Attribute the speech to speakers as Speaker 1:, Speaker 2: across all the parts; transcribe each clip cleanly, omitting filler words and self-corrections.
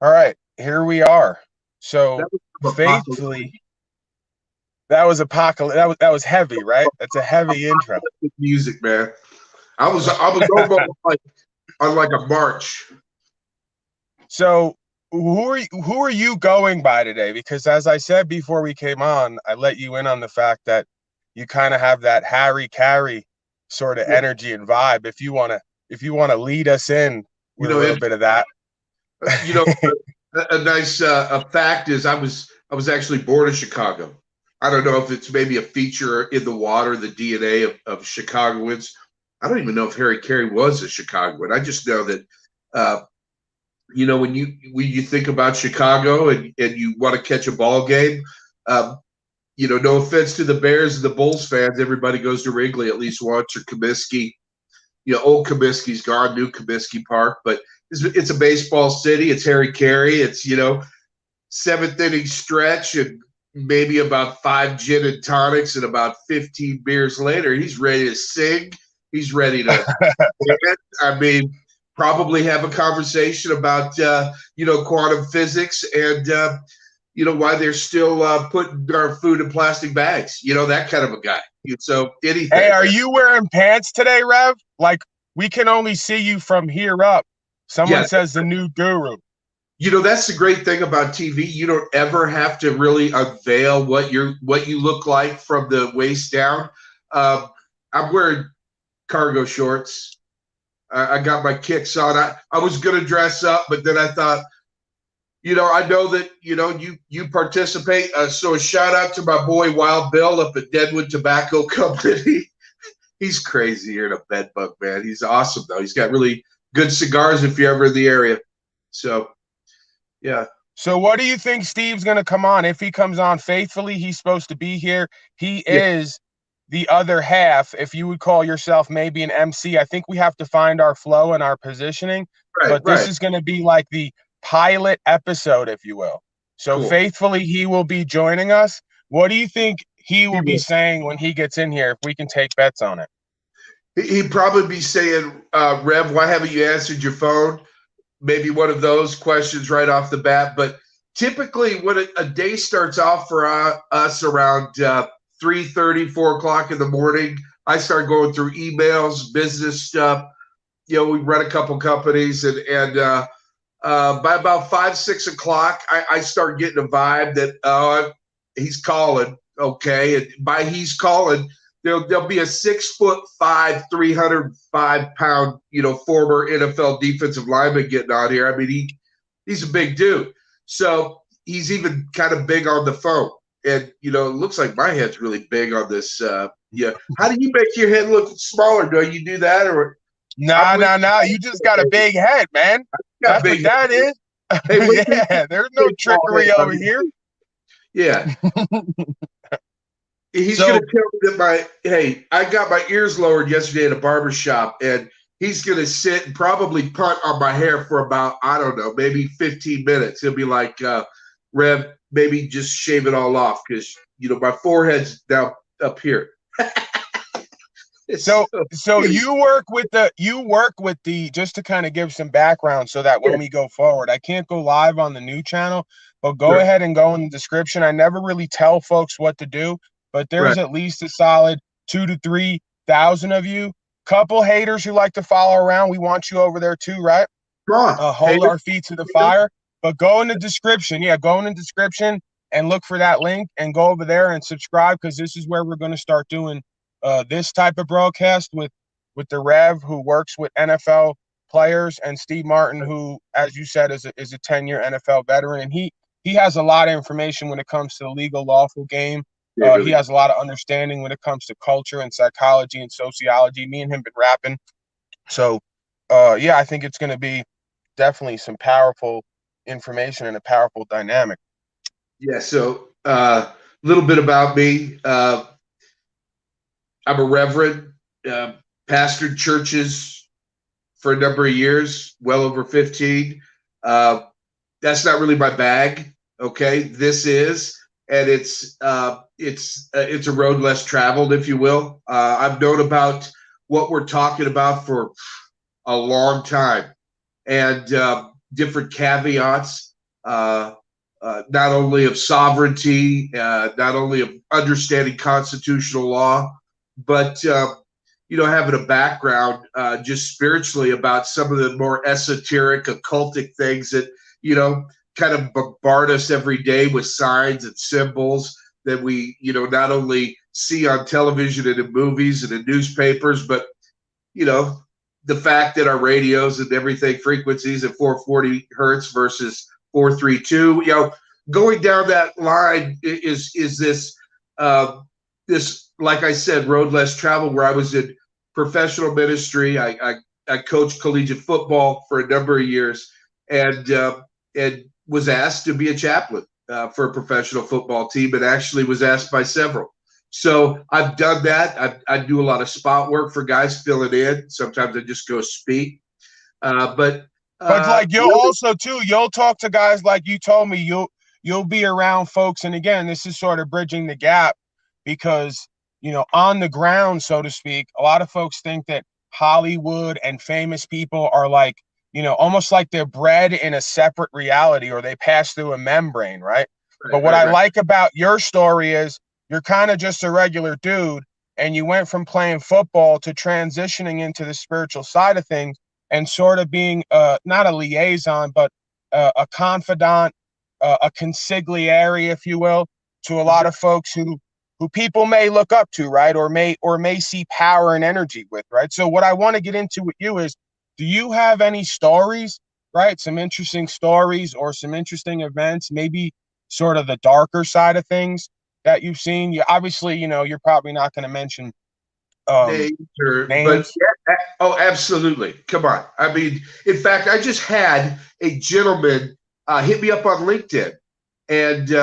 Speaker 1: All right, here we are.
Speaker 2: That
Speaker 1: So
Speaker 2: was
Speaker 1: faithfully, that was heavy, right? That's a heavy intro.
Speaker 2: apocalyptic music, man. I was almost like on like a march.
Speaker 1: So who are you going by today? Because as I said before we came on, I let you in on the fact that you kind of have that Harry Carey sort of
Speaker 2: Yeah.
Speaker 1: energy and vibe. If you want to lead us in
Speaker 2: You
Speaker 1: with a
Speaker 2: know,
Speaker 1: little
Speaker 2: and
Speaker 1: bit of that.
Speaker 2: you know, a nice a fact is I was actually born in Chicago. I don't know if it's maybe a feature in the water, the DNA of Chicagoans. I don't even know if Harry Carey was a Chicagoan. I just know that uh, when you think about Chicago and you want to catch a ball game, um, no offense to the Bears and the Bulls fans, everybody goes to Wrigley at least once or Comiskey. Old Comiskey's gone, new Comiskey Park, but it's a baseball city. It's Harry Carey. It's seventh inning stretch and maybe about 5 gin and tonics and about 15 beers later, he's ready to sing. He's ready to I mean, probably have a conversation about quantum physics and why they're still putting our food in plastic bags. That kind of a guy. So
Speaker 1: Hey,
Speaker 2: anything,
Speaker 1: are
Speaker 2: man.
Speaker 1: you wearing pants today, Rev? Like we can only see you from here up. Someone
Speaker 2: Yeah,
Speaker 1: says the new guru.
Speaker 2: that's the great thing about TV. You don't ever have to really unveil what you look like from the waist down. I'm wearing cargo shorts. I got my kicks on. I was gonna dress up, but then I thought, I know that you participate. So a shout out to my boy Wild Bill up at Deadwood Tobacco Company. He's crazy here in a bed bug, man. He's awesome though. He's got really good cigars if you're ever in the area. So yeah,
Speaker 1: So what do you think Steve's going to come on? If he comes on faithfully, he's supposed to be here. He
Speaker 2: yeah,
Speaker 1: is the other half. If you would call yourself maybe an MC, I think we have to find our flow and our positioning,
Speaker 2: right,
Speaker 1: but this
Speaker 2: right,
Speaker 1: is going to be like the pilot episode, if you will. So
Speaker 2: cool.
Speaker 1: faithfully, he will be joining us. What do you think he
Speaker 2: He
Speaker 1: will be
Speaker 2: will.
Speaker 1: saying when he gets in here if we can take bets on it?
Speaker 2: He'd probably be saying, "Rev, why haven't you answered your phone?" Maybe one of those questions right off the bat. But typically, when a day starts off for us around 3:30, 4 o'clock in the morning, I start going through emails, business stuff. We run a couple companies, and by about 5, 6 o'clock, I start getting a vibe that he's calling. Okay, and by he's calling, there'll be a 6'5", 305 pound, former NFL defensive lineman getting on here. I mean, he's a big dude, so he's even kind of big on the phone. And it looks like my head's really big on this. Yeah, how do you make your head look smaller? Do you do that, or I'm
Speaker 1: Nah,
Speaker 2: with
Speaker 1: nah, nah. You just got a
Speaker 2: you?
Speaker 1: big head, man.
Speaker 2: Got
Speaker 1: That's what
Speaker 2: big
Speaker 1: that
Speaker 2: head.
Speaker 1: is.
Speaker 2: Hey, wait till you
Speaker 1: Yeah, there's no
Speaker 2: big ball head
Speaker 1: trickery
Speaker 2: on
Speaker 1: over here.
Speaker 2: here. Yeah, he's gonna
Speaker 1: So
Speaker 2: tell me that hey, I got my ears lowered yesterday at a barber shop, and he's gonna sit and probably punt on my hair for about, I don't know, maybe 15 minutes. He'll be like, Rev, maybe just shave it all off because my forehead's now up here.
Speaker 1: So,
Speaker 2: So,
Speaker 1: so you work with the just to kind of give some background so that
Speaker 2: yeah,
Speaker 1: when we go forward, I can't go live on the new channel, but go
Speaker 2: right,
Speaker 1: ahead and go in the description. I never really tell folks what to do, but
Speaker 2: right.
Speaker 1: there's at least a solid 2 to 3 thousand of you. Couple haters who like to follow around. We want you over there too, right?
Speaker 2: Come on,
Speaker 1: Hold
Speaker 2: haters.
Speaker 1: our feet to the fire. But go in the description. Yeah, go in the description and look for that link and go over there and subscribe because this is where we're going to start doing this type of broadcast with the Rev who works with NFL players and Steve Martin who, as you said, is a 10-year NFL veteran and he has a lot of information when it comes to the legal lawful game.
Speaker 2: Yeah,
Speaker 1: He
Speaker 2: really.
Speaker 1: has a lot of understanding when it comes to culture and psychology and sociology. Me and him been rapping, so yeah, I think it's going to be definitely some powerful information and a powerful dynamic.
Speaker 2: Yeah. So, a little bit about me. I'm a reverend, uh, pastored churches for a number of years, well over 15. Uh, that's not really my bag. Okay, this is, and it's a road less traveled, if you will. I've known about what we're talking about for a long time, and different caveats. not only of sovereignty, not only of understanding constitutional law, but having a background just spiritually about some of the more esoteric, occultic things that kind of bombard us every day with signs and symbols that we not only see on television and in movies and in newspapers, but the fact that our radios and everything frequencies at 440 hertz versus 432, going down that line is this this, like I said, road less traveled, where I was in professional ministry. I coached collegiate football for a number of years, and was asked to be a chaplain for a professional football team, and actually was asked by several. So I've done that. I do a lot of spot work for guys filling in. Sometimes I just go speak. But
Speaker 1: like you'll also too, you'll talk to guys like you told me, you'll be around folks. And again, this is sort of bridging the gap because, on the ground, so to speak, a lot of folks think that Hollywood and famous people are like, almost like they're bred in a separate reality or they pass through a membrane, right? But what I like about your story is you're kind of just a regular dude and you went from playing football to transitioning into the spiritual side of things and sort of being not a liaison, but a confidant, a consigliere, if you will, to a lot of folks who people may look up to, right? Or may see power and energy with, right? So what I want to get into with you is, do you have any stories, right? Some interesting stories or some interesting events, maybe sort of the darker side of things that you've seen? You obviously, you're probably not going to mention
Speaker 2: names.
Speaker 1: names.
Speaker 2: Yeah, oh, absolutely. Come on. I mean, in fact, I just had a gentleman hit me up on LinkedIn, and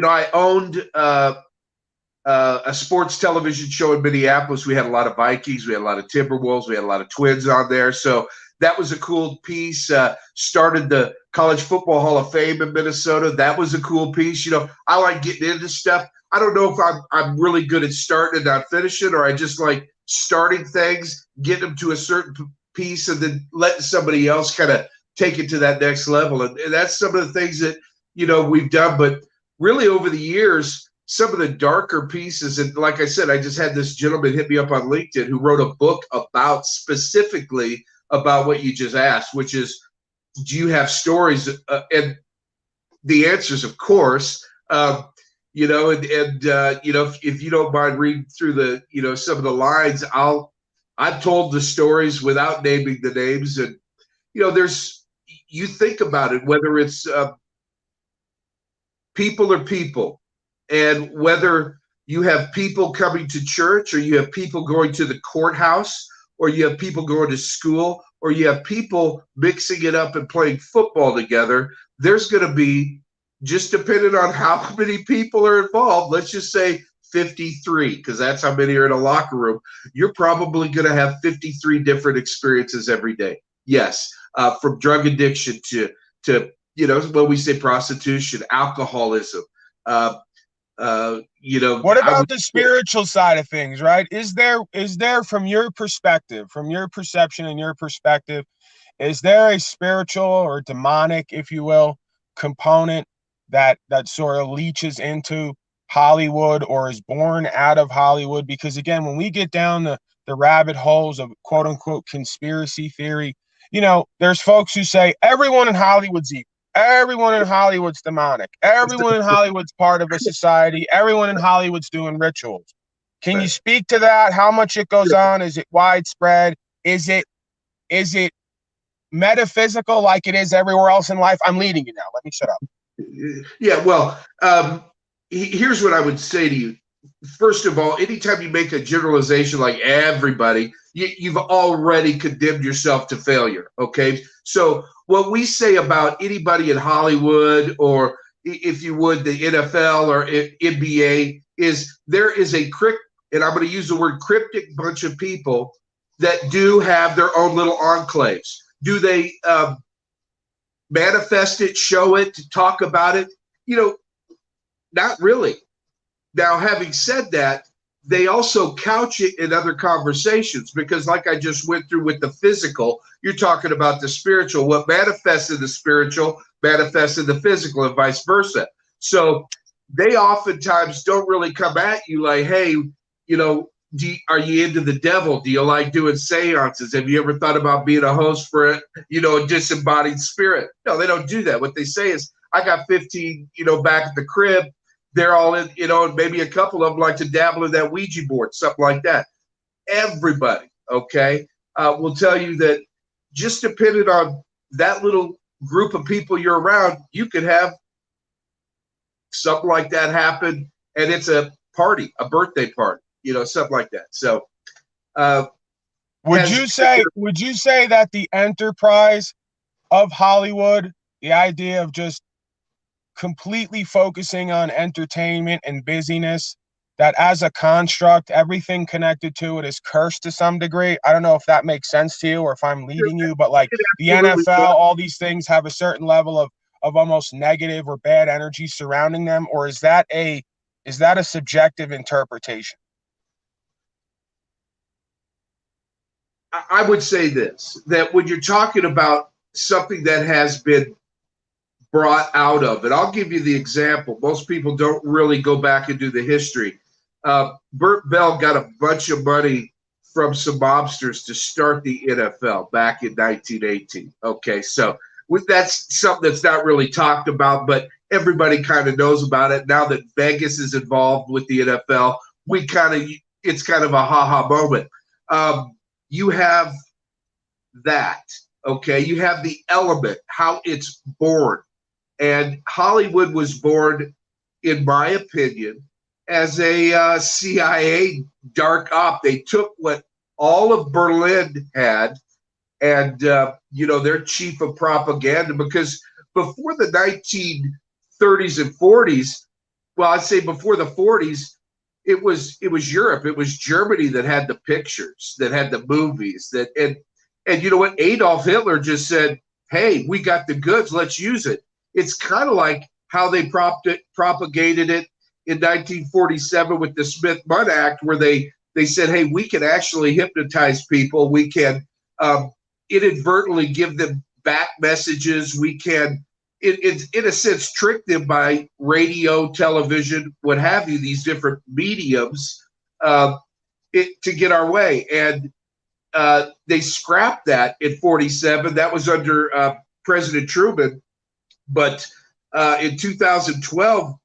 Speaker 2: I owned a sports television show in Minneapolis. We had a lot of Vikings, we had a lot of Timberwolves, we had a lot of Twins on there. So that was a cool piece. Started the College Football Hall of Fame in Minnesota. That was a cool piece. I like getting into stuff. I don't know if I'm really good at starting and not finishing, or I just like starting things, getting them to a certain piece, and then letting somebody else kind of take it to that next level. And that's some of the things that we've done. But really, over the years, some of the darker pieces, and like I said, I just had this gentleman hit me up on LinkedIn who wrote a book about specifically about what you just asked, which is, do you have stories? And the answer is, of course. If you don't mind reading through the, some of the lines, I've told the stories without naming the names, and you think about it, whether it's people or people, and whether you have people coming to church, or you have people going to the courthouse, or you have people going to school, or you have people mixing it up and playing football together, there's going to be, just depending on how many people are involved, let's just say 53, because that's how many are in a locker room, you're probably going to have 53 different experiences every day. Yes, from drug addiction to when we say prostitution, alcoholism,
Speaker 1: what about the spiritual side of things, right? Is there from your perspective, from your perception and your perspective, is there a spiritual or demonic, if you will, component that sort of leaches into Hollywood or is born out of Hollywood? Because again, when we get down the rabbit holes of quote unquote conspiracy theory, there's folks who say everyone in Hollywood's evil. Everyone in Hollywood's demonic. Everyone in Hollywood's part of a society. Everyone in Hollywood's doing rituals. Can you speak to that? How much it goes on? Is it widespread? Is it metaphysical like it is everywhere else in life? I'm leading you now. Let me shut up.
Speaker 2: Yeah, well, here's what I would say to you. First of all, anytime you make a generalization like everybody, you've already condemned yourself to failure, okay? So what we say about anybody in Hollywood, or if you would, the NFL or NBA, is there is and I'm going to use the word cryptic, bunch of people that do have their own little enclaves. Do they manifest it, show it, talk about it? Not really. Now, having said that, they also couch it in other conversations, because like I just went through with the physical, you're talking about the spiritual. What manifests in the spiritual manifests in the physical, and vice versa. So they oftentimes don't really come at you like, hey, are you into the devil? Do you like doing seances? Have you ever thought about being a host for a disembodied spirit? No, they don't do that. What they say is, I got 15, back at the crib. They're all in, and maybe a couple of them like to dabble in that Ouija board, something like that. Everybody, okay, will tell you that just depending on that little group of people you're around, you could have something like that happen, and it's a party, a birthday party, something like that. So,
Speaker 1: would you say that the enterprise of Hollywood, the idea of just completely focusing on entertainment and busyness, that as a construct, everything connected to it is cursed to some degree? I don't know if that makes sense to you or if I'm leading you, but like the NFL, all these things have a certain level of almost negative or bad energy surrounding them, or is that a subjective interpretation?
Speaker 2: I would say this, that when you're talking about something that has been brought out of it, I'll give you the example. Most people don't really go back and do the history. Burt Bell got a bunch of money from some mobsters to start the NFL back in 1918. Okay, so that's something that's not really talked about, but everybody kind of knows about it. Now that Vegas is involved with the NFL, it's kind of a ha-ha moment. You have that, okay? You have the element, how it's born. And Hollywood was born, in my opinion, as a CIA dark op. They took what all of Berlin had and, their chief of propaganda, because before the 1930s and 40s, well, I'd say before the 40s, it was Europe. It was Germany that had the pictures, that had the movies, and you know what? Adolf Hitler just said, hey, we got the goods, let's use it. It's kind of like how they propagated it in 1947 with the Smith-Munn Act, where they said, hey, we can actually hypnotize people. We can inadvertently give them back messages. We can, in a sense, trick them by radio, television, what have you, these different mediums to get our way. And they scrapped that in 47. That was under President Truman. But in 2012,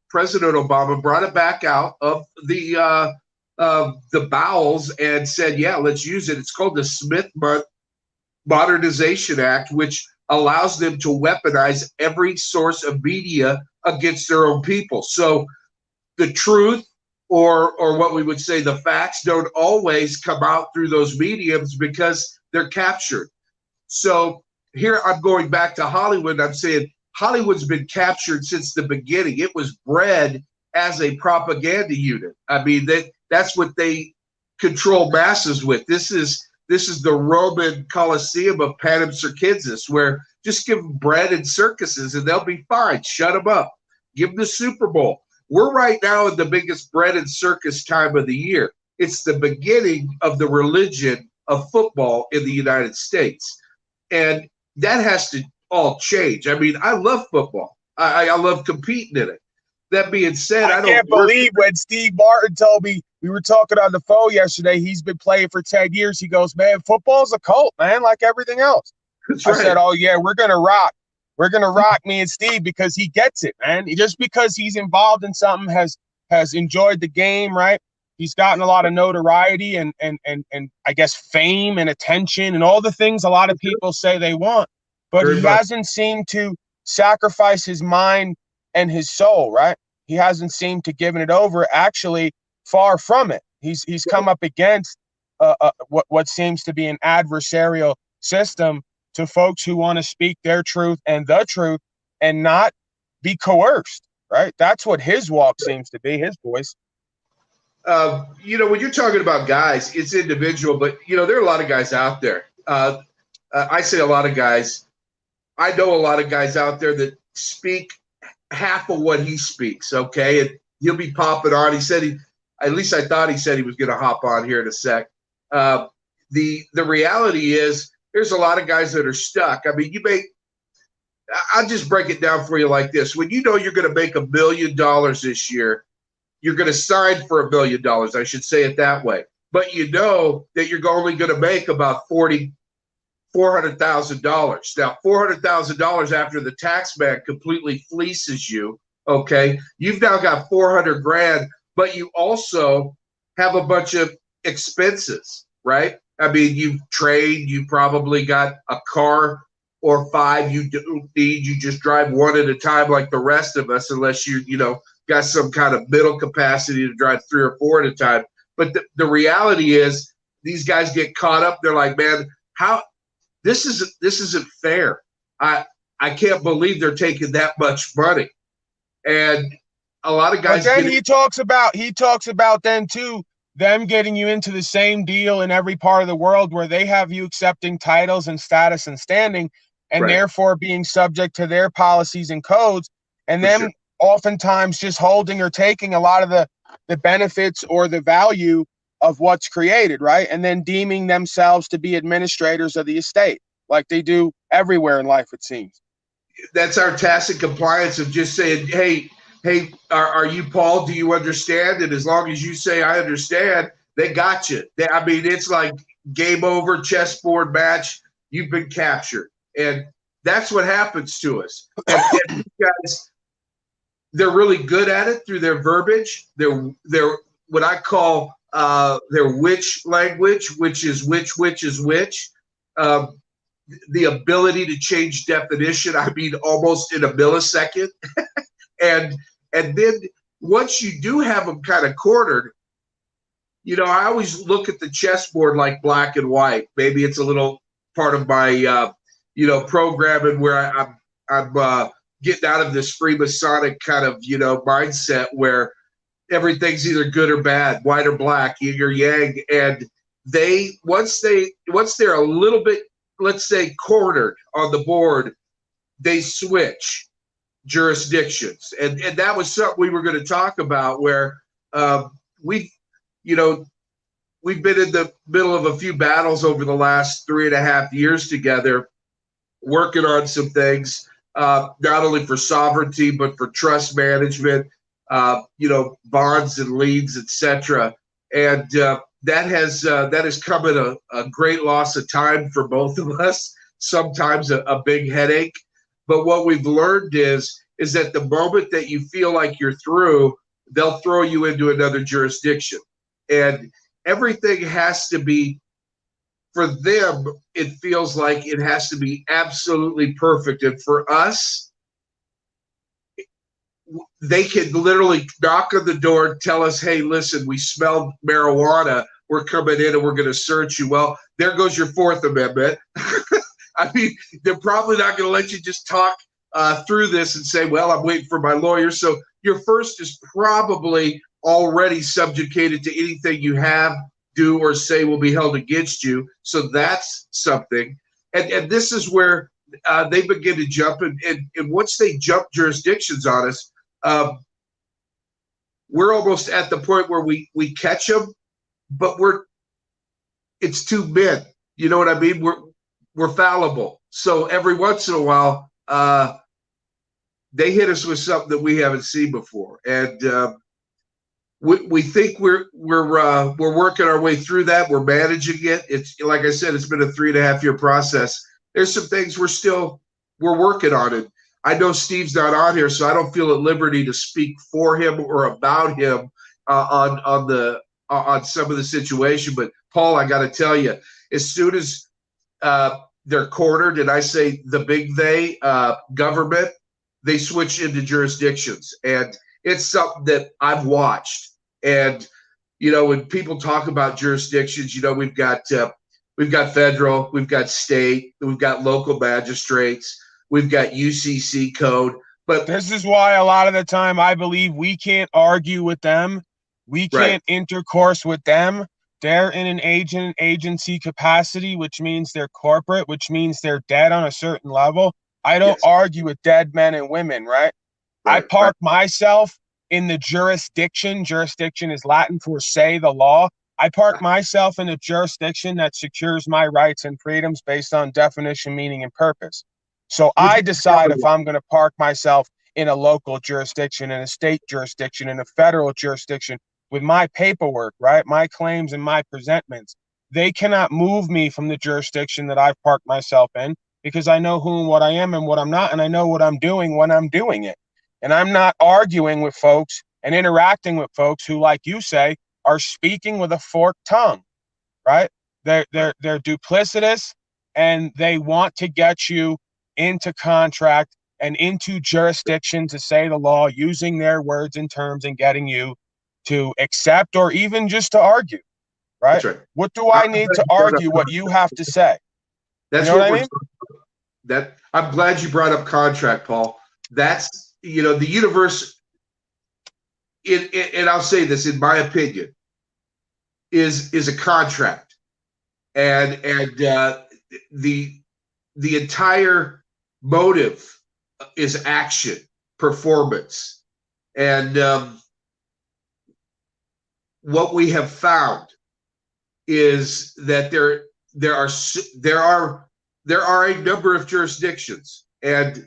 Speaker 2: President Obama brought it back out of the bowels and said, yeah, let's use it. It's called the Smith-Munn Modernization Act, which allows them to weaponize every source of media against their own people. So the truth, or what we would say the facts, don't always come out through those mediums because they're captured. So here I'm going back to Hollywood. I'm saying Hollywood's been captured since the beginning. It was bred as a propaganda unit. I mean, that's what they control masses with. This is the Roman Colosseum of panem circenses, where just give them bread and circuses and they'll be fine. Shut them up. Give them the Super Bowl. We're right now in the biggest bread and circus time of the year. It's the beginning of the religion of football in the United States. And that has to all change. I mean, I love football. I love competing in it. That being said, I can't
Speaker 1: believe when Steve Martin told me, we were talking on the phone yesterday, he's been playing for 10 years. He goes, man, football's a cult, man, like everything else.
Speaker 2: That's
Speaker 1: I
Speaker 2: right.
Speaker 1: said, oh, yeah, we're going to rock. We're going to rock, me and Steve, because he gets it, man. Just because he's involved in something, has enjoyed the game, right? He's gotten a lot of notoriety and I guess fame and attention and all the things a lot of people say they want. But he hasn't seemed to sacrifice his mind and his soul, right? He hasn't seemed to give it over. Actually, far from it. He's come up against what seems to be an adversarial system to folks who want to speak their truth and the truth and not be coerced, right? That's what his walk seems to be, his voice.
Speaker 2: When you're talking about guys, it's individual, but, there are a lot of guys out there. I say a lot of guys. I know a lot of guys out there that speak half of what he speaks, okay? And he'll be popping on. He said at least I thought he said he was going to hop on here in a sec. The reality is there's a lot of guys that are stuck. I mean, I'll just break it down for you like this. When you know you're going to make $1 million this year, you're going to sign for $1 million. I should say it that way. But you know that you're only going to make about $400,000. Now, $400,000 after the tax man completely fleeces you, okay, you've now got 400 grand, but you also have a bunch of expenses, right? I mean, you've trained, you probably got a car or 5 you don't need. You just drive one at a time like the rest of us, unless you know, got some kind of middle capacity to drive 3 or 4 at a time. But the reality is these guys get caught up. They're like, man, how this isn't fair. I can't believe they're taking that much money. And a lot of guys.
Speaker 1: But then he talks about then too, them getting you into the same deal in every part of the world where they have you accepting titles and status and standing, and therefore being subject to their policies and codes, and them oftentimes just holding or taking a lot of the benefits or the value of what's created, right? And then deeming themselves to be administrators of the estate, like they do everywhere in life, it seems.
Speaker 2: That's our tacit compliance of just saying, hey, are you Paul? Do you understand? And as long as you say I understand, they got you. I mean, it's like game over, chessboard match. You've been captured, and that's what happens to us. And these guys, they're really good at it through their verbiage. They're what I call their witch language, which is which is which. The ability to change definition, I mean, almost in a millisecond. and then once you do have them kind of cornered, you know, I always look at the chessboard like black and white. Maybe it's a little part of my, you know, programming where I'm getting out of this Freemasonic kind of, you know, mindset where everything's either good or bad, white or black, yin or yang. And once they're a little bit, let's say, cornered on the board, they switch jurisdictions. And that was something we were going to talk about, where we've been in the middle of a few battles over the last 3.5 years together, working on some things, not only for sovereignty, but for trust management, you know, bonds and liens, etc. And that has come at a great loss of time for both of us, sometimes a big headache. But what we've learned is that the moment that you feel like you're through, they'll throw you into another jurisdiction. And everything has to be, for them, it feels like it has to be absolutely perfect. And for us, they can literally knock on the door and tell us, hey, listen, we smelled marijuana. We're coming in and we're going to search you. Well, there goes your Fourth Amendment. I mean, they're probably not going to let you just talk through this and say, well, I'm waiting for my lawyer. So your first is probably already subjugated to anything you have, do, or say will be held against you. So that's something. And this is where they begin to jump. And once they jump jurisdictions on us, we're almost at the point where we catch them, but it's too mid. You know what I mean? We're fallible. So every once in a while, they hit us with something that we haven't seen before, and we think we're working our way through that. We're managing it. It's like I said, it's been a 3.5 year process. There's some things we're working on it. I know Steve's not on here, so I don't feel at liberty to speak for him or about him on some of the situation. But Paul, I got to tell you, as soon as they're cornered, and I say the big they, government, they switch into jurisdictions, and it's something that I've watched. And you know, when people talk about jurisdictions, you know, we've got federal, we've got state, we've got local magistrates, we've got UCC code. But
Speaker 1: this is why a lot of the time I believe we can't argue with them. We can't intercourse with them. They're in an agency capacity, which means they're corporate, which means they're dead on a certain level. I don't argue with dead men and women, right? I park myself in the jurisdiction. Jurisdiction is Latin for say the law. I park myself in a jurisdiction that secures my rights and freedoms based on definition, meaning, and purpose. So I decide if I'm going to park myself in a local jurisdiction, in a state jurisdiction, in a federal jurisdiction with my paperwork, right? My claims and my presentments. They cannot move me from the jurisdiction that I've parked myself in because I know who and what I am and what I'm not, and I know what I'm doing when I'm doing it. And I'm not arguing with folks and interacting with folks who, like you say, are speaking with a forked tongue, right? They're duplicitous, and they want to get you into contract and into jurisdiction to say the law using their words and terms and getting you to accept or even just to argue, right?
Speaker 2: That's right.
Speaker 1: What do I need to argue what you have to say?
Speaker 2: That's
Speaker 1: you know
Speaker 2: what
Speaker 1: I
Speaker 2: we're
Speaker 1: mean?
Speaker 2: that I'm glad you brought up contract, Paul. That's, the universe, and I'll say this, in my opinion, is a contract, and the entire motive is action, performance, and what we have found is that there are a number of jurisdictions, and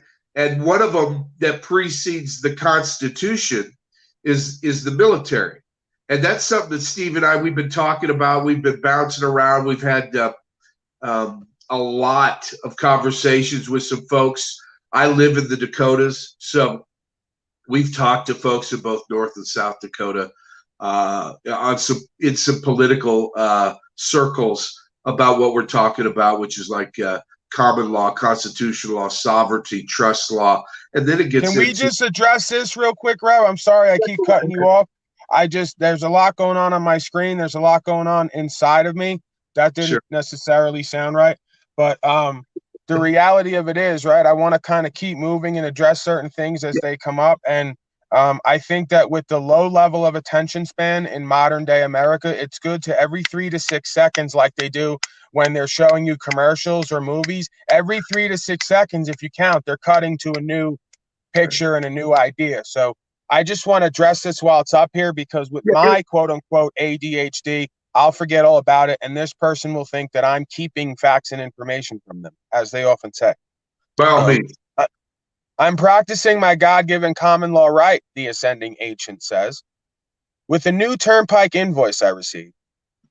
Speaker 2: one of them that precedes the Constitution is the military. And that's something that Steve and I, we've been talking about. We've been bouncing around. We've had a lot of conversations with some folks. I live in the Dakotas, so we've talked to folks in both North and South Dakota in some political circles about what we're talking about, which is like common law, constitutional law, sovereignty, trust law, and then it gets
Speaker 1: Can we just address this real quick, Rob? I'm sorry I keep cutting you off. There's a lot going on my screen. There's a lot going on inside of me. That didn't necessarily sound right. But the reality of it is, right, I want to kind of keep moving and address certain things as they come up. And I think that with the low level of attention span in modern day America, it's good to every 3 to 6 seconds, like they do when they're showing you commercials or movies, every 3 to 6 seconds, if you count, they're cutting to a new picture and a new idea. So I just want to address this while it's up here, because with my quote unquote ADHD, I'll forget all about it. And this person will think that I'm keeping facts and information from them, as they often say.
Speaker 2: By all means.
Speaker 1: I'm practicing my God-given common law right, the ascending ancient says. With the new turnpike invoice I received,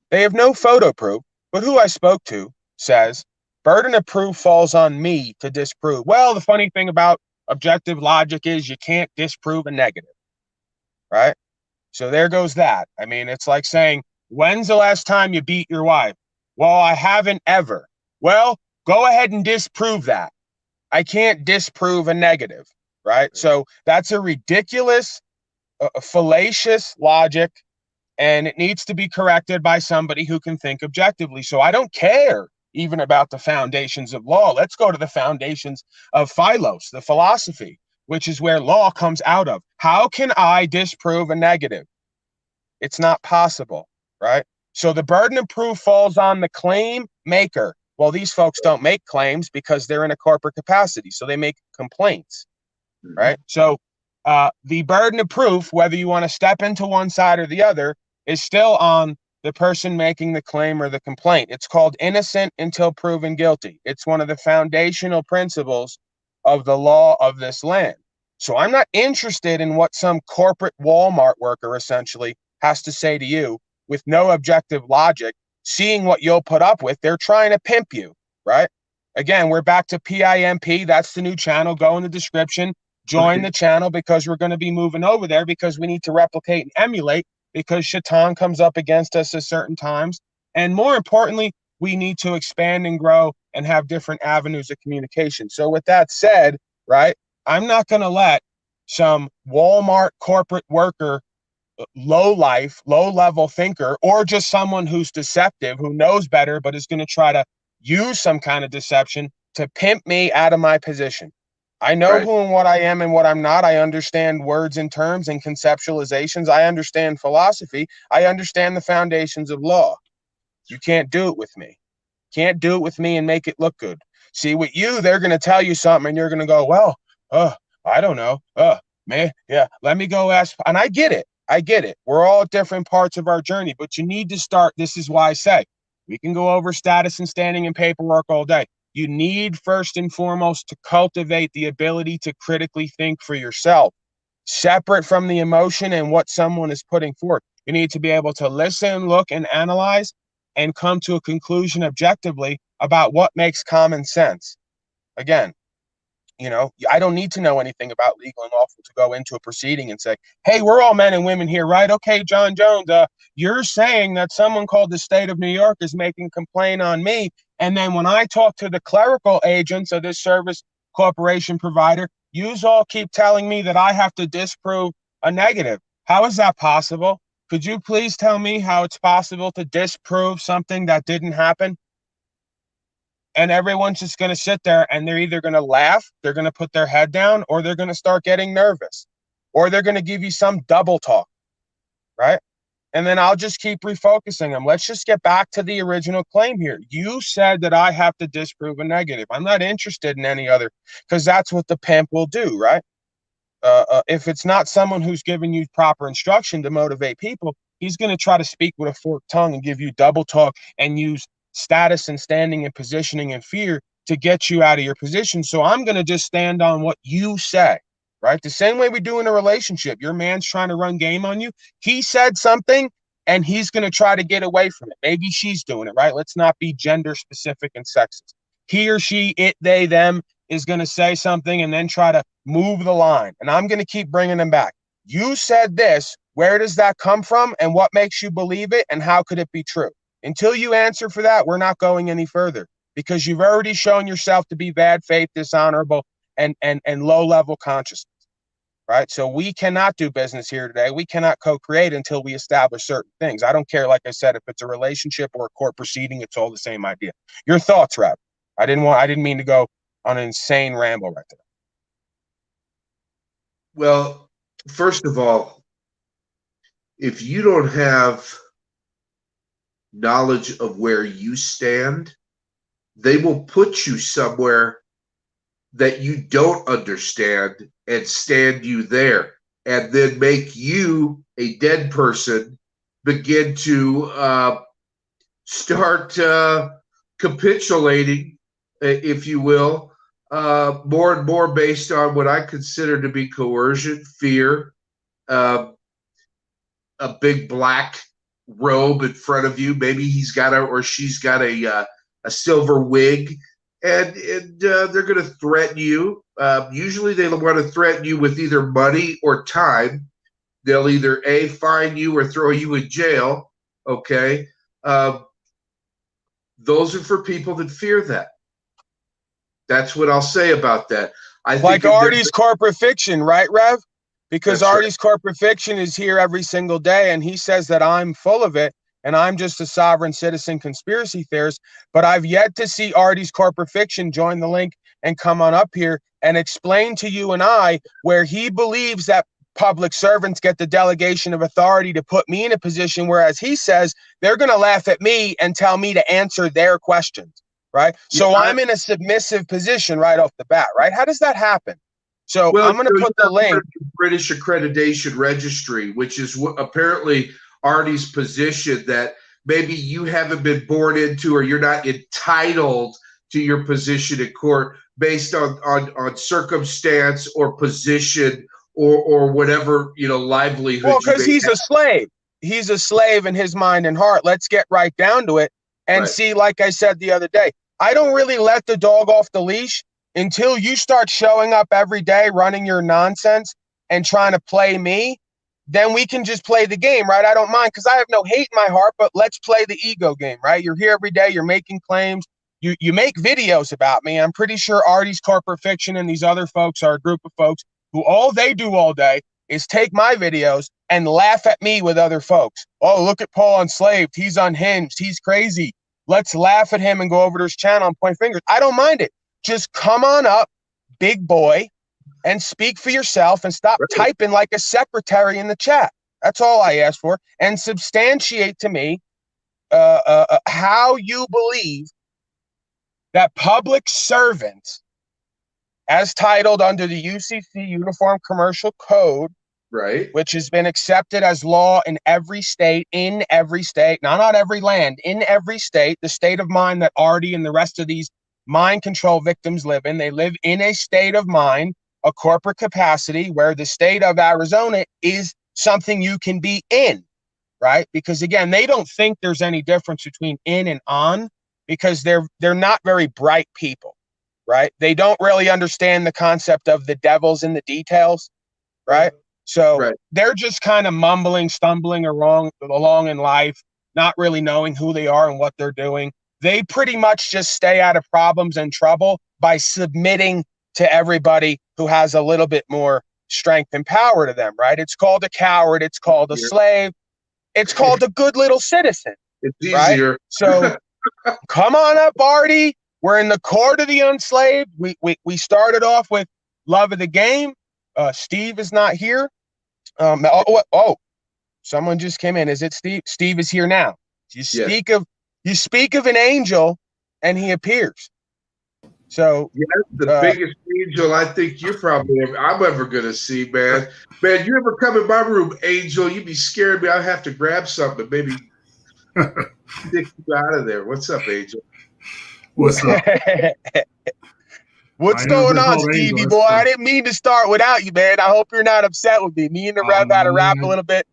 Speaker 1: they have no photo proof, but who I spoke to says, burden of proof falls on me to disprove. Well, the funny thing about objective logic is you can't disprove a negative, right? So there goes that. I mean, it's like saying, when's the last time you beat your wife? Well, I haven't ever. Well, go ahead and disprove that. I can't disprove a negative, right? So that's a ridiculous, fallacious logic, and it needs to be corrected by somebody who can think objectively. So I don't care even about the foundations of law. Let's go to the foundations of Philos, the philosophy, which is where law comes out of. How can I disprove a negative? It's not possible, right? So the burden of proof falls on the claim maker. Well, these folks don't make claims because they're in a corporate capacity, so they make complaints, right? So the burden of proof, whether you want to step into one side or the other, is still on the person making the claim or the complaint. It's called innocent until proven guilty. It's one of the foundational principles of the law of this land. So I'm not interested in what some corporate Walmart worker essentially has to say to you with no objective logic, seeing what you'll put up with. They're trying to pimp you, right? Again, we're back to P.I.M.P. That's the new channel. Go in the description, join the channel, because we're going to be moving over there because we need to replicate and emulate, because Shaitan comes up against us at certain times. And more importantly, we need to expand and grow and have different avenues of communication. So with that said, right, I'm not going to let some Walmart corporate worker, low level thinker, or just someone who's deceptive, who knows better, but is going to try to use some kind of deception to pimp me out of my position. I know who and what I am and what I'm not. I understand words and terms and conceptualizations. I understand philosophy. I understand the foundations of law. You can't do it with me. Can't do it with me and make it look good. See, with you, they're going to tell you something and you're going to go, well, I don't know. Man, yeah, let me go ask. And I get it. I get it. We're all at different parts of our journey, but you need to start. This is why I say we can go over status and standing and paperwork all day. You need first and foremost to cultivate the ability to critically think for yourself, separate from the emotion and what someone is putting forth. You need to be able to listen, look, and analyze and come to a conclusion objectively about what makes common sense. Again, I don't need to know anything about legal and lawful to go into a proceeding and say, hey, we're all men and women here, right? Okay, John Jones, you're saying that someone called the state of New York is making complaint on me. And then when I talk to the clerical agents of this service corporation provider, yous all keep telling me that I have to disprove a negative. How is that possible? Could you please tell me how it's possible to disprove something that didn't happen? And everyone's just going to sit there and they're either going to laugh, they're going to put their head down, or they're going to start getting nervous, or they're going to give you some double talk, right? And then I'll just keep refocusing them. Let's just get back to the original claim here. You said that I have to disprove a negative. I'm not interested in any other, because that's what the pimp will do, right? If it's not someone who's giving you proper instruction to motivate people, he's going to try to speak with a forked tongue and give you double talk and use status and standing and positioning and fear to get you out of your position. So I'm going to just stand on what you say, right? The same way we do in a relationship. Your man's trying to run game on you. He said something and he's going to try to get away from it. Maybe she's doing it, right? Let's not be gender specific and sexist. He or she, it, they, them is going to say something and then try to move the line. And I'm going to keep bringing them back. You said this. Where does that come from? And what makes you believe it? And how could it be true? Until you answer for that, we're not going any further, because you've already shown yourself to be bad faith, dishonorable, and low-level consciousness, right? So we cannot do business here today. We cannot co-create until we establish certain things. I don't care, like I said, if it's a relationship or a court proceeding, it's all the same idea. Your thoughts, Rob? I didn't mean to go on an insane ramble right there.
Speaker 2: Well, first of all, if you don't have knowledge of where you stand, they will put you somewhere that you don't understand and stand you there, and then make you, a dead person, begin to start capitulating, if you will, more and more based on what I consider to be coercion, fear, a big black robe in front of you. Maybe he's got or she's got a silver wig, and they're going to threaten you. Usually they want to threaten you with either money or time. They'll either A, fine you or throw you in jail. Okay. Those are for people that fear that. That's what I'll say about that. I
Speaker 1: like
Speaker 2: think
Speaker 1: Artie's corporate fiction, right, Rev? Because
Speaker 2: That's
Speaker 1: Artie's corporate fiction is here every single day, and he says that I'm full of it, and I'm just a sovereign citizen conspiracy theorist. But I've yet to see Artie's corporate fiction join the link and come on up here and explain to you and I where he believes that public servants get the delegation of authority to put me in a position, whereas he says they're going to laugh at me and tell me to answer their questions, right? So I'm in a submissive position right off the bat, right? How does that happen? So
Speaker 2: Well,
Speaker 1: I'm going to put the link.
Speaker 2: British Accreditation Registry, which is apparently Artie's position, that maybe you haven't been born into, or you're not entitled to your position in court based on circumstance or position or whatever, livelihood.
Speaker 1: Well, because he's a slave. He's a slave in his mind and heart. Let's get right down to it and see, like I said the other day, I don't really let the dog off the leash until you start showing up every day, running your nonsense and trying to play me. Then we can just play the game, right? I don't mind, because I have no hate in my heart, but let's play the ego game, right? You're here every day. You're making claims. You make videos about me. I'm pretty sure Artie's corporate fiction and these other folks are a group of folks who all they do all day is take my videos and laugh at me with other folks. Oh, look at Paul Enslaved. He's unhinged. He's crazy. Let's laugh at him and go over to his channel and point fingers. I don't mind it. Just come on up, big boy, and speak for yourself and stop typing like a secretary in the chat. That's all I ask for. And substantiate to me how you believe that public servants as titled under the UCC Uniform Commercial Code,
Speaker 2: Right.
Speaker 1: which has been accepted as law in every state, not every land, in every state, the state of mind that Artie and the rest of these mind control victims live in. They live in a state of mind, a corporate capacity, where the state of Arizona is something you can be in, right? Because again, they don't think there's any difference between in and on, because they're not very bright people, right? They don't really understand the concept of the devil's in the details, right? So
Speaker 2: Right.
Speaker 1: they're just kind of mumbling, stumbling along in life, not really knowing who they are and what they're doing. They pretty much just stay out of problems and trouble by submitting to everybody who has a little bit more strength and power to them, right? It's called a coward. It's called a slave. It's called a good little citizen.
Speaker 2: It's
Speaker 1: right?
Speaker 2: easier.
Speaker 1: So come on up, Artie. We're in the court of the unslaved. We started off with love of the game. Steve is not here. Someone just came in. Is it Steve? Steve is here now. You speak of an angel, and he appears. So
Speaker 2: the biggest angel I think I'm ever gonna see, man. Man, you ever come in my room, Angel? You'd be scaring me. I have to grab something, maybe stick you out of there. What's up, Angel?
Speaker 3: What's up?
Speaker 1: What's going on, Stevie boy? I didn't mean to start without you, man. I hope you're not upset with me. Me and the Rev had a rap a little bit.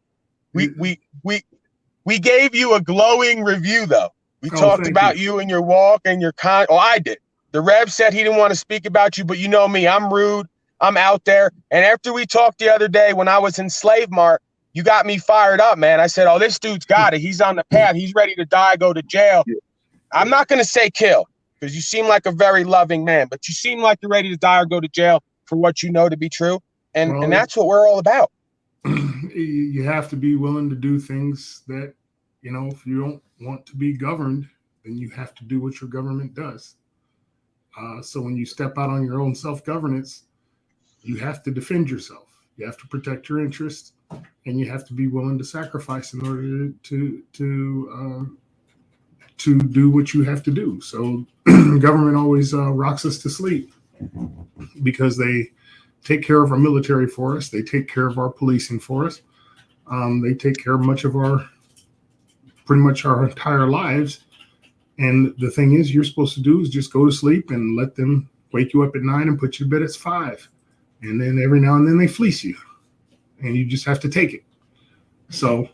Speaker 1: We gave you a glowing review, though. We talked about you and your walk and your I did. The Rev said he didn't want to speak about you, but you know me. I'm rude. I'm out there. And after we talked the other day when I was in Slave Mart, you got me fired up, man. I said, oh, this dude's got it. He's on the path. He's ready to die, go to jail. I'm not going to say kill, because you seem like a very loving man, but you seem like you're ready to die or go to jail for what you know to be true. And that's what we're all about.
Speaker 3: You have to be willing to do things that, if you don't want to be governed, then you have to do what your government does. So when you step out on your own self-governance, you have to defend yourself. You have to protect your interests, and you have to be willing to sacrifice in order to do what you have to do. So government always rocks us to sleep, because they take care of our military for us. They take care of our policing for us. They take care of pretty much our entire lives. And the thing is, you're supposed to do is just go to sleep and let them wake you up at 9 and put you to bed at 5. And then every now and then they fleece you, and you just have to take it. So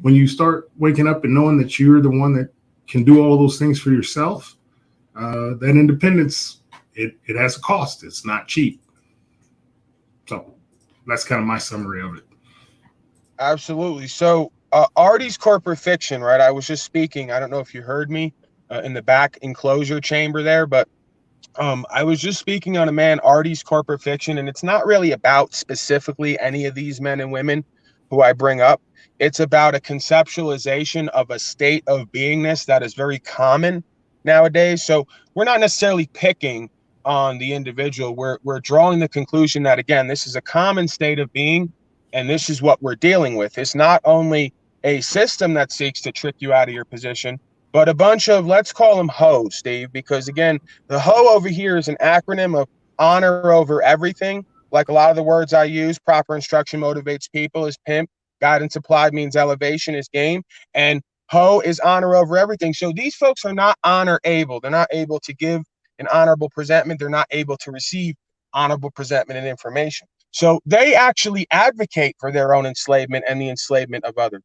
Speaker 3: when you start waking up and knowing that you're the one that can do all of those things for yourself, that independence, it has a cost. It's not cheap. So that's kind of my summary of it.
Speaker 1: Absolutely. So Artie's corporate fiction, right? I was just speaking. I don't know if you heard me in the back enclosure chamber there, but I was just speaking on a man, Artie's corporate fiction, and it's not really about specifically any of these men and women who I bring up. It's about a conceptualization of a state of beingness that is very common nowadays. So we're not necessarily picking on the individual. We're drawing the conclusion that, again, this is a common state of being, and this is what we're dealing with. It's not only a system that seeks to trick you out of your position, but a bunch of, let's call them hoes, Steve, because again, the hoe over here is an acronym of honor over everything. Like a lot of the words I use, proper instruction motivates people is pimp, guidance applied means elevation is game, and hoe is honor over everything. So these folks are not honor able. They're not able to give an honorable presentment. They're not able to receive honorable presentment and information. So they actually advocate for their own enslavement and the enslavement of others.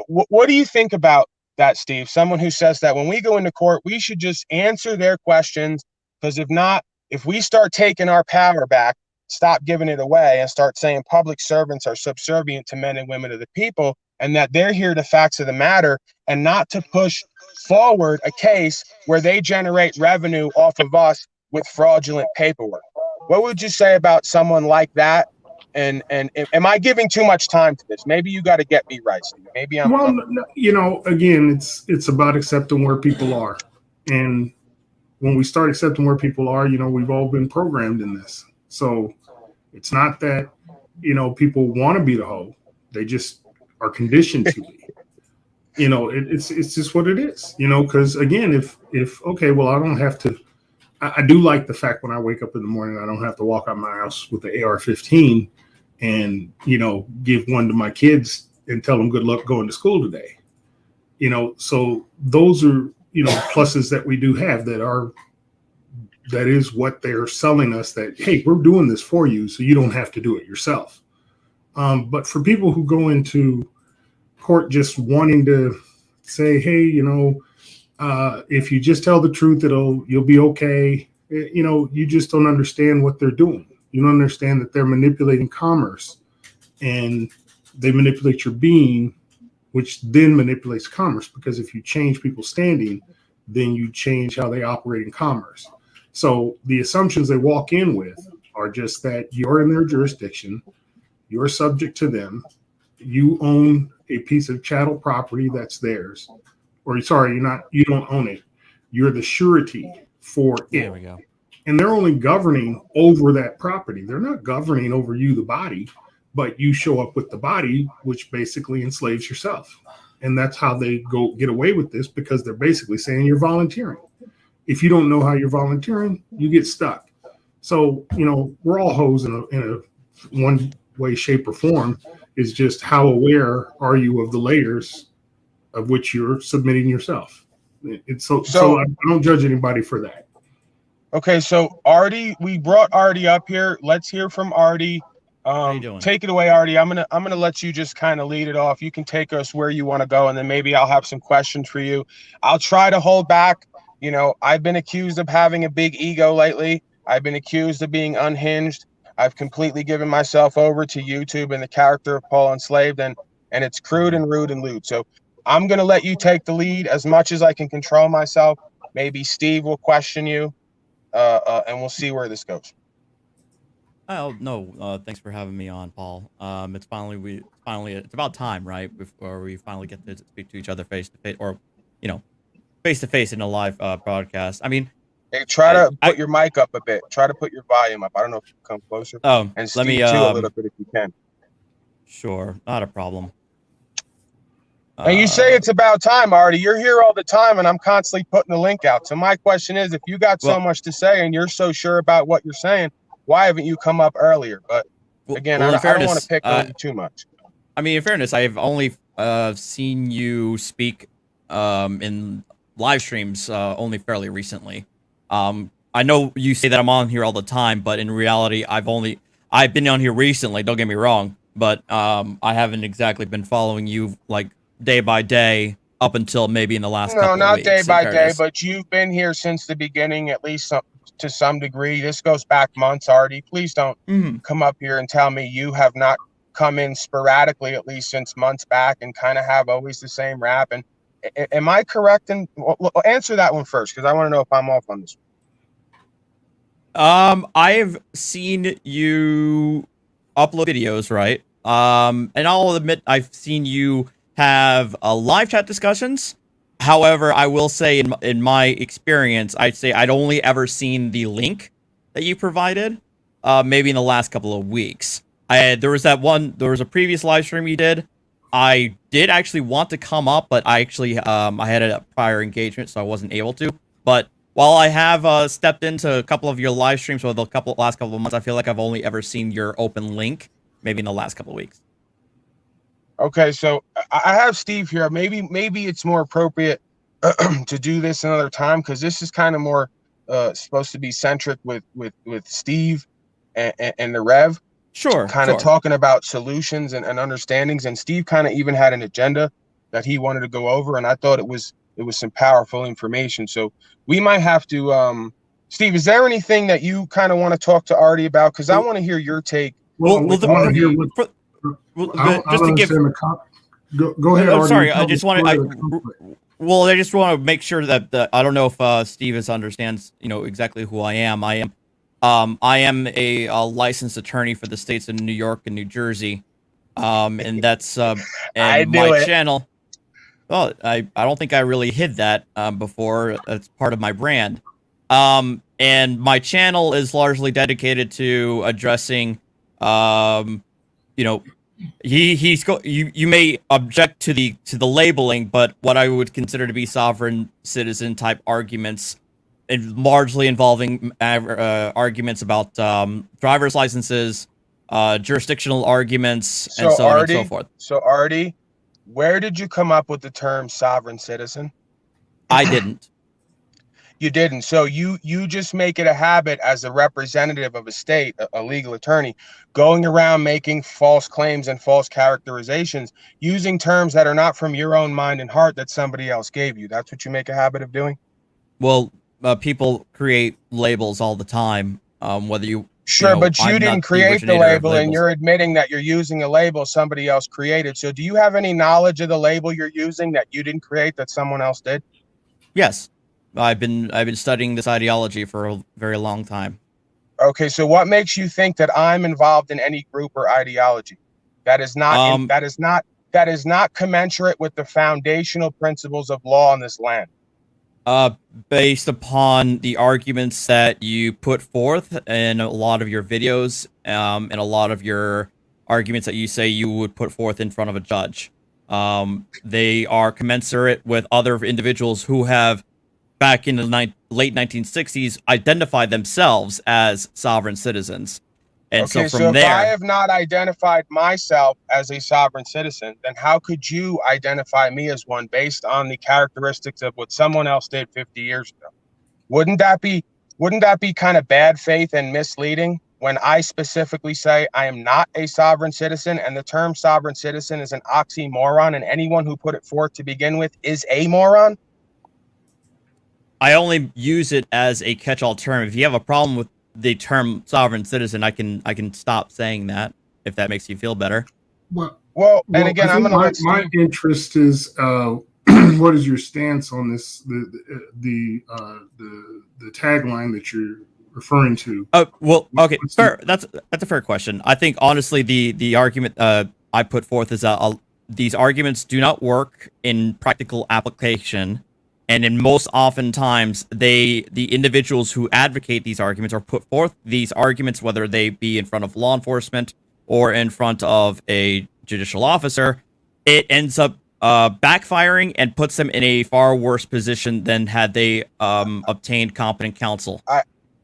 Speaker 1: What do you think about that, Steve? Someone who says that when we go into court, we should just answer their questions, because if not, if we start taking our power back, stop giving it away, and start saying public servants are subservient to men and women of the people, and that they're here to facts of the matter, and not to push forward a case where they generate revenue off of us with fraudulent paperwork. What would you say about someone like that? And am I giving too much time to this? Maybe you got to get me right, Steve. Maybe I'm.
Speaker 3: Well, again, it's about accepting where people are, and when we start accepting where people are, we've all been programmed in this. So it's not that people want to be the hoe; they just are conditioned to be. It's just what it is. Because again, if okay, well, I don't have to I do like the fact when I wake up in the morning, I don't have to walk out my house with the AR-15 and, give one to my kids and tell them good luck going to school today. So those are, pluses that we do have that is what they're selling us, that, hey, we're doing this for you, so you don't have to do it yourself. But for people who go into court just wanting to say, hey, if you just tell the truth, you'll be okay. You just don't understand what they're doing. You don't understand that they're manipulating commerce, and they manipulate your being, which then manipulates commerce, because if you change people's standing, then you change how they operate in commerce. So the assumptions they walk in with are just that you're in their jurisdiction, you're subject to them, you own a piece of chattel property that's theirs, or sorry, you don't own it. You're the surety for it.
Speaker 4: There we go.
Speaker 3: And they're only governing over that property. They're not governing over you, the body, but you show up with the body, which basically enslaves yourself. And that's how they get away with this, because they're basically saying you're volunteering. If you don't know how you're volunteering, you get stuck. So, we're all hoes in a one way, shape, or form. Is just how aware are you of the layers of which you're submitting yourself. It's so I don't judge anybody for that.
Speaker 1: Okay, so Artie, we brought Artie up here. Let's hear from Artie.
Speaker 4: How you doing?
Speaker 1: Take it away, Artie. I'm gonna let you just kind of lead it off. You can take us where you want to go, and then maybe I'll have some questions for you. I'll try to hold back. I've been accused of having a big ego lately. I've been accused of being unhinged. I've completely given myself over to YouTube and the character of Paul Enslaved, and it's crude and rude and lewd. So I'm gonna let you take the lead as much as I can control myself. Maybe Steve will question you, and we'll see where this goes.
Speaker 4: Oh no! Thanks for having me on, Paul. It's it's about time, right? Before we finally get to speak to each other face to face, or face to face in a live broadcast. I mean,
Speaker 1: hey, try to put your mic up a bit. Try to put your volume up. I don't know if you can come closer. And Steve,
Speaker 4: let me
Speaker 1: too, a little bit if you can.
Speaker 4: Sure, not a problem.
Speaker 1: And you say it's about time, Artie. You're here all the time, and I'm constantly putting the link out. So my question is, if you got so much to say and you're so sure about what you're saying, why haven't you come up earlier? But again, I don't want to pick on you too much.
Speaker 4: I mean, in fairness, I've only seen you speak in live streams only fairly recently. I know you say that I'm on here all the time, but in reality, I've been on here recently. Don't get me wrong, but I haven't exactly been following you like day by day up until maybe in the last couple of weeks.
Speaker 1: No, not day by day, but you've been here since the beginning, at least to some degree. This goes back months, Artie. Please don't come up here and tell me you have not come in sporadically, at least since months back, and kind of have always the same rap. And am I correct? And answer that one first, because I want to know if I'm off on this one.
Speaker 4: I've seen you upload videos, right? And I'll admit I've seen you have live chat discussions. However, I will say in my experience, I'd say I'd only ever seen the link that you provided, maybe in the last couple of weeks. There was a previous live stream you did. I did actually want to come up, but I actually I had a prior engagement, so I wasn't able to. But while I have stepped into a couple of your live streams for the last couple of months, I feel like I've only ever seen your open link, maybe in the last couple of weeks.
Speaker 1: Okay, so I have Steve here. Maybe it's more appropriate to do this another time, because this is kind of more supposed to be centric with Steve and the Rev.
Speaker 4: Sure.
Speaker 1: Kind of talking about solutions and understandings. And Steve kind of even had an agenda that he wanted to go over, and I thought it was some powerful information. So we might have to Steve, is there anything that you kind of want to talk to Artie about? Because I want to hear your take.
Speaker 3: Well,
Speaker 4: just to give.
Speaker 3: Go ahead.
Speaker 4: I'm sorry. I just want to. Well, I just want to make sure that I don't know if Steve understands, exactly who I am. I am a licensed attorney for the states of New York and New Jersey, and that's and my channel. Well, I don't think I really hid that before. It's part of my brand, and my channel is largely dedicated to addressing, you may object to the labeling, but what I would consider to be sovereign citizen type arguments largely involving arguments about driver's licenses, jurisdictional arguments, and
Speaker 1: So
Speaker 4: so on and so
Speaker 1: Artie,
Speaker 4: forth.
Speaker 1: where did you come up with the term sovereign citizen?
Speaker 4: I didn't.
Speaker 1: You didn't. So you just make it a habit as a representative of a state, a legal attorney, going around making false claims and false characterizations using terms that are not from your own mind and heart that somebody else gave you. That's what you make a habit of doing?
Speaker 4: Well, people create labels all the time. Whether
Speaker 1: Sure, but you
Speaker 4: I'm
Speaker 1: didn't
Speaker 4: not the
Speaker 1: create the
Speaker 4: originator of
Speaker 1: label and
Speaker 4: labels.
Speaker 1: you're admitting that you're using a label somebody else created. So do you have any knowledge of the label you're using that you didn't create that someone else did?
Speaker 4: Yes, I've been studying this ideology for a very long time.
Speaker 1: Okay, so what makes you think that I'm involved in any group or ideology? That is not that is not commensurate with the foundational principles of law in this land.
Speaker 4: Uh, Based upon the arguments that you put forth in a lot of your videos, and a lot of your arguments that you say you would put forth in front of a judge. They are commensurate with other individuals who have, back in the late 1960s, identified themselves as sovereign citizens. And so
Speaker 1: Okay, so
Speaker 4: from
Speaker 1: if I
Speaker 4: there,
Speaker 1: have not identified myself as a sovereign citizen, then how could you identify me as one based on the characteristics of what someone else did 50 years ago? Wouldn't that be wouldn't that be kind of bad faith and misleading when I specifically say I am not a sovereign citizen and the term sovereign citizen is an oxymoron and anyone who put it forth to begin with is a moron?
Speaker 4: I only use it as a catch-all term. If you have a problem with the term sovereign citizen, I can stop saying that, if that makes you feel better.
Speaker 3: Well,
Speaker 1: Well, and
Speaker 3: well, I
Speaker 1: again, I'm
Speaker 3: think
Speaker 1: going to let
Speaker 3: my
Speaker 1: Steve.
Speaker 3: interest is what is your stance on this the tagline that you're referring to?
Speaker 4: Well, okay,
Speaker 3: What's
Speaker 4: fair. That's a fair question. I think honestly, the argument I put forth is that these arguments do not work in practical application, and in most oftentimes, the individuals who advocate these arguments or put forth these arguments, whether they be in front of law enforcement or in front of a judicial officer, it ends up backfiring and puts them in a far worse position than had they obtained competent counsel.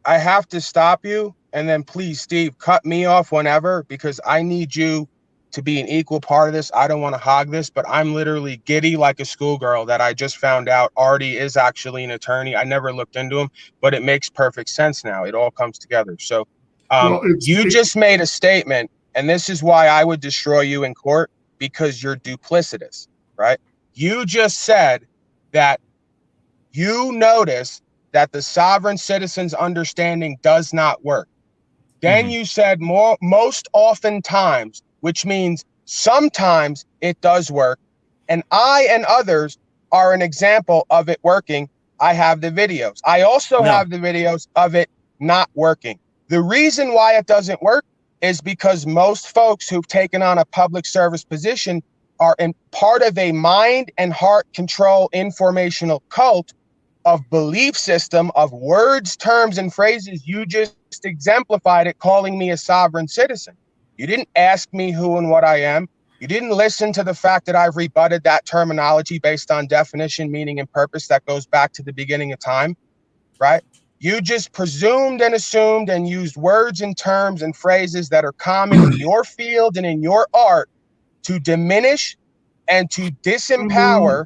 Speaker 1: I have to stop you, and then please, Steve, cut me off whenever, because I need you to be an equal part of this. I don't want to hog this, but I'm literally giddy like a schoolgirl that I just found out Artie is actually an attorney. I never looked into him, but it makes perfect sense now. It all comes together. So
Speaker 3: Well,
Speaker 1: you just made a statement, and this is why I would destroy you in court, because you're duplicitous, right? You just said that you notice that the sovereign citizen's understanding does not work. Then you said most oftentimes, which means sometimes it does work. And I and others are an example of it working. I have the videos. I also
Speaker 4: No.
Speaker 1: have the videos of it not working. The reason why it doesn't work is because most folks who've taken on a public service position are in part of a mind and heart control informational cult of belief system of words, terms, and phrases. You just exemplified it, calling me a sovereign citizen. You didn't ask me who and what I am. You didn't listen to the fact that I've rebutted that terminology based on definition, meaning, and purpose that goes back to the beginning of time, right? You just presumed and assumed and used words and terms and phrases that are common in your field and in your art to diminish and to disempower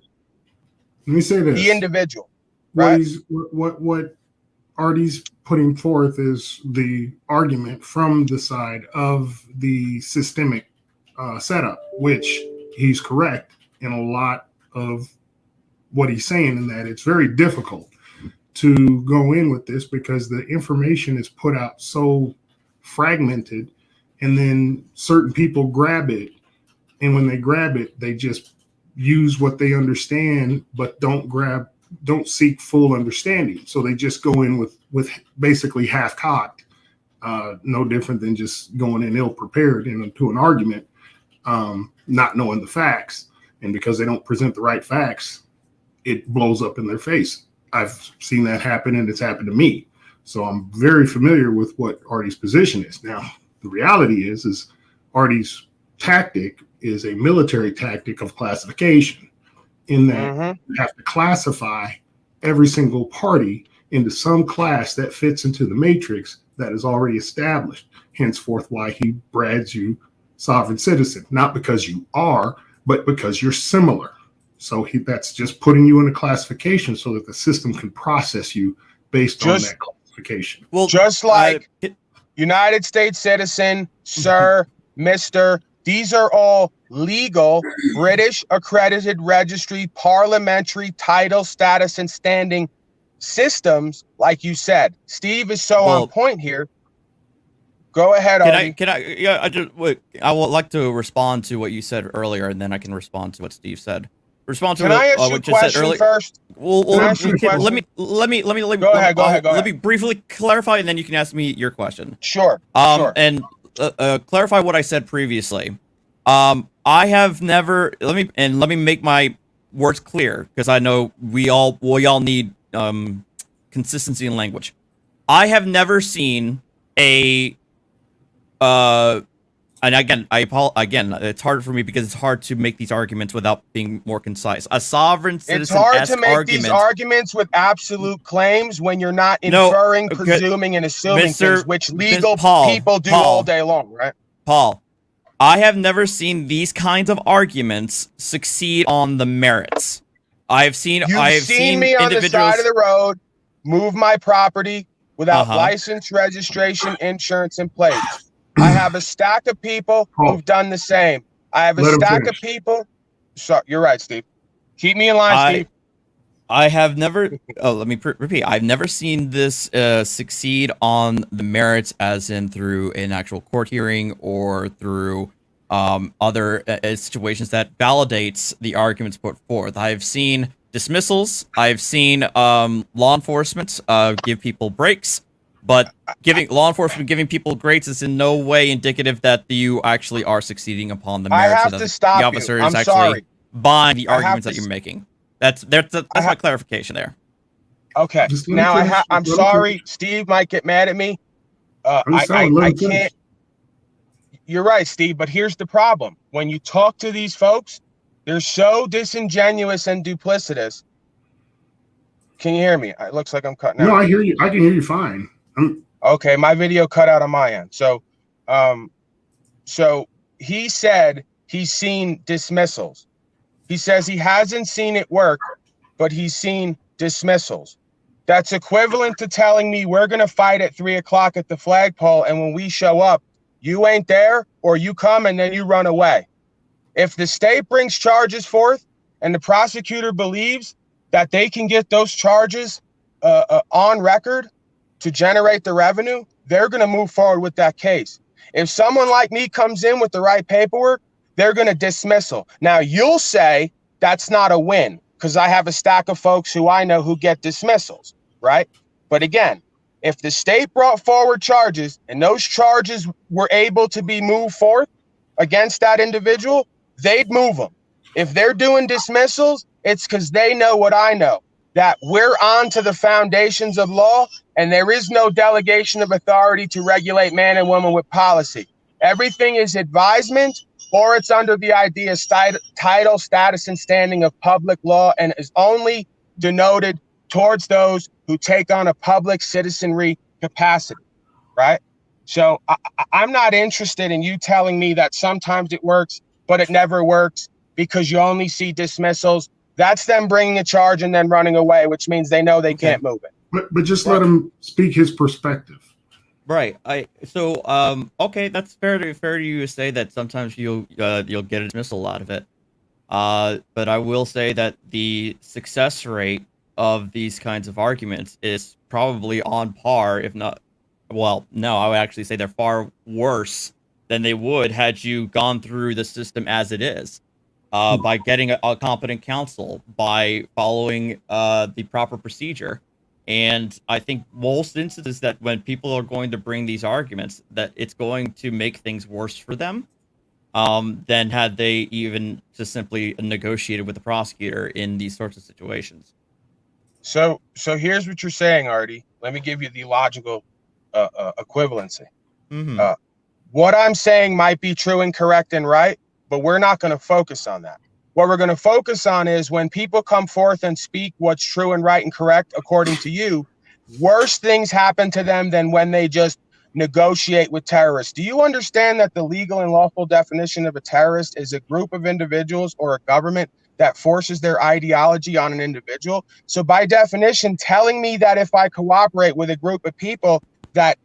Speaker 3: Let me say this.
Speaker 1: the individual.
Speaker 3: What
Speaker 1: Right?
Speaker 3: what Artie's putting forth is the argument from the side of the systemic setup, which he's correct in a lot of what he's saying, in that it's very difficult to go in with this because the information is put out so fragmented, and then certain people grab it, and when they grab it, they just use what they understand, but don't seek full understanding. So they just go in with basically half cocked, no different than just going in ill prepared into an argument, not knowing the facts. And because they don't present the right facts, it blows up in their face. I've seen that happen, and it's happened to me. So I'm very familiar with what Artie's position is. Now, the reality is Artie's tactic is a military tactic of classification, in that you have to classify every single party into some class that fits into the matrix that is already established. Henceforth, why he brads you sovereign citizen, not because you are, but because you're similar. So that's just putting you in a classification so that the system can process you based on that classification.
Speaker 1: Well, just like United States citizen, sir, Mr. These are all legal British accredited registry, parliamentary title, status, and standing systems, like you said. Steve is so on point here. Go ahead, Artie.
Speaker 4: I would like to respond to what you said earlier, and then I can respond to what Steve said. Respond to
Speaker 1: Can I ask you a question first?
Speaker 4: Let me briefly clarify, and then you can ask me your question.
Speaker 1: Sure.
Speaker 4: And clarify what I said previously. I have never. Let me make my words clear, because I know we all need consistency in language. I have never seen a and again, it's hard for me because it's hard to make these arguments without being more concise. A sovereign citizen.
Speaker 1: It's hard to make these arguments with absolute claims when you're not inferring, presuming, and assuming things, which legal people do all day long, right?
Speaker 4: Paul, I have never seen these kinds of arguments succeed on the merits. You've seen
Speaker 1: me on the side of the road move my property without license, registration, insurance, and plates. I have a stack of people who've done the same. I have a stack of people. So you're right, Steve. Keep me in line, Steve.
Speaker 4: I have never. Let me repeat. I've never seen this succeed on the merits, as in through an actual court hearing or through other situations that validates the arguments put forth. I've seen dismissals. I've seen law enforcement give people breaks. But law enforcement giving people grades is in no way indicative that you actually are succeeding upon the merits.
Speaker 1: I have to stop you.
Speaker 4: The officer is actually buying the arguments that you're making. That's my clarification there.
Speaker 1: Okay. Now I'm sorry. Steve might get mad at me. I can't. You're right, Steve. But here's the problem: when you talk to these folks, they're so disingenuous and duplicitous. Can you hear me? It looks like I'm cutting out.
Speaker 3: No, I hear you. I can hear you fine.
Speaker 1: Okay, my video cut out on my end. So he said he's seen dismissals. He says he hasn't seen it work, but he's seen dismissals. That's equivalent to telling me we're going to fight at 3 o'clock at the flagpole, and when we show up, you ain't there, or you come and then you run away. If the state brings charges forth and the prosecutor believes that they can get those charges on record to generate the revenue, they're going to move forward with that case. If someone like me comes in with the right paperwork, they're going to dismissal. Now, you'll say that's not a win because I have a stack of folks who I know who get dismissals, right? But again, if the state brought forward charges and those charges were able to be moved forth against that individual, they'd move them. If they're doing dismissals, it's because they know what I know, that we're on to the foundations of law and there is no delegation of authority to regulate man and woman with policy. Everything is advisement, or it's under the idea title, status, and standing of public law, and is only denoted towards those who take on a public citizenry capacity, right? So I'm not interested in you telling me that sometimes it works, but it never works because you only see dismissals. That's them bringing a charge and then running away, which means they know they can't move it.
Speaker 3: But just let him speak his perspective.
Speaker 4: Right. Okay, that's fair to you to say that sometimes you'll get a dismissal out of it. But I will say that the success rate of these kinds of arguments is probably on par, if not, well, no, I would actually say they're far worse than they would had you gone through the system as it is. By getting a competent counsel, by following the proper procedure. And I think most instances that when people are going to bring these arguments, that it's going to make things worse for them than had they even just simply negotiated with the prosecutor in these sorts of situations.
Speaker 1: So here's what you're saying, Artie. Let me give you the logical equivalency. What I'm saying might be true and correct and right, but we're not going to focus on that. What we're going to focus on is when people come forth and speak what's true and right and correct according to you, worse things happen to them than when they just negotiate with terrorists. Do you understand that the legal and lawful definition of a terrorist is a group of individuals or a government that forces their ideology on an individual? So by definition, telling me that if I cooperate with a group of people that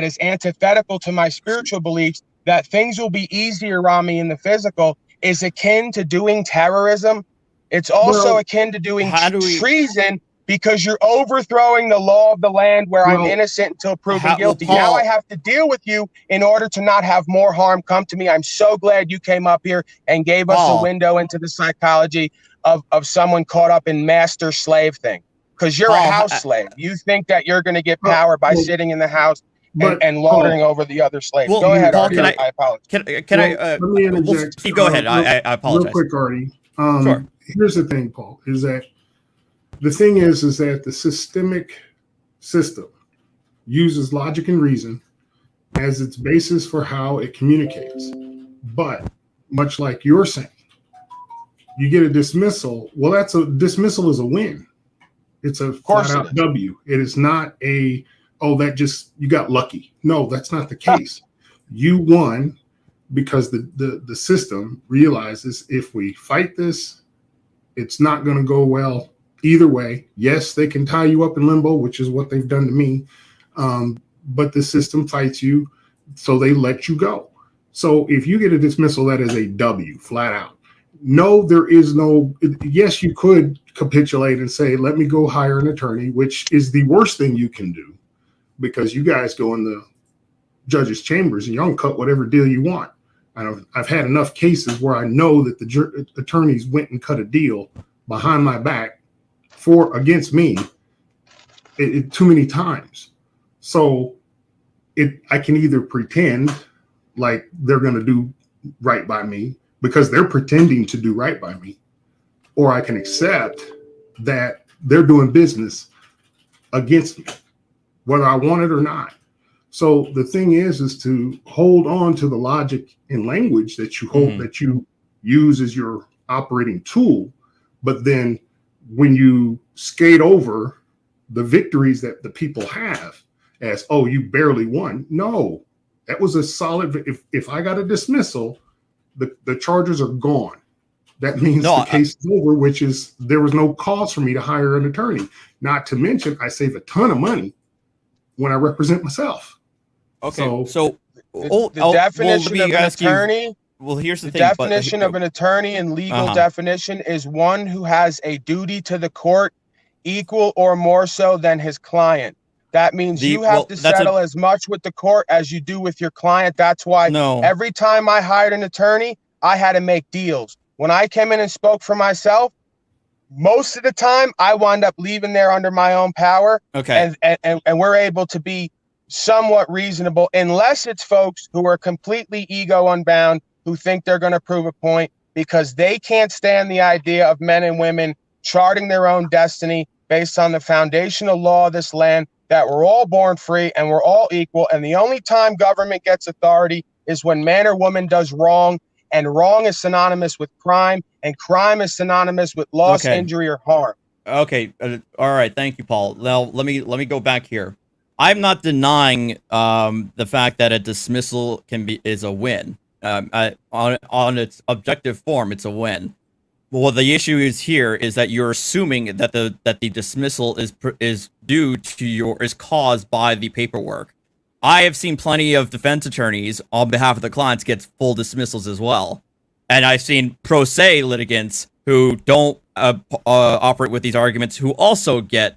Speaker 1: is antithetical to my spiritual beliefs, that things will be easier on me in the physical is akin to doing terrorism. It's also
Speaker 3: Well,
Speaker 1: akin to doing
Speaker 4: how do we?
Speaker 1: treason, because you're overthrowing the law of the land where I'm
Speaker 3: well,
Speaker 1: innocent until proven
Speaker 4: Well,
Speaker 1: guilty. Now I
Speaker 4: Paul,
Speaker 1: have to deal with you in order to not have more harm come to me. I'm so glad you came up here and gave us a
Speaker 4: Paul,
Speaker 1: window into the psychology of someone caught up in master slave thing. Because you're a
Speaker 4: Paul,
Speaker 1: house slave. You think that you're going to get
Speaker 3: well,
Speaker 1: power by
Speaker 3: well,
Speaker 1: sitting in the house
Speaker 3: but
Speaker 1: and
Speaker 3: Paul,
Speaker 1: lording over the other slaves.
Speaker 4: well,
Speaker 1: Go ahead,
Speaker 4: Paul,
Speaker 1: Artie.
Speaker 3: here,
Speaker 1: I apologize.
Speaker 4: can
Speaker 3: well,
Speaker 4: I?
Speaker 3: let me
Speaker 4: Well,
Speaker 3: interject
Speaker 4: Steve, go ahead. I
Speaker 3: real
Speaker 4: apologize.
Speaker 3: quick, Artie.
Speaker 4: Sure.
Speaker 3: Here's the thing, Paul, is that the thing is that the systemic system uses logic and reason as its basis for how it communicates. But much like you're saying, you get a dismissal. Well, that's a dismissal is a win. It's a flat out W. It is not a, oh, that just, you got lucky. No, that's not the case. You won because the system realizes if we fight this, it's not going to go well either way. Yes, they can tie you up in limbo, which is what they've done to me. But the system fights you, so they let you go. So if you get a dismissal, that is a W, flat out. No, there is no, yes, you could capitulate and say, let me go hire an attorney, which is the worst thing you can do, because you guys go in the judge's chambers and y'all can cut whatever deal you want. I've had enough cases where I know that the attorneys went and cut a deal behind my back against me too many times. So I can either pretend like they're going to do right by me because they're pretending to do right by me, or I can accept that they're doing business against me, whether I want it or not. So the thing is to hold on to the logic and language that you hold, that you use as your operating tool. But then when you skate over the victories that the people have as, oh, you barely won. No, that was a solid. If I got a dismissal, the charges are gone. That means the case is over, which is there was no cause for me to hire an attorney. Not to mention, I save a ton of money when I represent myself.
Speaker 4: Okay, so
Speaker 1: the definition of an attorney.
Speaker 4: Well, here's the thing.
Speaker 1: Definition of an attorney in legal definition is one who has a duty to the court equal or more so than his client. That means you have to settle as much with the court as you do with your client. That's why every time I hired an attorney, I had to make deals. When I came in and spoke for myself, most of the time I wound up leaving there under my own power.
Speaker 4: Okay.
Speaker 1: And we're able to be somewhat reasonable, unless it's folks who are completely ego unbound, who think they're going to prove a point because they can't stand the idea of men and women charting their own destiny based on the foundational law of this land, that we're all born free and we're all equal. And the only time government gets authority is when man or woman does wrong, and wrong is synonymous with crime, and crime is synonymous with loss, injury, or harm.
Speaker 4: Okay. All right. Thank you, Paul. Now let me go back here. I'm not denying the fact that a dismissal is a win. On its objective form, it's a win. Well, the issue is that you're assuming that the dismissal is caused by the paperwork. I have seen plenty of defense attorneys on behalf of the clients get full dismissals as well, and I've seen pro se litigants who don't operate with these arguments who also get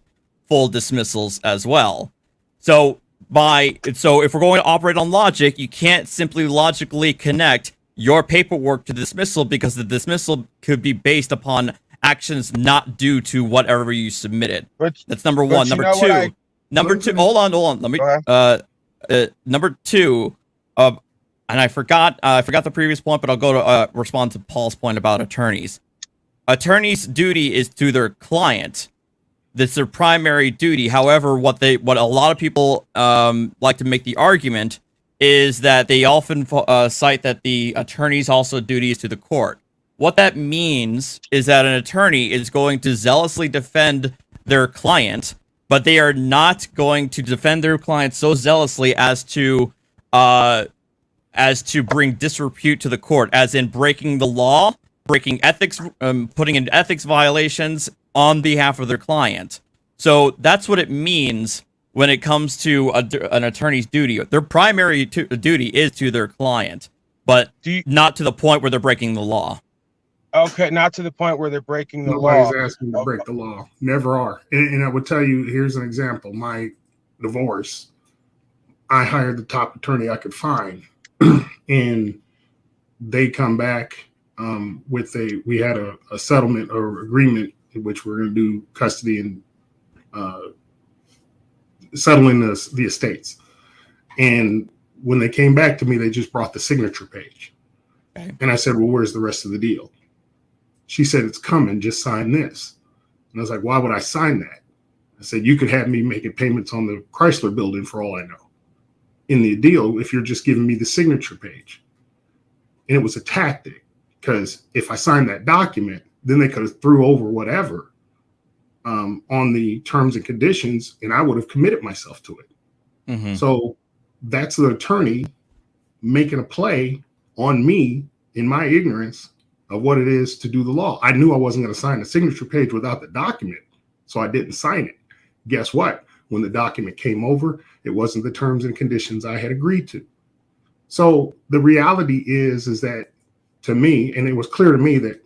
Speaker 4: full dismissals as well. So if we're going to operate on logic, you can't simply logically connect your paperwork to dismissal, because the dismissal could be based upon actions not due to whatever you submitted. That's number one. Number two. Hold on. Let me. Number two. And I forgot the previous point, but I'll go to respond to Paul's point about attorneys. Attorneys' duty is to their client. That's their primary duty. However, what a lot of people like to make the argument is that they often cite that the attorney's also duty is to the court. What that means is that an attorney is going to zealously defend their client but they are not going to defend their clients so zealously as to bring disrepute to the court, as in breaking the law, breaking ethics, putting in ethics violations on behalf of their client. So that's what it means when it comes to an attorney's duty. Their primary duty is to their client, but not to the point where they're breaking the law.
Speaker 1: Okay, not to the point where they're breaking the
Speaker 3: Nobody's
Speaker 1: law.
Speaker 3: asking to break the law. Never are. And I would tell you, here's an example. My divorce, I hired the top attorney I could find, and they come back with we had a settlement or agreement in which we're going to do custody and settling the estates. And when they came back to me, they just brought the signature page. Okay. And I said, well, where's the rest of the deal? She said, it's coming, just sign this. And I was like, why would I sign that? I said, you could have me making payments on the Chrysler building for all I know in the deal if you're just giving me the signature page. And it was a tactic, because if I signed that document, then they could have threw over whatever on the terms and conditions, and I would have committed myself to it. Mm-hmm. So that's the attorney making a play on me in my ignorance of what it is to do the law. I knew I wasn't going to sign the signature page without the document, so I didn't sign it. Guess what? When the document came over, it wasn't the terms and conditions I had agreed to. So the reality is that, to me, and it was clear to me that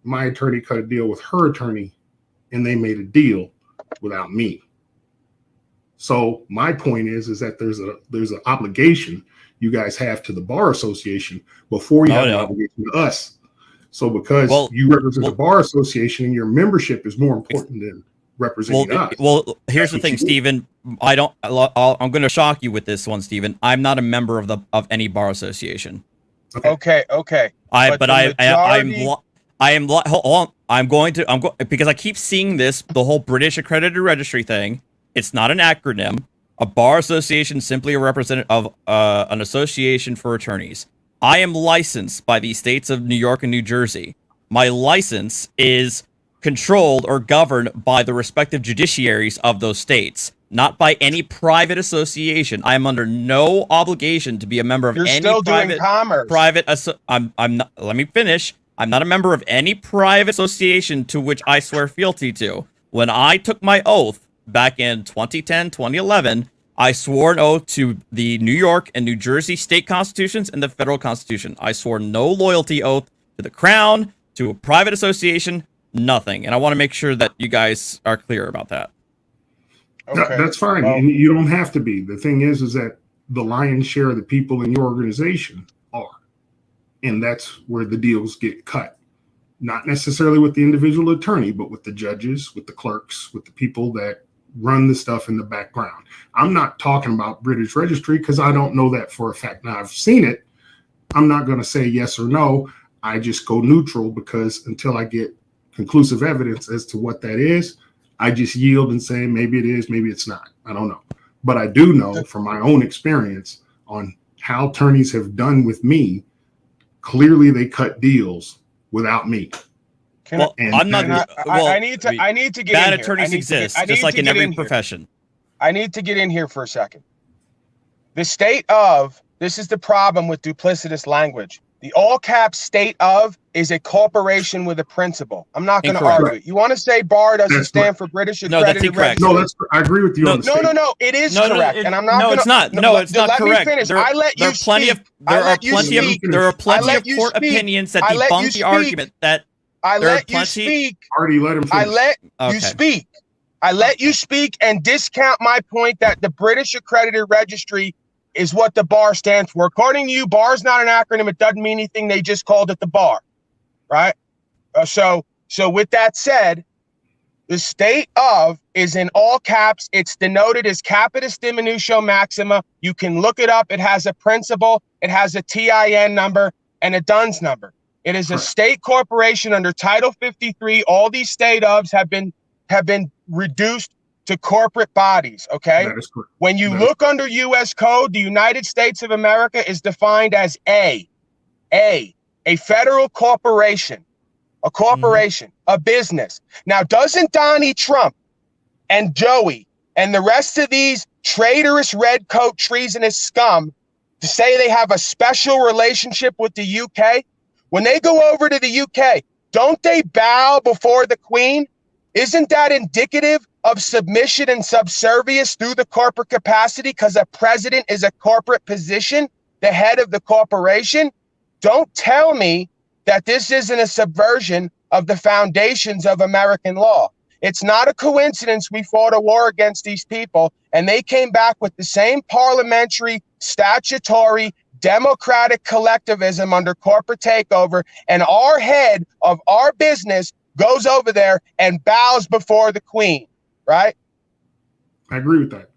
Speaker 3: my attorney cut a deal with her attorney, and they made a deal without me. So my point is that there's an obligation you guys have to the Bar Association before you have an obligation to us. So because you represent the Bar Association and your membership is more important than representing us.
Speaker 4: Well, here's the thing, Stephen. I'm going to shock you with this one, Stephen. I'm not a member of any Bar Association.
Speaker 1: Okay.
Speaker 4: I'm going because I keep seeing this, the whole British Accredited Registry thing. It's not an acronym. A bar association is simply a representative of an association for attorneys. I am licensed by the states of New York and New Jersey. My license is controlled or governed by the respective judiciaries of those states, not by any private association. I am under no obligation to be a member of any
Speaker 1: still doing commerce.
Speaker 4: I'm not. Let me finish. I'm not a member of any private association to which I swear fealty to. When I took my oath back in 2010, 2011, I swore an oath to the New York and New Jersey state constitutions and the federal constitution. I swore no loyalty oath to the crown, to a private association, nothing. And I want to make sure that you guys are clear about that.
Speaker 3: Okay. That's fine. And you don't have to be. The thing is that the lion's share of the people in your organization are. And that's where the deals get cut. Not necessarily with the individual attorney, but with the judges, with the clerks, with the people that run the stuff in the background. I'm not talking about British Registry because I don't know that for a fact. Now, I've seen it. I'm not going to say yes or no. I just go neutral because until I get conclusive evidence as to what that is, I just yield and say maybe it is, maybe it's not. I don't know. But I do know from my own experience on how attorneys have done with me, clearly they cut deals without me.
Speaker 1: I need to get
Speaker 4: bad
Speaker 1: in here.
Speaker 4: Attorneys exist, just like in every profession.
Speaker 1: I need to get in here for a second. The state of, this is the problem with duplicitous language. The all caps state of is a corporation with a principle. I'm not going to argue it. You want to say bar doesn't stand for British Accredited Registry?
Speaker 3: No, I agree with you.
Speaker 1: No, it is correct. And I'm not going to.
Speaker 4: No, it's not. No, it's not correct.
Speaker 1: Let me finish. I let you speak.
Speaker 4: There are plenty of court opinions that debunk the argument that
Speaker 1: I let you speak.
Speaker 3: Already let him finish.
Speaker 1: I let you speak. I let you speak and discount my point that the British Accredited Registry is what the bar stands for. According to you, bar is not an acronym. It doesn't mean anything. They just called it the bar, right? So with that said, the state of is in all caps. It's denoted as capitis diminutio maxima. You can look it up. It has a principal. It has a TIN number and a DUNS number. It is a state corporation under Title 53. All these state ofs have been reduced to corporate bodies, okay? When you look under U.S. Code, the United States of America is defined as a federal corporation, a business. Now, doesn't Donnie Trump and Joey and the rest of these traitorous redcoat treasonous scum to say they have a special relationship with the UK? When they go over to the UK, don't they bow before the Queen? Isn't that indicative of submission and subservience through the corporate capacity because a president is a corporate position, the head of the corporation? Don't tell me that this isn't a subversion of the foundations of American law. It's not a coincidence we fought a war against these people and they came back with the same parliamentary, statutory, democratic collectivism under corporate takeover, and our head of our business goes over there and bows before the Queen, right?
Speaker 3: I agree with that.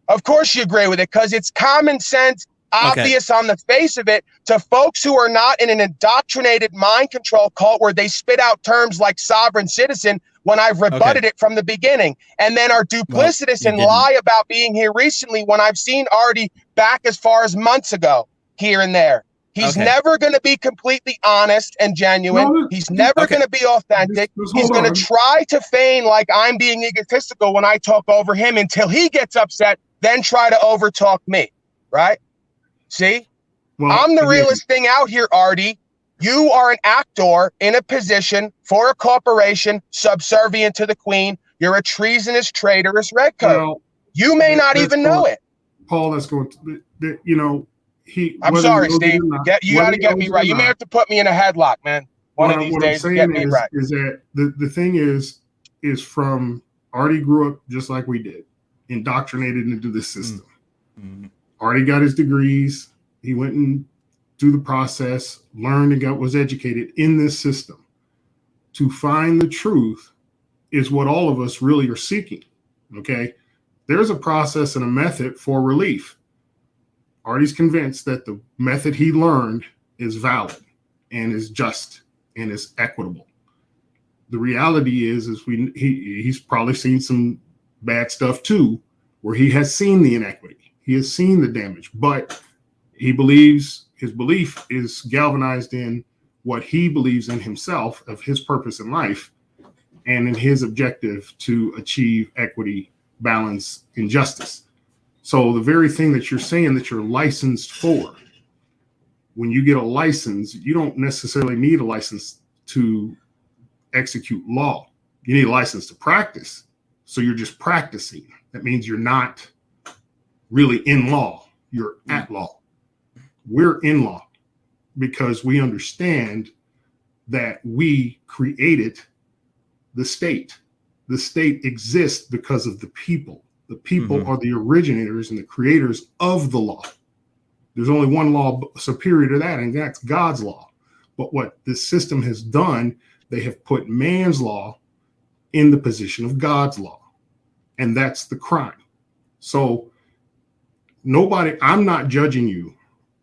Speaker 1: Of course you agree with it, because it's common sense, obvious on the face of it to folks who are not in an indoctrinated mind control cult where they spit out terms like sovereign citizen when I've rebutted it from the beginning, and then are duplicitous and lie about being here recently when I've seen Artie back as far as months ago here and there. He's never going to be completely honest and genuine.
Speaker 3: No,
Speaker 1: He's never going to be authentic. He's going to try to feign like I'm being egotistical when I talk over him until he gets upset, then try to overtalk me, right? See? Well, I'm the realest thing out here, Artie. You are an actor in a position for a corporation subservient to the Queen. You're a treasonous, traitorous redcoat. Well, you may not even know it.
Speaker 3: Paul, let's go. You know,
Speaker 1: I'm sorry, Steve. You got to get me right. You may have to put me in a headlock, man. One of these days to get me right.
Speaker 3: Is that the thing is from Artie grew up just like we did, indoctrinated into the system. Mm-hmm. Artie got his degrees. He went and through the process, learned and was educated in this system. To find the truth is what all of us really are seeking. Okay, there's a process and a method for relief. Artie's convinced that the method he learned is valid and is just and is equitable. The reality is he's probably seen some bad stuff too, where he has seen the inequity, he has seen the damage, but he believes his belief is galvanized in what he believes in himself, of his purpose in life, and in his objective to achieve equity, balance, and justice. So the very thing that you're saying that you're licensed for, when you get a license, you don't necessarily need a license to execute law. You need a license to practice. So you're just practicing. That means you're not really in law. You're at law. We're in law because we understand that we created the state. The state exists because of the people. The people are the originators and the creators of the law. There's only one law superior to that, and that's God's law. But what this system has done, they have put man's law in the position of God's law. And that's the crime. So I'm not judging you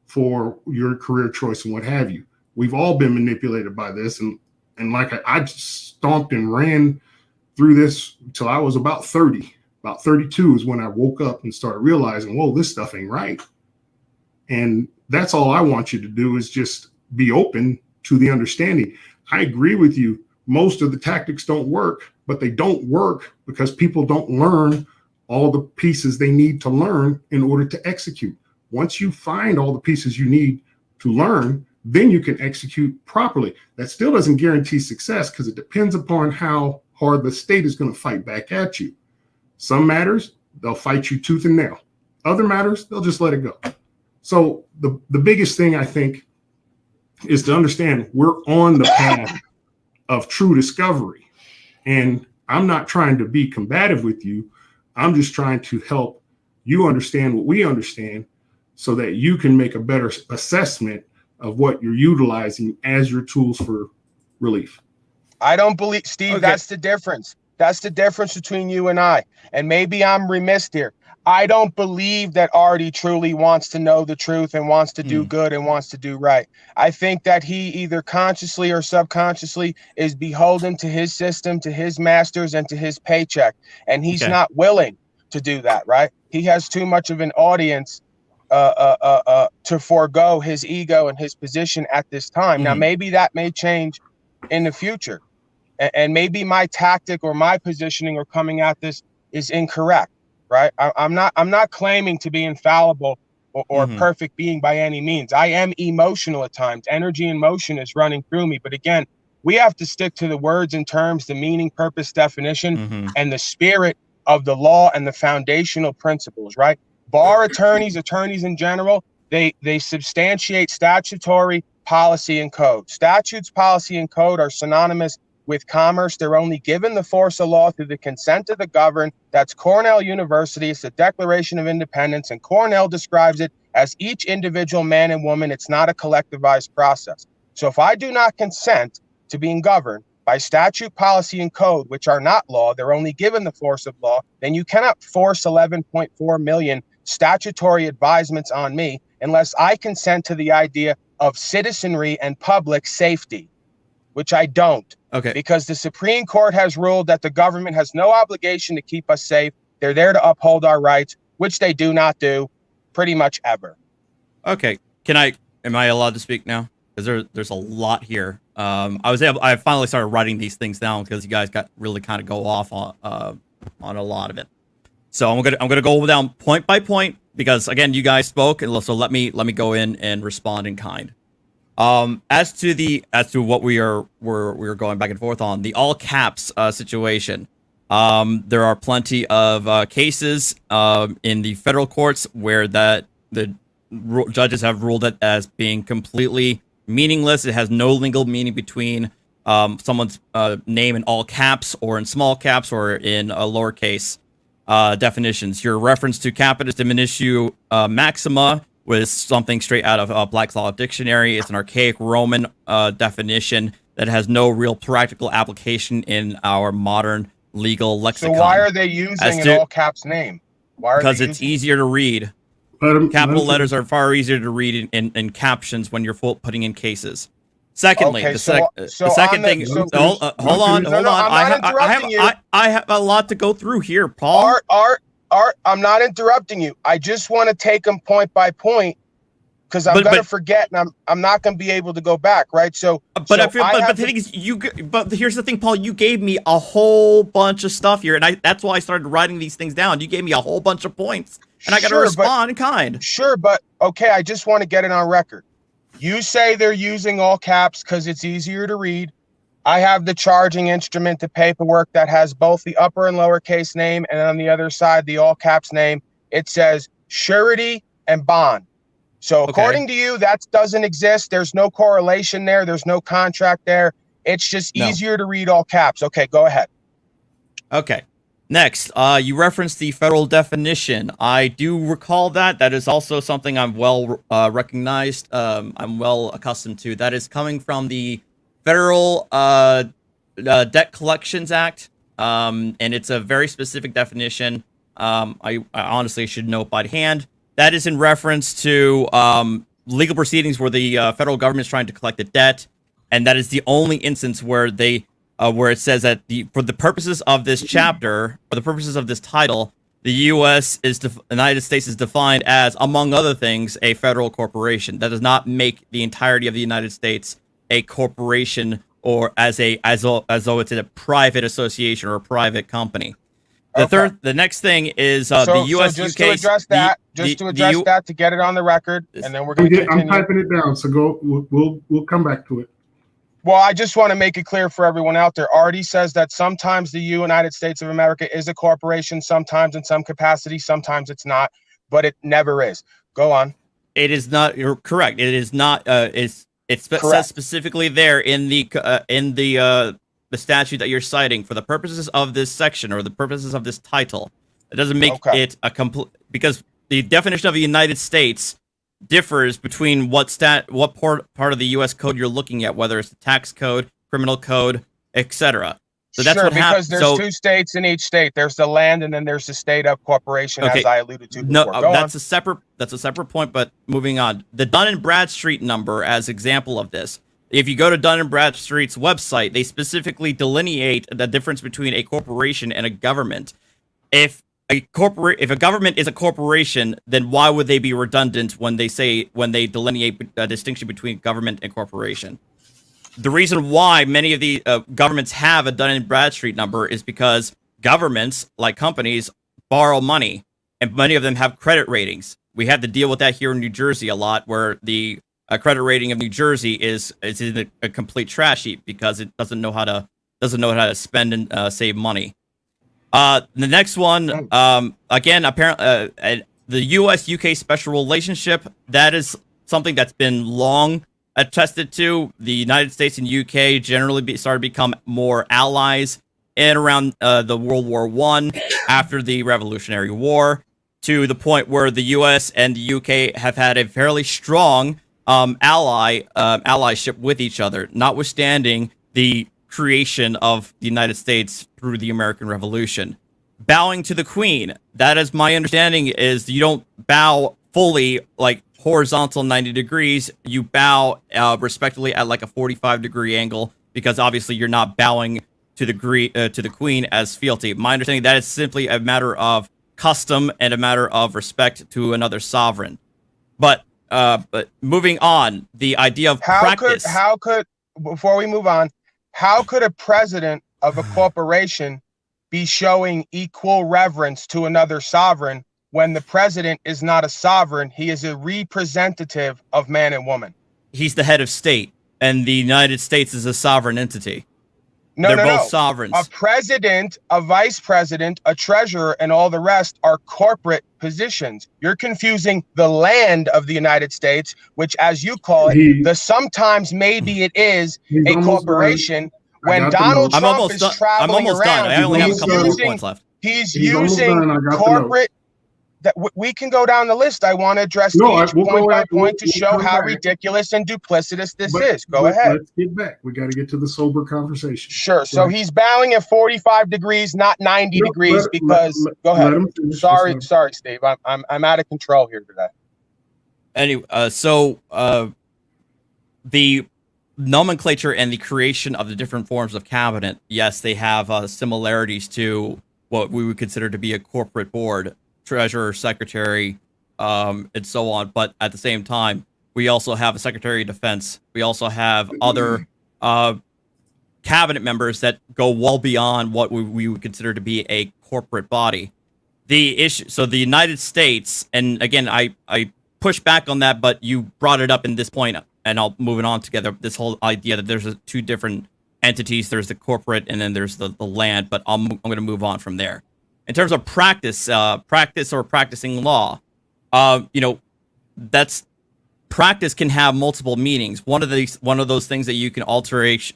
Speaker 3: for your career choice and what have you. We've all been manipulated by this. And like I just stomped and ran through this until I was about 30. About 32 is when I woke up and started realizing, whoa, this stuff ain't right. And that's all I want you to do is just be open to the understanding. I agree with you. Most of the tactics don't work, but they don't work because people don't learn all the pieces they need to learn in order to execute. Once you find all the pieces you need to learn, then you can execute properly. That still doesn't guarantee success because it depends upon how hard the state is going to fight back at you. Some matters, they'll fight you tooth and nail. Other matters, they'll just let it go. So the biggest thing I think is to understand we're on the path of true discovery. And I'm not trying to be combative with you. I'm just trying to help you understand what we understand so that you can make a better assessment of what you're utilizing as your tools for relief.
Speaker 1: I don't believe, Steve, that's the difference. That's the difference between you and I. And maybe I'm remiss here. I don't believe that Artie truly wants to know the truth and wants to do good and wants to do right. I think that he either consciously or subconsciously is beholden to his system, to his masters, and to his paycheck. And he's not willing to do that, right? He has too much of an audience to forego his ego and his position at this time. Now, maybe that may change in the future. and maybe my tactic or my positioning or coming at this is incorrect, right? I'm not claiming to be infallible or perfect being by any means. I am emotional at times. Energy and motion is running through me. But again, we have to stick to the words and terms, the meaning, purpose, definition, and the spirit of the law and the foundational principles, right? Bar attorneys, attorneys in general, they substantiate statutory policy and code. Statutes, policy, and code are synonymous with commerce. They're only given the force of law through the consent of the governed. That's Cornell University. It's the Declaration of Independence, and Cornell describes it as each individual man and woman. It's not a collectivized process. So if I do not consent to being governed by statute, policy, and code, which are not law, they're only given the force of law, then you cannot force 11.4 million statutory advisements on me unless I consent to the idea of citizenry and public safety, which I don't.
Speaker 4: Okay.
Speaker 1: Because the Supreme Court has ruled that the government has no obligation to keep us safe. They're there to uphold our rights, which they do not do pretty much ever.
Speaker 4: Okay. Am I allowed to speak now? Because there's a lot here. I finally started writing these things down because you guys got really kind of go off on a lot of it. So I'm gonna go down point by point because again, you guys spoke, and so let me go in and respond in kind. As to what we're going back and forth on the all caps situation. There are plenty of cases in the federal courts where the judges have ruled it as being completely meaningless. It has no legal meaning between someone's name in all caps or in small caps or in a lowercase definitions. Your reference to capitis diminutio maxima was something straight out of Black's Law Dictionary. It's an archaic Roman definition that has no real practical application in our modern legal lexicon.
Speaker 1: So why are they using an all caps name?
Speaker 4: Because it's easier to read. Capital letters are far easier to read in captions when you're putting in cases. Secondly,
Speaker 1: okay,
Speaker 4: the second thing. Hold on. I have a lot to go through here, Paul.
Speaker 1: Art, I'm not interrupting you. I just want to take them point by point because I'm gonna forget, and I'm not gonna be able to go back, right? So,
Speaker 4: but the thing is, but here's the thing, Paul. You gave me a whole bunch of stuff here, and that's why I started writing these things down. You gave me a whole bunch of points, and I got to respond in kind.
Speaker 1: Sure, but okay, I just want to get it on record. You say they're using all caps because it's easier to read. I have the charging instrument, the paperwork that has both the upper and lowercase name, and on the other side, the all caps name. It says surety and bond. So according to you, that doesn't exist. There's no correlation there. There's no contract there. It's just easier to read all caps. Okay, go ahead.
Speaker 4: Okay. Next, you referenced the federal definition. I do recall that. That is also something I'm well recognized. I'm well accustomed to. That is coming from the Federal Debt Collections Act, and it's a very specific definition. I honestly should know by hand. That is in reference to legal proceedings where the federal government is trying to collect a debt, and that is the only instance where where it says that for the purposes of this chapter, for the purposes of this title, the United States is defined as, among other things, a federal corporation. That does not make the entirety of the United States a corporation or as though it's a private association or a private company. The next thing is the U.S.
Speaker 1: So just to address that, to get it on the record, and then we're going to continue.
Speaker 3: I'm typing it down, so we'll come back to it.
Speaker 1: Well, I just want to make it clear for everyone out there. Artie says that sometimes the United States of America is a corporation, sometimes in some capacity, sometimes it's not, but it never is. Go on.
Speaker 4: It is not. You're correct. It is not. It says specifically there in the statute that you're citing for the purposes of this section or the purposes of this title. It doesn't make it a complete, because the definition of the United States differs between what part of the U.S. code you're looking at, whether it's the tax code, criminal code, etc. So that's what happens.
Speaker 1: Because there's two states in each state. There's the land, and then there's the state of corporation, as I alluded to before.
Speaker 4: That's a separate point. But moving on, the Dun & Bradstreet number as example of this. If you go to Dun & Bradstreet's website, they specifically delineate the difference between a corporation and a government. If a government is a corporation, then why would they be redundant when they delineate a distinction between government and corporation? the reason why many of the governments have a Dun & Bradstreet number is because governments, like companies, borrow money, and many of them have credit ratings. We have to deal with that here in New Jersey a lot, where the credit rating of New Jersey is in a complete trash heap because it doesn't know how to spend and save money. The next one, again, apparently, the U.S.-UK special relationship, that is something that's been long attested to. The United States and UK generally started to become more allies in around the World War I, after the Revolutionary War, to the point where the U.S. and the UK have had a fairly strong allyship with each other, notwithstanding the creation of the United States through the American Revolution. Bowing to the Queen, that is my understanding, is you don't bow fully, like horizontal 90 degrees, you bow respectively at like a 45-degree angle, because obviously you're not bowing to the Queen as fealty. My understanding, that is simply a matter of custom and a matter of respect to another sovereign. But moving on, the idea of practice.
Speaker 1: How could, before we move on, how could a president of a corporation be showing equal reverence to another sovereign when the president is not a sovereign? He is a representative of man and woman.
Speaker 4: He's the head of state, and the United States is a sovereign entity.
Speaker 1: They're both
Speaker 4: sovereigns.
Speaker 1: A president, a vice president, a treasurer, and all the rest are corporate positions. You're confusing the land of the United States, which, as you call it, sometimes maybe it is a corporation. When Donald Trump is traveling around,
Speaker 4: I only have a couple more points left.
Speaker 1: He's using corporate. That we can go down the list. I want to address each point by point to show how ridiculous and duplicitous this is. Go ahead.
Speaker 3: Let's get back. We got to get to the sober conversation.
Speaker 1: Sure. So he's bowing at 45 degrees, not 90 degrees, because go ahead. Sorry, Steve. I'm out of control here today.
Speaker 4: Anyway, the nomenclature and the creation of the different forms of cabinet, yes, they have similarities to what we would consider to be a corporate board. Treasurer, secretary, and so on. But at the same time, we also have a secretary of defense. We also have other cabinet members that go well beyond what we would consider to be a corporate body. The issue, so the United States, and again, I push back on that, but you brought it up in this point, and I'll move it on together. This whole idea that there's two different entities. There's the corporate, and then there's the land. But I'm going to move on from there. In terms of practice or practicing law, that's practice can have multiple meanings. One of those things that you can alternate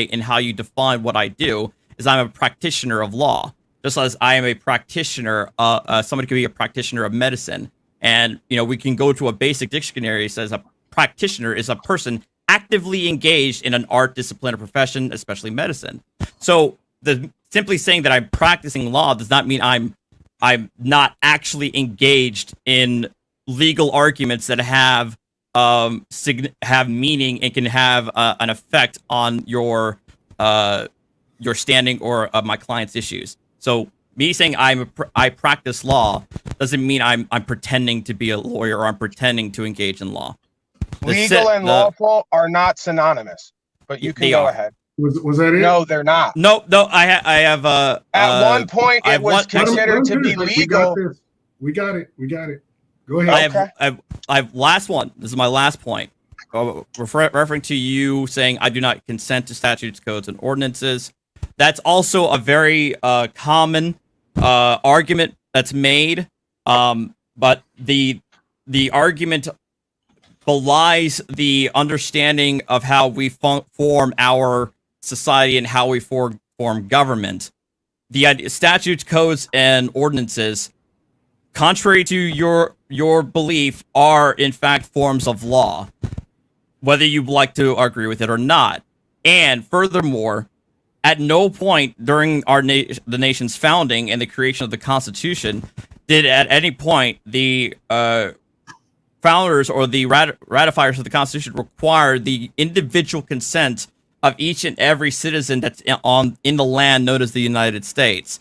Speaker 4: in how you define what I do is I'm a practitioner of law, just as I am a practitioner. Somebody could be a practitioner of medicine, and we can go to a basic dictionary that says a practitioner is a person actively engaged in an art, discipline, or profession, especially medicine. So simply saying that I'm practicing law does not mean I'm not actually engaged in legal arguments that have meaning and can have an effect on your standing or my client's issues. So me saying I practice law doesn't mean I'm pretending to be a lawyer or I'm pretending to engage in law.
Speaker 1: Legal and lawful are not synonymous, but you can go ahead.
Speaker 3: Was that it?
Speaker 1: No, they're not.
Speaker 4: No. I have.
Speaker 1: At one point, it was considered to be legal.
Speaker 3: We got it. Go ahead.
Speaker 4: I have last one. This is my last point. Referring to you saying I do not consent to statutes, codes, and ordinances. That's also a very common argument that's made. But the argument belies the understanding of how we form our society and how we form government. The statutes, codes, and ordinances, contrary to your belief, are in fact forms of law, whether you like to agree with it or not. And furthermore, at no point during the nation's founding and the creation of the Constitution did at any point the founders or the ratifiers of the Constitution require the individual consent of each and every citizen that's in the land known as the United States.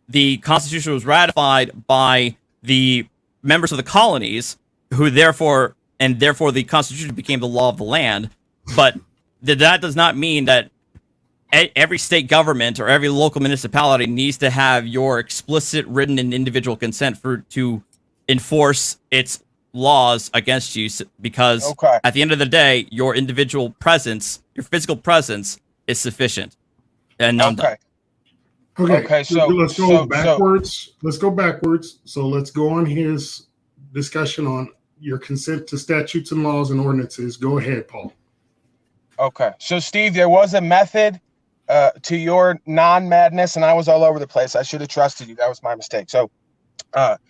Speaker 4: The Constitution was ratified by the members of the colonies, who therefore the Constitution became the law of the land. But that does not mean that every state government or every local municipality needs to have your explicit written and individual consent to enforce its laws against you, because
Speaker 1: Okay.
Speaker 4: at the end of the day, your individual presence, your physical presence, is sufficient. And I'm done.
Speaker 3: Okay,
Speaker 1: So
Speaker 3: let's go backwards. Let's go backwards. So let's go on his discussion on your consent to statutes and laws and ordinances. Go ahead, Paul.
Speaker 1: Okay. So Steve, there was a method to your non-madness, and I was all over the place. I should have trusted you. That was my mistake. So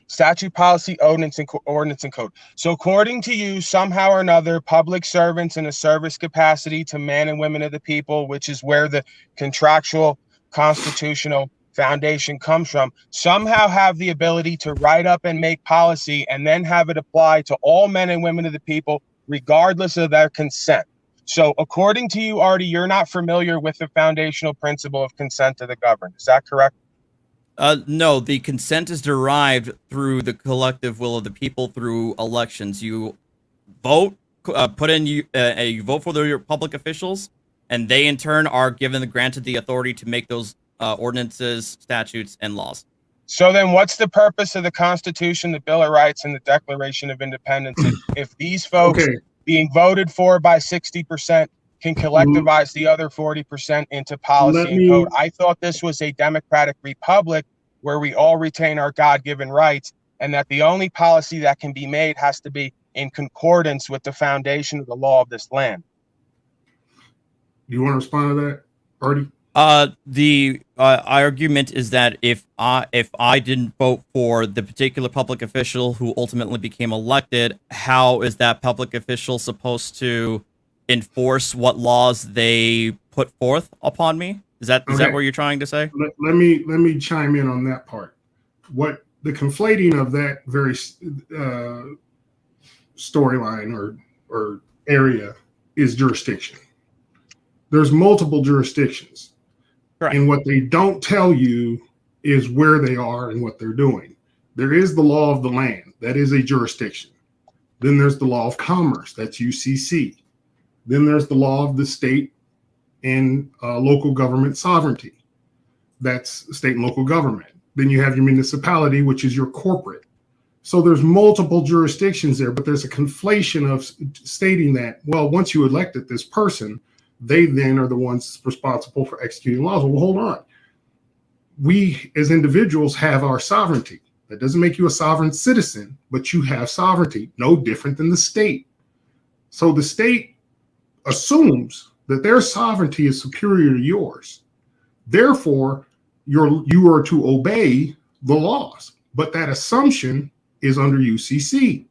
Speaker 1: statute, policy, ordinance, and code. So according to you, somehow or another, public servants in a service capacity to men and women of the people, which is where the contractual constitutional foundation comes from, somehow have the ability to write up and make policy and then have it apply to all men and women of the people, regardless of their consent. So according to you, Artie, you're not familiar with the foundational principle of consent to the governed. Is that correct?
Speaker 4: No, the consent is derived through the collective will of the people through elections. You vote, you vote for your public officials, and they in turn are granted the authority to make those ordinances, statutes, and laws.
Speaker 1: So then what's the purpose of the Constitution, the Bill of Rights, and the Declaration of Independence if these folks being voted for by 60% can collectivize the other 40% into policy and code? I thought this was a democratic republic where we all retain our God-given rights, and that the only policy that can be made has to be in concordance with the foundation of the law of this land.
Speaker 3: You want to respond to that, Artie?
Speaker 4: The argument is that if I didn't vote for the particular public official who ultimately became elected, how is that public official supposed to enforce what laws they put forth upon me? Is that what you're trying to say?
Speaker 3: Let me chime in on that part. What the conflating of that very storyline or area is jurisdiction. There's multiple jurisdictions. Correct. And what they don't tell you is where they are and what they're doing. There is the law of the land. That is a jurisdiction. Then there's the law of commerce. That's UCC. Then there's the law of the state and local government sovereignty. That's state and local government. Then you have your municipality, which is your corporate. So there's multiple jurisdictions there, but there's a conflation of stating that, well, once you elected this person, they then are the ones responsible for executing laws. Well, hold on. We as individuals have our sovereignty. That doesn't make you a sovereign citizen, but you have sovereignty, no different than the state. So the state assumes that their sovereignty is superior to yours. Therefore, you are to obey the laws. But that assumption is under UCC.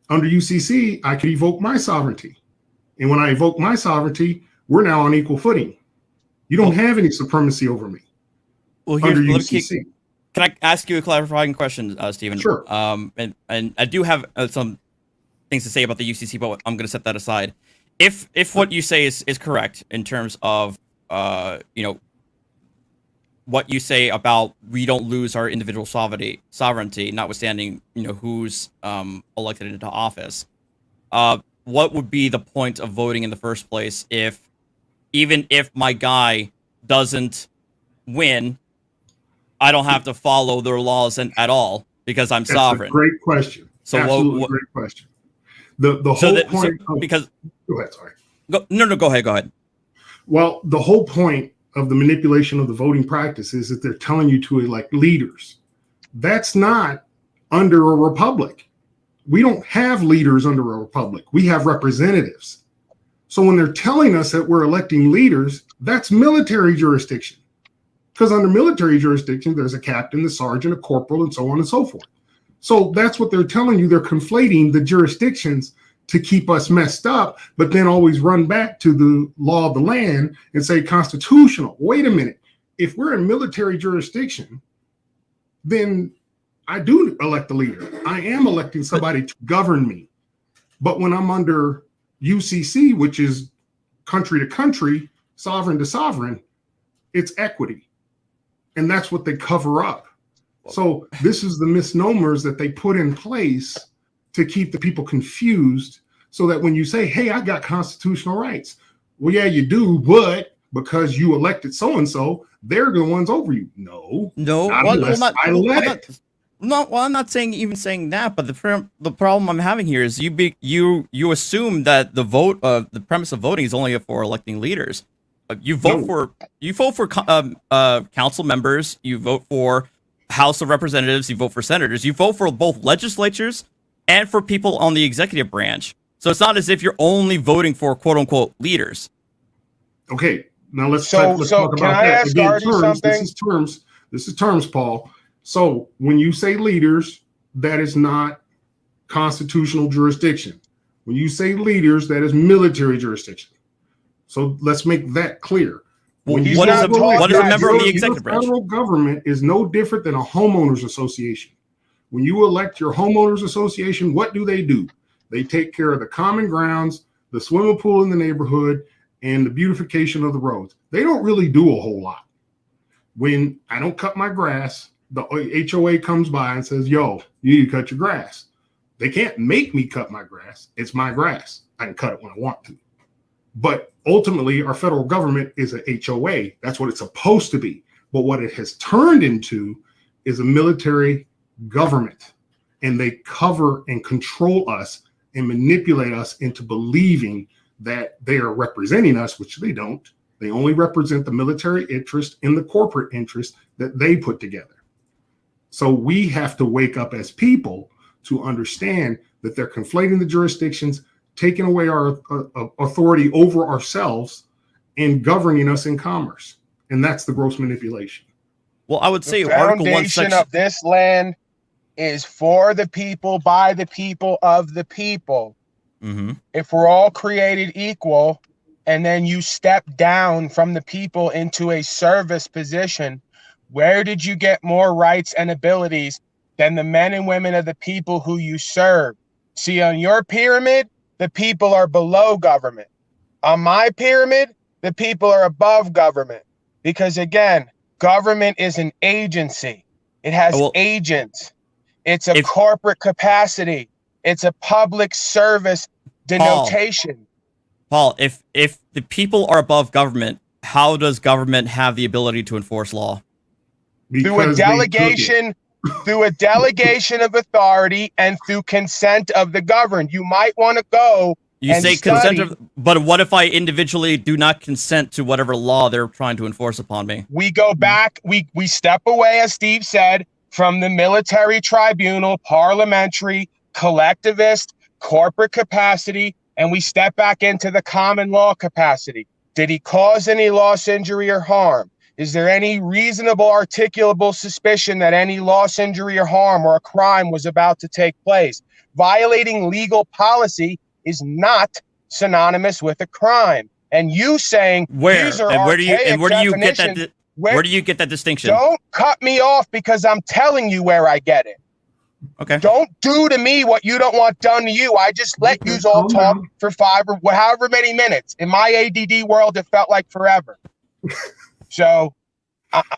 Speaker 3: Under UCC, I can evoke my sovereignty. And when I evoke my sovereignty, we're now on equal footing. You don't have any supremacy over me.
Speaker 4: Well,
Speaker 3: under UCC.
Speaker 4: Can I ask you a clarifying question, Stephen?
Speaker 3: Sure.
Speaker 4: And I do have some things to say about the UCC, but I'm going to set that aside. If what you say is correct in terms of what you say about we don't lose our individual sovereignty, notwithstanding who's elected into office, what would be the point of voting in the first place even if my guy doesn't win, I don't have to follow their laws at all because I'm sovereign?
Speaker 3: That's a great question. So absolutely great question. The whole point because go ahead, sorry.
Speaker 4: Go ahead.
Speaker 3: Well, the whole point of the manipulation of the voting practice is that they're telling you to elect leaders. That's not under a republic. We don't have leaders under a republic. We have representatives. So when they're telling us that we're electing leaders, that's military jurisdiction. Because under military jurisdiction, there's a captain, the sergeant, a corporal, and so on and so forth. So that's what they're telling you. They're conflating the jurisdictions to keep us messed up, but then always run back to the law of the land and say constitutional. Wait a minute. If we're in military jurisdiction, then I do elect the leader. I am electing somebody to govern me. But when I'm under UCC, which is country to country, sovereign to sovereign, it's equity. And that's what they cover up. So this is the misnomers that they put in place to keep the people confused so that when you say, hey, I got constitutional rights, Well, yeah, you do, but because you elected so and so, they're the ones over you. No, not unless I let it.
Speaker 4: No, well, I'm not saying that, but the problem I'm having here is you assume that the premise of voting is only for electing leaders. You vote for council members, you vote for House of Representatives, you vote for senators, you vote for both legislatures and for people on the executive branch. So it's not as if you're only voting for quote unquote leaders.
Speaker 3: Okay, now let's talk about that. Again, this is terms, Paul. So when you say leaders, that is not constitutional jurisdiction. When you say leaders, that is military jurisdiction. So let's make that clear.
Speaker 4: What is a member of the executive branch?
Speaker 3: The federal government is no different than a homeowners association. When you elect your homeowners association, what do? They take care of the common grounds, the swimming pool in the neighborhood, and the beautification of the roads. They don't really do a whole lot. When I don't cut my grass, the HOA comes by and says, yo, you need to cut your grass. They can't make me cut my grass. It's my grass. I can cut it when I want to. But ultimately, our federal government is a HOA. That's what it's supposed to be. But what it has turned into is a military government. And they cover and control us and manipulate us into believing that they are representing us, which they don't. They only represent the military interest and the corporate interest that they put together. So we have to wake up as people to understand that they're conflating the jurisdictions, taking away our authority over ourselves, and governing us in commerce. And that's the gross manipulation.
Speaker 4: Well, I would say
Speaker 1: the foundation of this land is for the people, by the people, of the people.
Speaker 4: Mm-hmm.
Speaker 1: If we're all created equal, and then you step down from the people into a service position, where did you get more rights and abilities than the men and women of the people who you serve? See, on your pyramid, the people are below government. On my pyramid, the people are above government. Because again, government is an agency. It has agents. It's a corporate capacity. It's a public service denotation.
Speaker 4: Paul, if the people are above government, how does government have the ability to enforce law?
Speaker 1: Through a delegation of authority and through consent of the governed. You might want to go.
Speaker 4: You say consent of, but what if I individually do not consent to whatever law they're trying to enforce upon me?
Speaker 1: We go back, we step away, as Steve said, from the military tribunal, parliamentary, collectivist, corporate capacity, and we step back into the common law capacity. Did he cause any loss, injury, or harm? Is there any reasonable, articulable suspicion that any loss, injury, or harm or a crime was about to take place? Violating legal policy is not synonymous with a crime. And you saying
Speaker 4: where
Speaker 1: do
Speaker 4: you get that distinction?
Speaker 1: Don't cut me off because I'm telling you where I get it.
Speaker 4: Okay.
Speaker 1: Don't do to me what you don't want done to you. I just let you all talk for 5 or however many minutes. In my ADD world, it felt like forever. So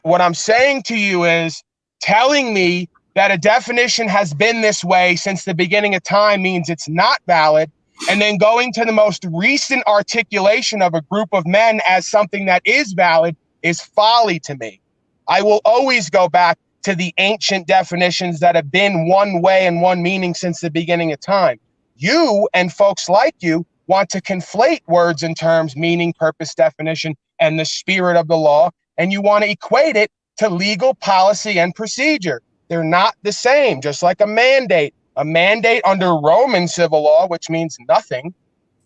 Speaker 1: what I'm saying to you is telling me that a definition has been this way since the beginning of time means it's not valid. And then going to the most recent articulation of a group of men as something that is valid is folly to me. I will always go back to the ancient definitions that have been one way and one meaning since the beginning of time. You and folks like you want to conflate words and terms, meaning, purpose, definition, and the spirit of the law, and you want to equate it to legal policy and procedure. They're not the same, just like a mandate. A mandate under Roman civil law, which means nothing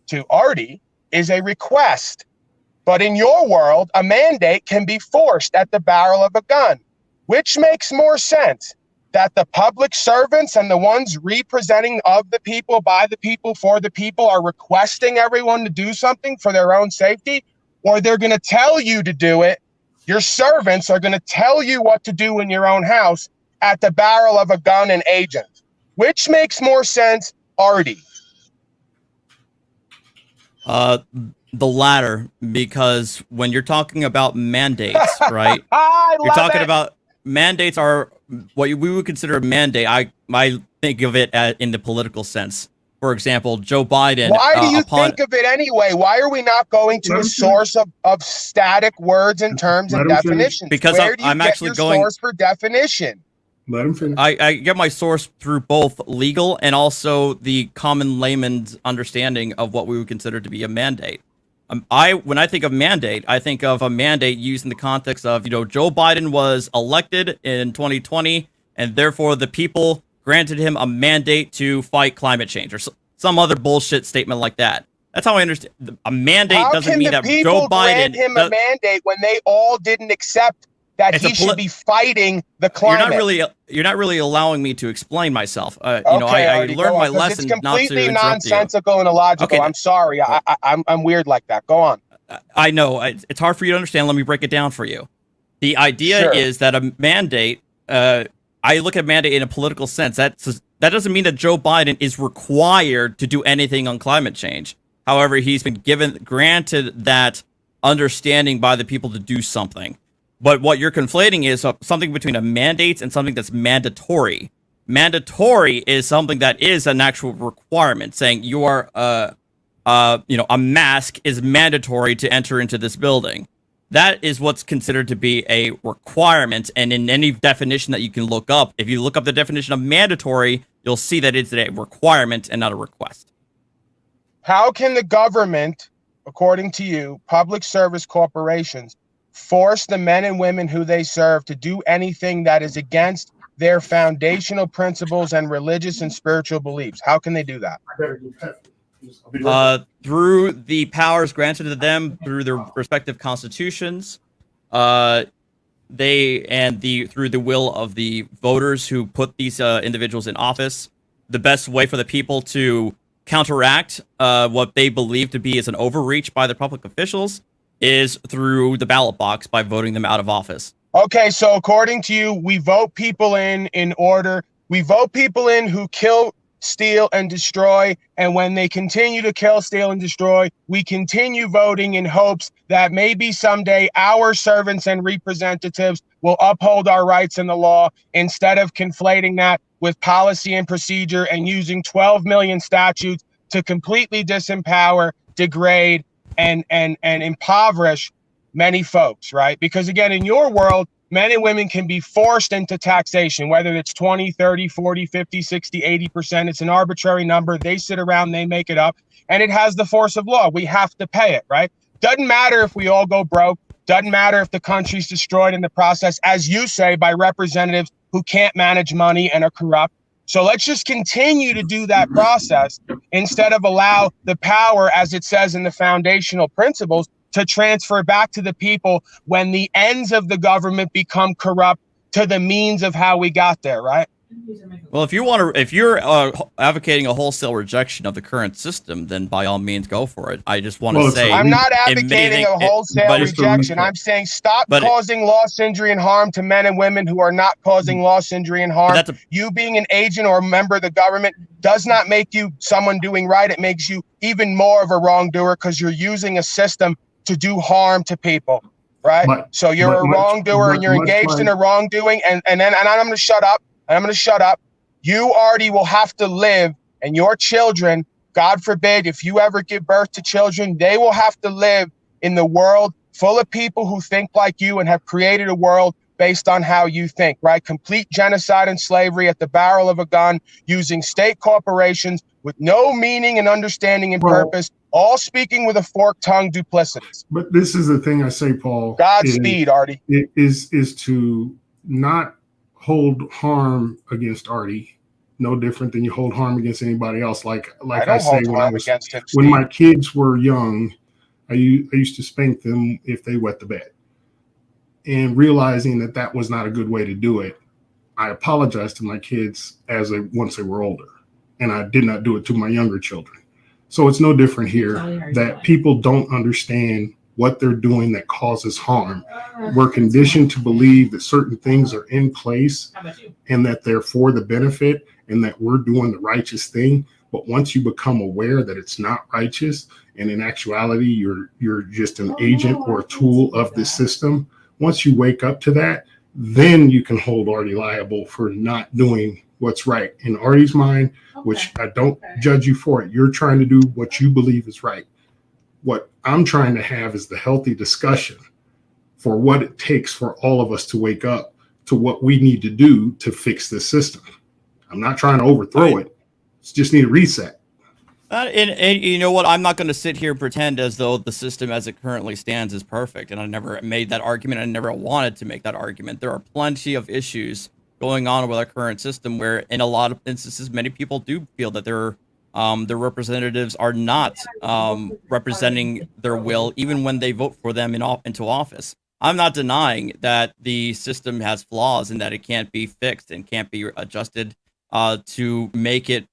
Speaker 1: to Artie, is a request. But in your world, a mandate can be forced at the barrel of a gun. Which makes more sense? That the public servants and the ones representing of the people, by the people, for the people are requesting everyone to do something for their own safety, or they're going to tell you to do it. Your servants are going to tell you what to do in your own house at the barrel of a gun and agent. Which makes more sense, Artie?
Speaker 4: The latter, because when you're talking about mandates, right? You're talking about mandates are what we would consider a mandate. I think of it in the political sense. for example, Joe Biden.
Speaker 1: Why do you think of it anyway? Why are we not going to a source of static words and terms and definitions?
Speaker 4: Because
Speaker 1: Where do you
Speaker 4: I'm
Speaker 1: get
Speaker 4: actually
Speaker 1: your
Speaker 4: going,
Speaker 1: source for definition?
Speaker 3: Let him finish.
Speaker 4: I get my source through both legal and also the common layman's understanding of what we would consider to be a mandate. When I think of mandate, I think of a mandate used in the context of, Joe Biden was elected in 2020, and therefore the people granted him a mandate to fight climate change, or some other bullshit statement like that. That's how I understand. A mandate doesn't mean that Joe Biden
Speaker 1: grant him a mandate when they all didn't accept that he should be fighting the climate.
Speaker 4: You're not really allowing me to explain myself. I learned my lesson.
Speaker 1: It's completely nonsensical and illogical. Okay. I'm sorry. I'm weird like that. Go on.
Speaker 4: I know it's hard for you to understand. Let me break it down for you. The idea is that a mandate. I look at mandate in a political sense. That doesn't mean that Joe Biden is required to do anything on climate change. However, he's been granted that understanding by the people to do something. But what you're conflating is something between a mandate and something that's mandatory. Mandatory is something that is an actual requirement, saying you are, a mask is mandatory to enter into this building. That is what's considered to be a requirement. And in any definition that you can look up, if you look up the definition of mandatory, you'll see that it's a requirement and not a request.
Speaker 1: How can the government, according to you, public service corporations, force the men and women who they serve to do anything that is against their foundational principles and religious and spiritual beliefs? How can they do that?
Speaker 4: Through the powers granted to them through their respective constitutions, through the will of the voters who put these individuals in office. The best way for the people to counteract what they believe to be as an overreach by the public officials is through the ballot box by voting them out of office.
Speaker 1: Okay, so according to you, we vote people in order. We vote people in who kill, steal, and destroy. And when they continue to kill, steal, and destroy, we continue voting in hopes that maybe someday our servants and representatives will uphold our rights in the law, instead of conflating that with policy and procedure and using 12 million statutes to completely disempower, degrade, and impoverish many folks, right? Because again, in your world, men and women can be forced into taxation, whether it's 20, 30, 40, 50, 60, 80%. It's an arbitrary number. They sit around, they make it up, and it has the force of law. We have to pay it, right? Doesn't matter if we all go broke. Doesn't matter if the country's destroyed in the process, as you say, by representatives who can't manage money and are corrupt. So let's just continue to do that process instead of allow the power, as it says in the foundational principles, to transfer back to the people when the ends of the government become corrupt to the means of how we got there, right?
Speaker 4: Well, if you're advocating a wholesale rejection of the current system, then by all means go for it. I just want to say
Speaker 1: I'm not advocating a wholesale rejection. I'm saying stop causing loss, injury, and harm to men and women who are not causing loss, injury, and harm. You being an agent or a member of the government does not make you someone doing right. It makes you even more of a wrongdoer because you're using a system to do harm to people, right? So you're a wrongdoer and you're engaged in a wrongdoing, and I'm going to shut up. I'm going to shut up. You already will have to live, and your children, God forbid, if you ever give birth to children, they will have to live in the world full of people who think like you and have created a world based on how you think, right? Complete genocide and slavery at the barrel of a gun, using state corporations with no meaning and understanding and purpose, all speaking with a forked tongue, duplicitous.
Speaker 3: But this is the thing I say, Paul.
Speaker 1: Godspeed, Artie.
Speaker 3: It is to not hold harm against Artie, no different than you hold harm against anybody else. Like I say, when my kids were young, I used to spank them if they wet the bed. And realizing that that was not a good way to do it, I apologized to my kids once they were older, and I did not do it to my younger children. So it's no different here, that people don't understand what they're doing that causes harm. We're conditioned to believe that certain things are in place and that they're for the benefit and that we're doing the righteous thing. But once you become aware that it's not righteous, and in actuality, you're just an agent or a tool of the system, once you wake up to that, then you can hold Artie liable for not doing what's right. In Artie's mind, which I don't judge you for it, you're trying to do what you believe is right. What I'm trying to have is the healthy discussion for what it takes for all of us to wake up to what we need to do to fix this system. I'm not trying to overthrow it. It's just need a reset.
Speaker 4: And you know what? I'm not going to sit here and pretend as though the system as it currently stands is perfect. And I never made that argument. I never wanted to make that argument. There are plenty of issues going on with our current system where, in a lot of instances, many people do feel that their representatives are not representing their will, even when they vote for them into office. I'm not denying that the system has flaws and that it can't be fixed and can't be adjusted to make it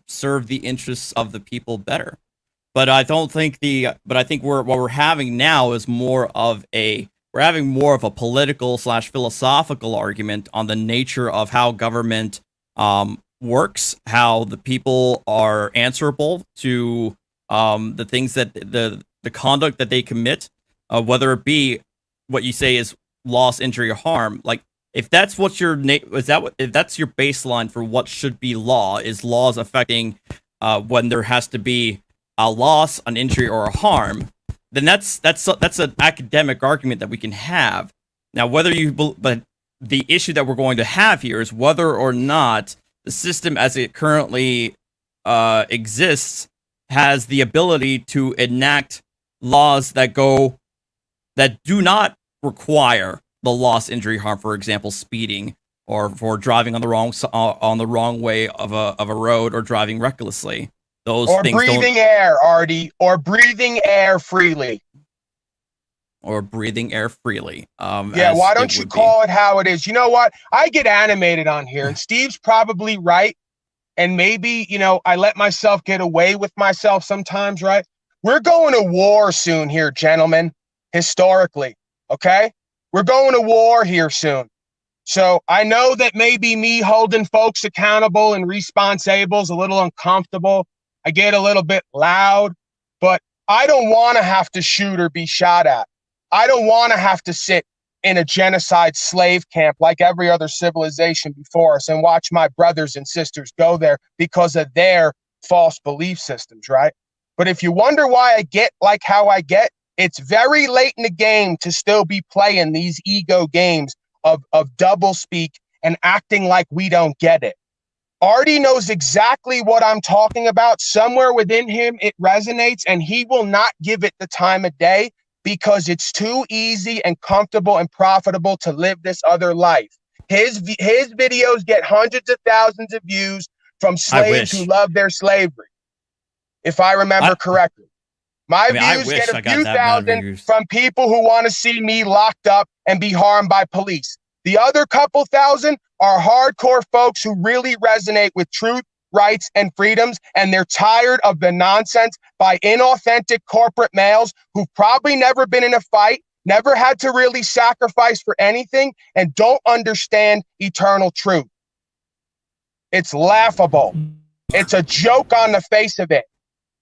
Speaker 4: serve the interests of the people better. But I don't think what we're having now is more of a political / philosophical argument on the nature of how government works, how the people are answerable to the things that the conduct that they commit, whether it be what you say is loss, injury, or harm. Like, if that's what if that's your baseline for what should be law, is laws affecting when there has to be a loss, an injury, or a harm, then that's an academic argument that we can have. Now, but the issue that we're going to have here is whether or not the system as it currently exists has the ability to enact laws that do not require the loss, injury, harm, for example, speeding, or for driving on the wrong way of a road, or driving recklessly. Those
Speaker 1: or
Speaker 4: things
Speaker 1: breathing air, Artie, or breathing air freely.
Speaker 4: Or breathing air freely.
Speaker 1: Yeah, why don't you call it how it is? You know what? I get animated on here, and Steve's probably right. And maybe, I let myself get away with myself sometimes, right? We're going to war soon here, gentlemen, historically, okay? We're going to war here soon. So I know that maybe me holding folks accountable and responsible is a little uncomfortable. I get a little bit loud, but I don't want to have to shoot or be shot at. I don't want to have to sit in a genocide slave camp like every other civilization before us and watch my brothers and sisters go there because of their false belief systems, right? But if you wonder why I get like how I get, it's very late in the game to still be playing these ego games of double speak and acting like we don't get it. Artie knows exactly what I'm talking about. Somewhere within him, it resonates, and he will not give it the time of day because it's too easy and comfortable and profitable to live this other life. His videos get hundreds of thousands of views from slaves who love their slavery, if I remember correctly. My views get a few thousand from people who want to see me locked up and be harmed by police. The other couple thousand are hardcore folks who really resonate with truth, rights, and freedoms, and they're tired of the nonsense by inauthentic corporate males who've probably never been in a fight, never had to really sacrifice for anything, and don't understand eternal truth. It's laughable. It's a joke on the face of it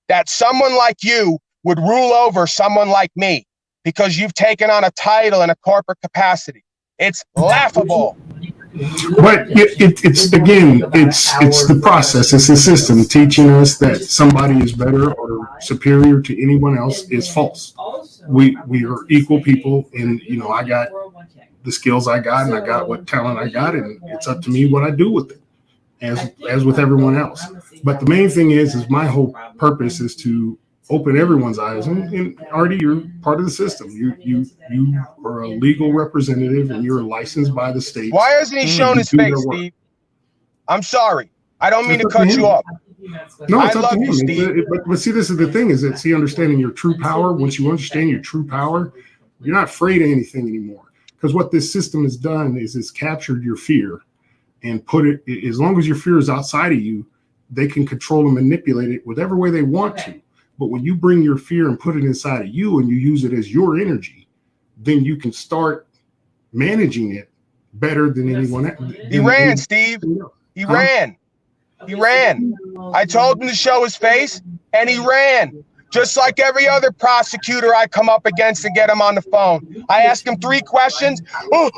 Speaker 1: that someone like you would rule over someone like me because you've taken on a title in a corporate capacity. It's laughable.
Speaker 3: But it's the process. It's the system teaching us that somebody is better or superior to anyone else is false. We are equal people, and I got the skills I got, and I got what talent I got, and it's up to me what I do with it, as with everyone else. But the main thing is my whole purpose is to open everyone's eyes. And Artie, you're part of the system. You are a legal representative, and you're licensed by the state.
Speaker 1: Why hasn't he shown his face, Steve? I'm sorry. I don't mean to cut you off.
Speaker 3: No, it's up to him. Steve. But see, this is the thing: is that understanding your true power. Once you understand your true power, you're not afraid of anything anymore. Because what this system has done is it's captured your fear and put it. As long as your fear is outside of you, they can control and manipulate it whatever way they want to. But when you bring your fear and put it inside of you and you use it as your energy, then you can start managing it better than anyone else.
Speaker 1: He ran, Steve. He ran. He ran. I told him to show his face, and he ran. Just like every other prosecutor I come up against to get him on the phone. I ask him 3 questions. Bye,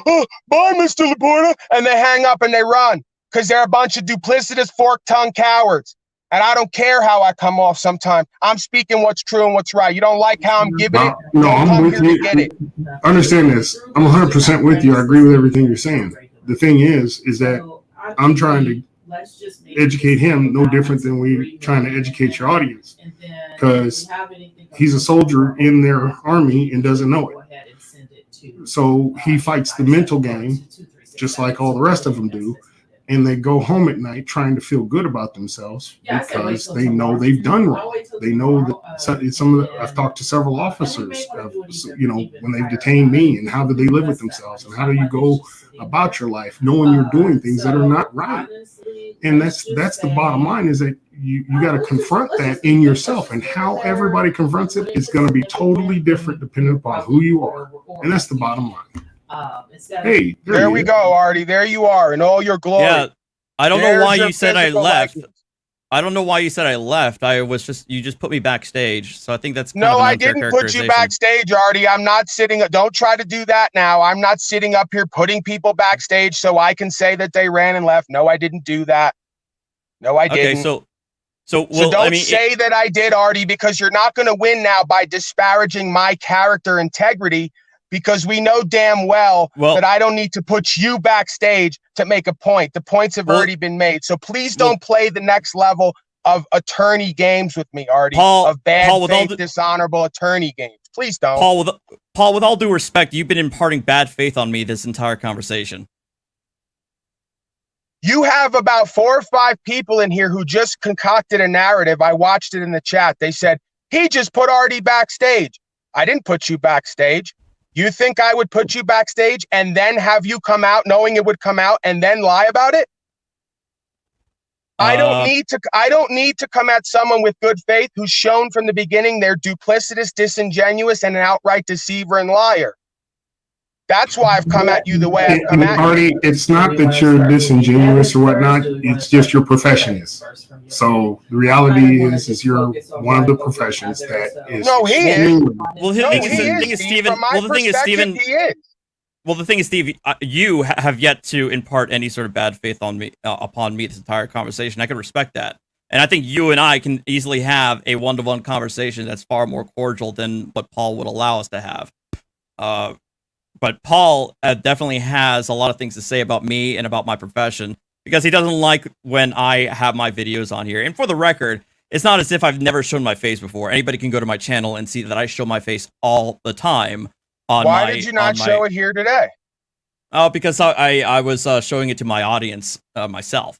Speaker 1: Mr. Laporta. And they hang up and they run. because they're a bunch of duplicitous, fork-tongued cowards. And I don't care how I come off sometimes. I'm speaking what's true and what's right. You don't like how I'm giving it?
Speaker 3: No,
Speaker 1: Don't
Speaker 3: I'm
Speaker 1: come
Speaker 3: with
Speaker 1: here to
Speaker 3: you.
Speaker 1: get it.
Speaker 3: Understand this. I'm 100% with you. I agree with everything you're saying. The thing is that I'm trying to educate him no different than we trying to educate your audience, because he's a soldier in their army and doesn't know it. So he fights the mental game just like all the rest of them do, and they go home at night trying to feel good about themselves because they know they've done wrong. They know that some of the, I've talked to several officers of, you know, when they've detained me, and how do they live with themselves, and how do you go about your life knowing you're doing things that are not right. And that's the bottom line, is that you got to confront that in yourself, and how everybody confronts it is going to be totally different depending upon who you are. And that's the bottom line. Hey,
Speaker 1: there we go, Artie. There you are in all your glory.
Speaker 4: Yeah, I don't know why you said I left.
Speaker 1: likeness.
Speaker 4: I don't know why you said I left. You just put me backstage. So I think that's kind of
Speaker 1: No,
Speaker 4: an
Speaker 1: I
Speaker 4: unfair
Speaker 1: didn't put you backstage, Artie. I'm not sitting. Don't try to do that now. I'm not sitting up here putting people backstage so I can say that they ran and left. No, I didn't do that. No, I didn't.
Speaker 4: Okay, so
Speaker 1: don't I mean, say that I did, Artie, because you're not going to win now by disparaging my character integrity, because we know damn well that I don't need to put you backstage to make a point. The points have already been made. So please don't play the next level of attorney games with me, Artie, of bad faith, dishonorable attorney games. Please don't.
Speaker 4: Paul, with all due respect, you've been imparting bad faith on me this entire conversation.
Speaker 1: You have about 4 or 5 people in here who just concocted a narrative. I watched it in the chat. They said, he just put Artie backstage. I didn't put you backstage. You think I would put you backstage and then have you come out knowing it would come out and then lie about it? I don't need to come at someone with good faith who's shown from the beginning they're duplicitous, disingenuous, and an outright deceiver and liar. That's why I've come at you the way I've come at you.
Speaker 3: Artie, it's not that you're disingenuous or whatnot. It's just your profession is. So the reality is you're one of the professions that is.
Speaker 1: No, he is.
Speaker 4: Well, the thing is, Stephen. Well, the thing is, Stephen.
Speaker 1: He is.
Speaker 4: Well, the thing is, Steve, you have yet to impart any sort of bad faith on me, upon me this entire conversation. I can respect that. And I think you and I can easily have a one-to-one conversation that's far more cordial than what Paul would allow us to have. But Paul definitely has a lot of things to say about me and about my profession, because he doesn't like when I have my videos on here. And for the record, it's not as if I've never shown my face before. Anybody can go to my channel and see that I show my face all the time.
Speaker 1: Why did you not show it here today?
Speaker 4: Oh, because I was showing it to my audience myself.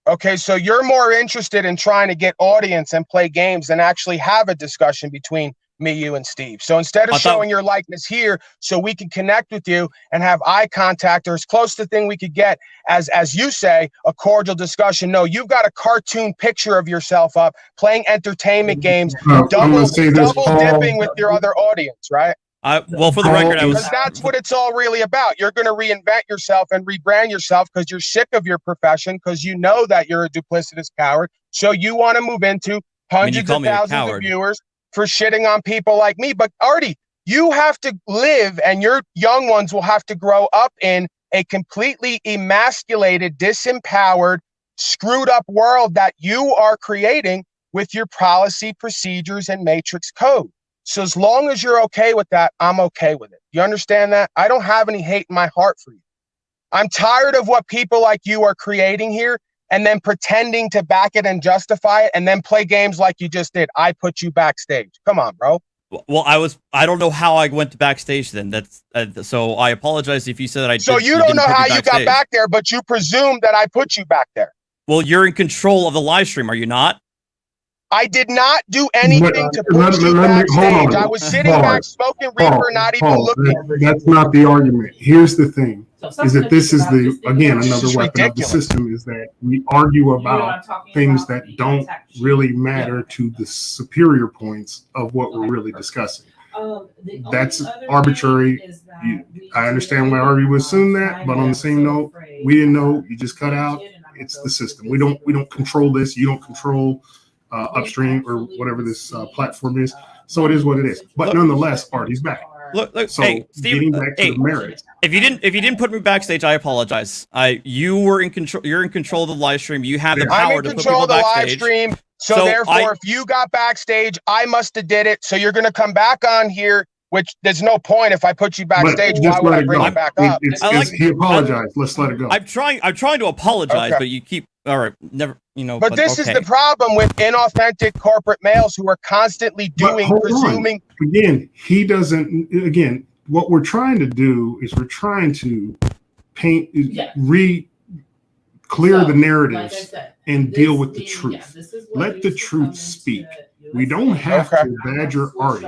Speaker 1: Okay, so you're more interested in trying to get audience and play games than actually have a discussion between me, you, and Steve. So instead of showing your likeness here so we can connect with you and have eye contact, or as close to the thing we could get as you say, a cordial discussion. No, you've got a cartoon picture of yourself up playing entertainment games, double dipping with your other audience, right?
Speaker 4: Well, for the record,
Speaker 1: because that's what it's all really about. You're going to reinvent yourself and rebrand yourself because you're sick of your profession, because you know that you're a duplicitous coward. So you want to move into hundreds of thousands of viewers for shitting on people like me. But Artie, you have to live, and your young ones will have to grow up in a completely emasculated, disempowered, screwed up world that you are creating with your policy, procedures, and matrix code. So as long as you're okay with that, I'm okay with it. You understand that? I don't have any hate in my heart for you. I'm tired of what people like you are creating here, and then pretending to back it and justify it, and then play games like you just did. I put you backstage. Come on, bro.
Speaker 4: Well, I don't know how I went to backstage then. That's so I apologize if you said that I did.
Speaker 1: So you don't know how you got back there, but you presume that I put you back there.
Speaker 4: Well, you're in control of the live stream, are you not?
Speaker 1: I did not do anything to push you backstage. I was sitting back smoking reefer, not even looking.
Speaker 3: That's not the argument. Here's the thing. Is that this is again another weapon of the system, is that we argue about things that don't really matter to the superior points of what we're really discussing. That's arbitrary. I understand why Artie would assume that, but on the same note, we didn't know. You just cut out. It's the system. We don't control this. You don't control upstream or whatever this platform is. So it is what it is. But nonetheless, Artie's back.
Speaker 4: Look,
Speaker 3: So
Speaker 4: hey, Steve.
Speaker 3: getting back to
Speaker 4: Hey,
Speaker 3: the merits.
Speaker 4: if you didn't put me backstage, I apologize. You were in control. You're in control of the live stream. You have the
Speaker 1: I'm
Speaker 4: power
Speaker 1: in
Speaker 4: to put
Speaker 1: control
Speaker 4: people
Speaker 1: of the live
Speaker 4: backstage.
Speaker 1: stream. So therefore, if you got backstage, I must have did it. So you're going to come back on here, which there's no point if I put you backstage.
Speaker 3: But
Speaker 1: Why
Speaker 3: just
Speaker 1: would
Speaker 3: let
Speaker 1: I
Speaker 3: it
Speaker 1: bring
Speaker 3: go.
Speaker 1: it back up?
Speaker 3: He apologized. Let's let it go.
Speaker 4: I'm trying to apologize,
Speaker 1: Okay.
Speaker 4: but you keep all right. Never,
Speaker 1: But this is the problem with inauthentic corporate males who are constantly doing, presuming.
Speaker 3: Again, he doesn't. Again, what we're trying to do is we're trying to paint, clear the narratives and deal with the truth. Let the truth speak. We don't have to badger Artie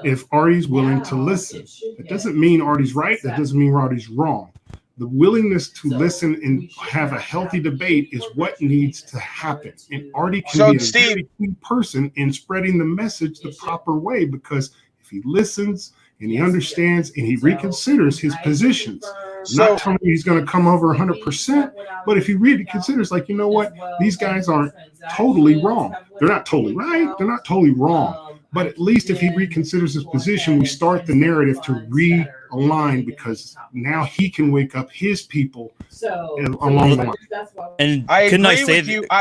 Speaker 3: if Artie's willing to listen. That doesn't mean Artie's right. That doesn't mean Artie's wrong. The willingness to listen and have a healthy debate is what needs to happen. And Artie can be a very key person in spreading the message the proper way, because if he listens and he understands and he reconsiders his positions, not telling me he's going to come over 100%, but if he really considers, like, you know what, these guys aren't totally wrong. They're not totally right. They're not totally wrong. But at least if he reconsiders his position, we start the narrative to realign, because now he can wake up his people along the line.
Speaker 4: And
Speaker 1: I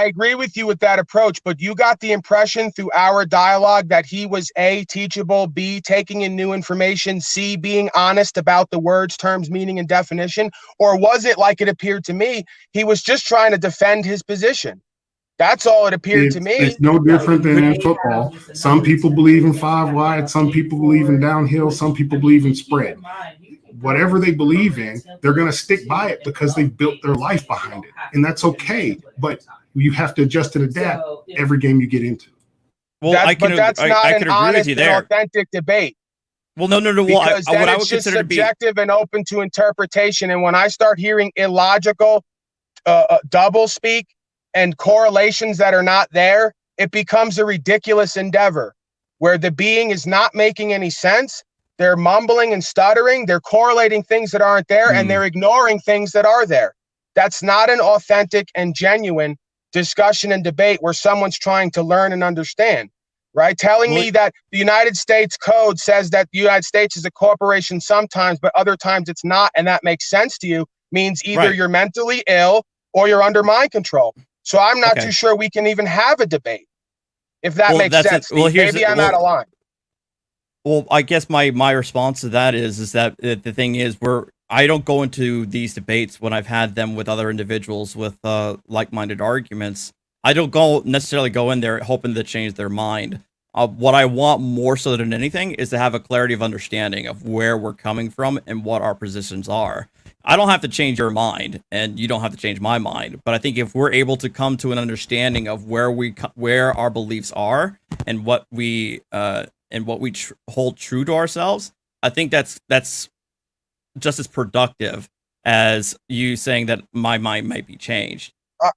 Speaker 1: agree with you with that approach, but you got the impression through our dialogue that he was A, teachable, B, taking in new information, C, being honest about the words, terms, meaning, and definition? Or was it, like it appeared to me, he was just trying to defend his position? That's all it appeared to me.
Speaker 3: It's no different than in football. Some people believe in 5 wide, some people believe in downhill, some people believe in spread. Whatever they believe in, they're going to stick by it because they built their life behind it. And that's okay. But you have to adjust and adapt every game you get into.
Speaker 4: Well,
Speaker 1: that's not an honest and authentic debate.
Speaker 4: Well, no.
Speaker 1: Because then it's just subjective and open to interpretation. And when I start hearing illogical double speak and correlations that are not there, it becomes a ridiculous endeavor where the being is not making any sense. They're mumbling and stuttering. They're correlating things that aren't there, and they're ignoring things that are there. That's not an authentic and genuine discussion and debate where someone's trying to learn and understand, right? Telling me that the United States Code says that the United States is a corporation sometimes, but other times it's not, and that makes sense to you, means either you're mentally ill or you're under mind control. So I'm not too sure we can even have a debate, if that makes sense. Maybe I'm out of line.
Speaker 4: Well, I guess my response to that is that the thing is, I don't go into these debates when I've had them with other individuals with like-minded arguments. I don't necessarily go in there hoping to change their mind. What I want more so than anything is to have a clarity of understanding of where we're coming from and what our positions are. I don't have to change your mind, and you don't have to change my mind. But I think if we're able to come to an understanding of where our beliefs are and what we hold true to ourselves, I think that's just as productive as you saying that my mind might be changed.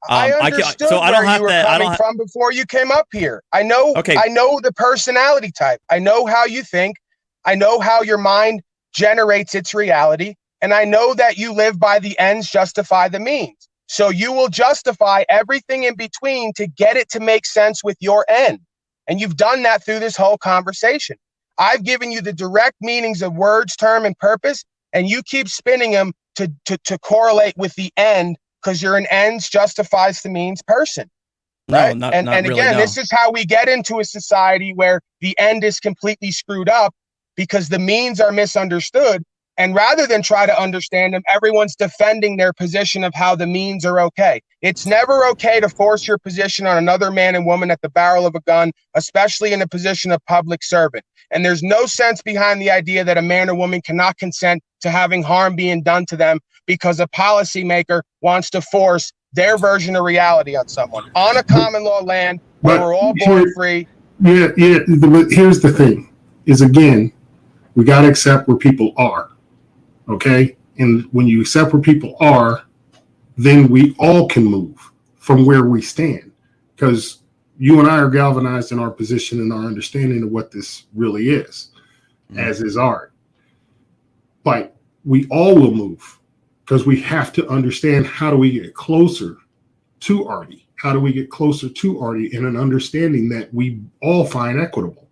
Speaker 1: I understood where you were coming from before you came up here. I know the personality type. I know how you think. I know how your mind generates its reality. And I know that you live by the ends justify the means. So you will justify everything in between to get it to make sense with your end. And you've done that through this whole conversation. I've given you the direct meanings of words, term, and purpose, and you keep spinning them to correlate with the end because you're an ends justifies the means person. Right?
Speaker 4: No,
Speaker 1: and
Speaker 4: really,
Speaker 1: again, this is how we get into a society where the end is completely screwed up because the means are misunderstood. And rather than try to understand them, everyone's defending their position of how the means are okay. It's never okay to force your position on another man and woman at the barrel of a gun, especially in a position of public servant. And there's no sense behind the idea that a man or woman cannot consent to having harm being done to them because a policymaker wants to force their version of reality on someone on a common law land where we're all born free.
Speaker 3: Yeah. But here's the thing is, again, we got to accept where people are. Okay. And when you accept where people are, then we all can move from where we stand, because you and I are galvanized in our position and our understanding of what this really is, as is art. But we all will move because we have to understand, how do we get closer to Artie? How do we get closer to Artie in an understanding that we all find equitable?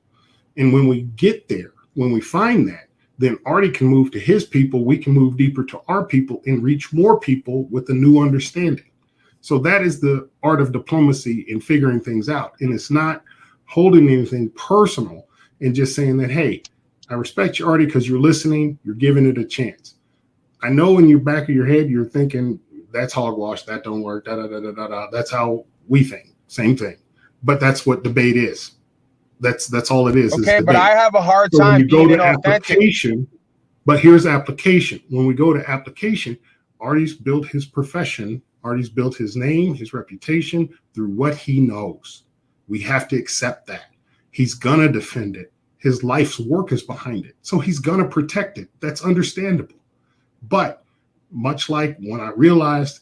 Speaker 3: And when we get there, when we find that, then Artie can move to his people. We can move deeper to our people and reach more people with a new understanding. So that is the art of diplomacy in figuring things out. And it's not holding anything personal and just saying that, hey, I respect you, Artie, because you're listening, you're giving it a chance. I know in your back of your head, you're thinking, that's hogwash, that don't work, da, da, da, da, da, da. That's how we think, same thing. But that's what debate is. That's all it is.
Speaker 1: Okay, but I have a hard
Speaker 3: so
Speaker 1: time being
Speaker 3: inauthentic. But here's application. When we go to application, Artie's built his profession. Artie's built his name, his reputation through what he knows. We have to accept that. He's going to defend it. His life's work is behind it. So he's going to protect it. That's understandable. But much like when I realized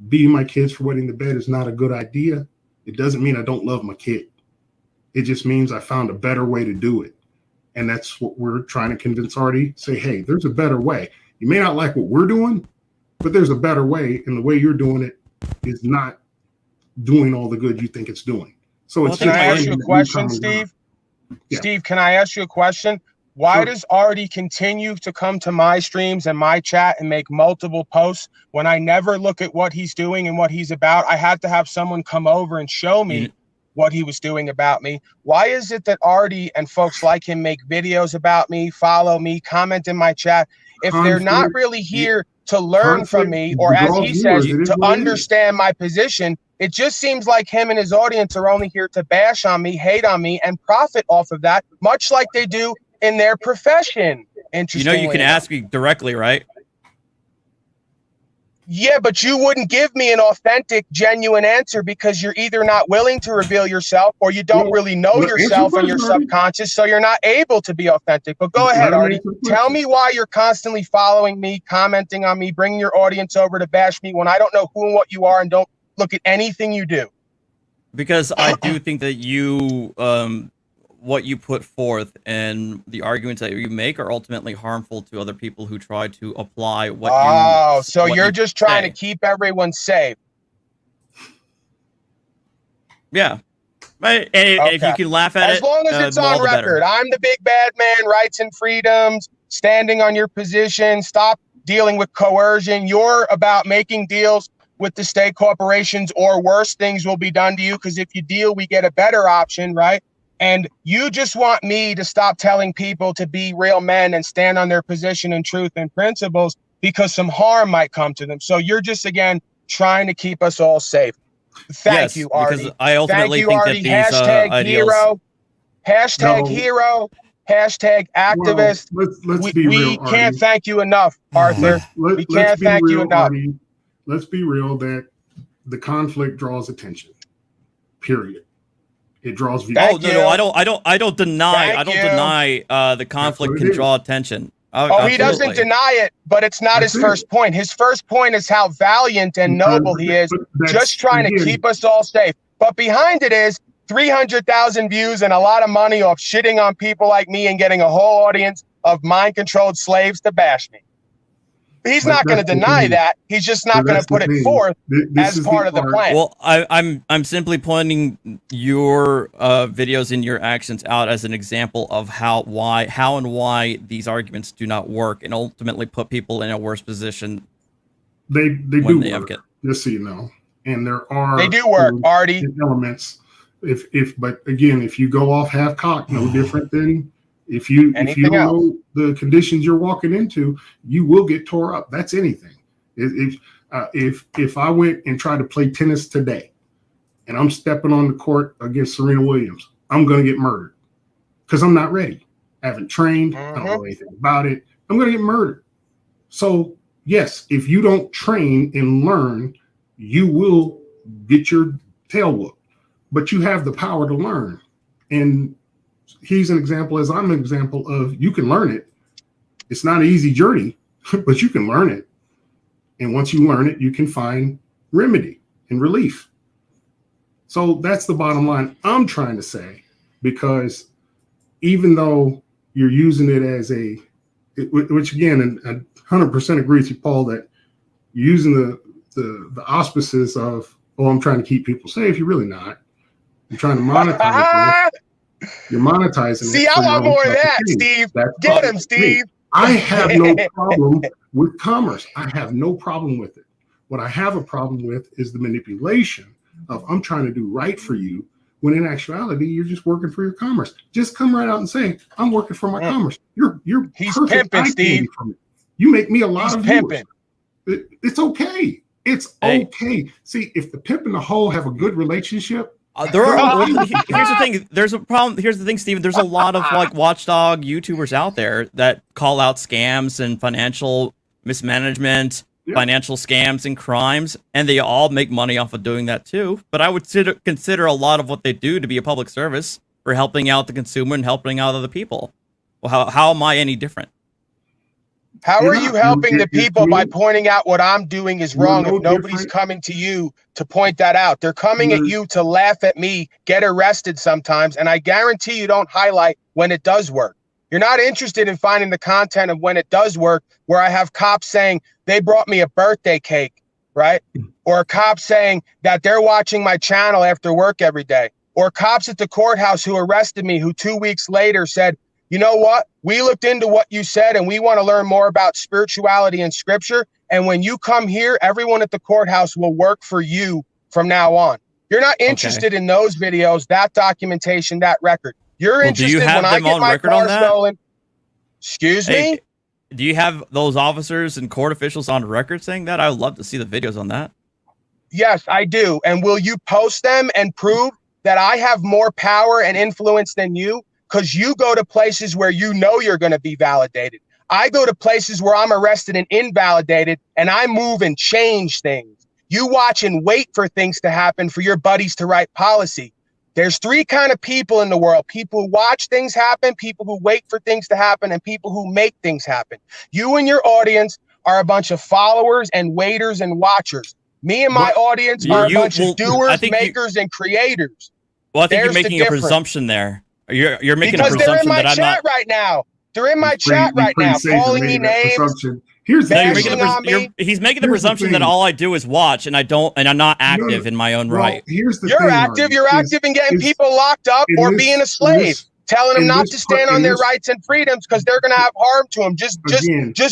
Speaker 3: beating my kids for wetting the bed is not a good idea, it doesn't mean I don't love my kid. It just means I found a better way to do it. And that's what we're trying to convince Artie. Say, hey, there's a better way. You may not like what we're doing, but there's a better way. And the way you're doing it is not doing all the good you think it's doing. So it's
Speaker 1: can I ask you a question, Steve? Yeah. Steve, can I ask you a question? Why does Artie continue to come to my streams and my chat and make multiple posts when I never look at what he's doing and what he's about? I had to have someone come over and show me what he was doing about me. Why is it that Artie and folks like him make videos about me, follow me, comment in my chat, if they're not really here to learn from me, or as he says, to understand my position? It just seems like him and his audience are only here to bash on me, hate on me, and profit off of that, much like they do in their profession. Interesting.
Speaker 4: You can ask me directly, right?
Speaker 1: Yeah, but you wouldn't give me an authentic, genuine answer because you're either not willing to reveal yourself or you don't really know yourself and your subconscious, so you're not able to be authentic. But go ahead, Artie. Tell me why you're constantly following me, commenting on me, bringing your audience over to bash me when I don't know who and what you are and don't look at anything you do.
Speaker 4: Because I do think that you, what you put forth and the arguments that you make are ultimately harmful to other people who try to apply what you
Speaker 1: so you're just trying to keep everyone safe.
Speaker 4: Yeah. And if you can laugh at it,
Speaker 1: as long as it's on record. I'm the big bad man, rights and freedoms, standing on your position, stop dealing with coercion. You're about making deals with the state corporations, or worse things will be done to you, because if you deal, we get a better option, right? And you just want me to stop telling people to be real men and stand on their position and truth and principles because some harm might come to them. So you're just, again, trying to keep us all safe. Thank you, Artie.
Speaker 4: Because I ultimately think that these
Speaker 1: hashtag hero, hashtag hero, hashtag activist.
Speaker 3: Let's be real,
Speaker 1: we can't thank you enough, Arthur. We can't thank you enough.
Speaker 3: Artie, let's be real that the conflict draws attention, period. It draws views.
Speaker 4: No, I don't deny the conflict can draw attention.
Speaker 1: He doesn't deny it, but it's not his first point. His first point is how valiant and noble he is, just trying to keep us all safe. But behind it is 300,000 views and a lot of money off shitting on people like me and getting a whole audience of mind-controlled slaves to bash me. He's not going to deny that. He's just not going to put it forth as part of the plan.
Speaker 4: Well, I'm simply pointing your videos and your actions out as an example of how and why these arguments do not work and ultimately put people in a worse position.
Speaker 3: They do work, just so you know. And they do work, Artie. Elements. But again, if you go off half cocked, no different than if you don't know the conditions you're walking into, you will get tore up. That's anything. If I went and tried to play tennis today, and I'm stepping on the court against Serena Williams, I'm going to get murdered because I'm not ready. I haven't trained. I don't know anything about it. I'm going to get murdered. So yes, if you don't train and learn, you will get your tail whooped. But you have the power to learn, and he's an example, as I'm an example of, you can learn it. It's not an easy journey, but you can learn it. And once you learn it, you can find remedy and relief. So that's the bottom line I'm trying to say, because even though you're using it as which again, and 100% agree with you, Paul, that you're using the auspices of, I'm trying to keep people safe. You're really not. You're trying to monetize it. You're monetizing.
Speaker 1: See, I want more of that, Steve. Get him, Steve.
Speaker 3: I have no problem with commerce. I have no problem with it. What I have a problem with is the manipulation of I'm trying to do right for you, when in actuality you're just working for your commerce. Just come right out and say, I'm working for my commerce. You're
Speaker 1: He's
Speaker 3: perfect
Speaker 1: pimping,
Speaker 3: eye
Speaker 1: Steve.
Speaker 3: candy for me. You make me a lot
Speaker 1: He's
Speaker 3: of
Speaker 1: pimping.
Speaker 3: viewers. It's okay. It's okay. See, if the pimp and the hoe have a good relationship,
Speaker 4: There are. Here's the thing. There's a problem. Here's the thing, Steven. There's a lot of like watchdog YouTubers out there that call out scams and financial mismanagement, financial scams and crimes, and they all make money off of doing that too. But I would consider a lot of what they do to be a public service for helping out the consumer and helping out other people. Well, how am I any different?
Speaker 1: How are you helping the people by pointing out what I'm doing is wrong if nobody's coming to you to point that out? They're coming at you to laugh at me, get arrested sometimes, and I guarantee you don't highlight when it does work. You're not interested in finding the content of when it does work, where I have cops saying they brought me a birthday cake, right? Or a cop saying that they're watching my channel after work every day. Or cops at the courthouse who arrested me who 2 weeks later said, you know what? We looked into what you said and we want to learn more about spirituality and scripture. And when you come here, everyone at the courthouse will work for you from now on. You're not interested in those videos, that documentation, that record. You're interested when I get my car stolen. Excuse me?
Speaker 4: Do you have those officers and court officials on record saying that? I would love to see the videos on that.
Speaker 1: Yes, I do. And will you post them and prove that I have more power and influence than you? Because you go to places where you know you're going to be validated. I go to places where I'm arrested and invalidated, and I move and change things. You watch and wait for things to happen for your buddies to write policy. There's three kind of people in the world: people who watch things happen, people who wait for things to happen, and people who make things happen. You and your audience are a bunch of followers and waiters and watchers. Me and my audience are a bunch of doers, makers, and creators.
Speaker 4: Well, I think you're making a presumption there. You're making a presumption
Speaker 1: because they're in my
Speaker 4: that
Speaker 1: chat
Speaker 4: I'm not
Speaker 1: right now. They're in my chat right now, calling me names.
Speaker 3: Here's the
Speaker 1: thing.
Speaker 4: He's making the presumption that all I do is watch, and I'm not active in my own right.
Speaker 3: Here's the
Speaker 1: You're active. You're active in getting people locked up or being a slave, telling them not to stand on their rights and freedoms because they're going to have harm to them. Just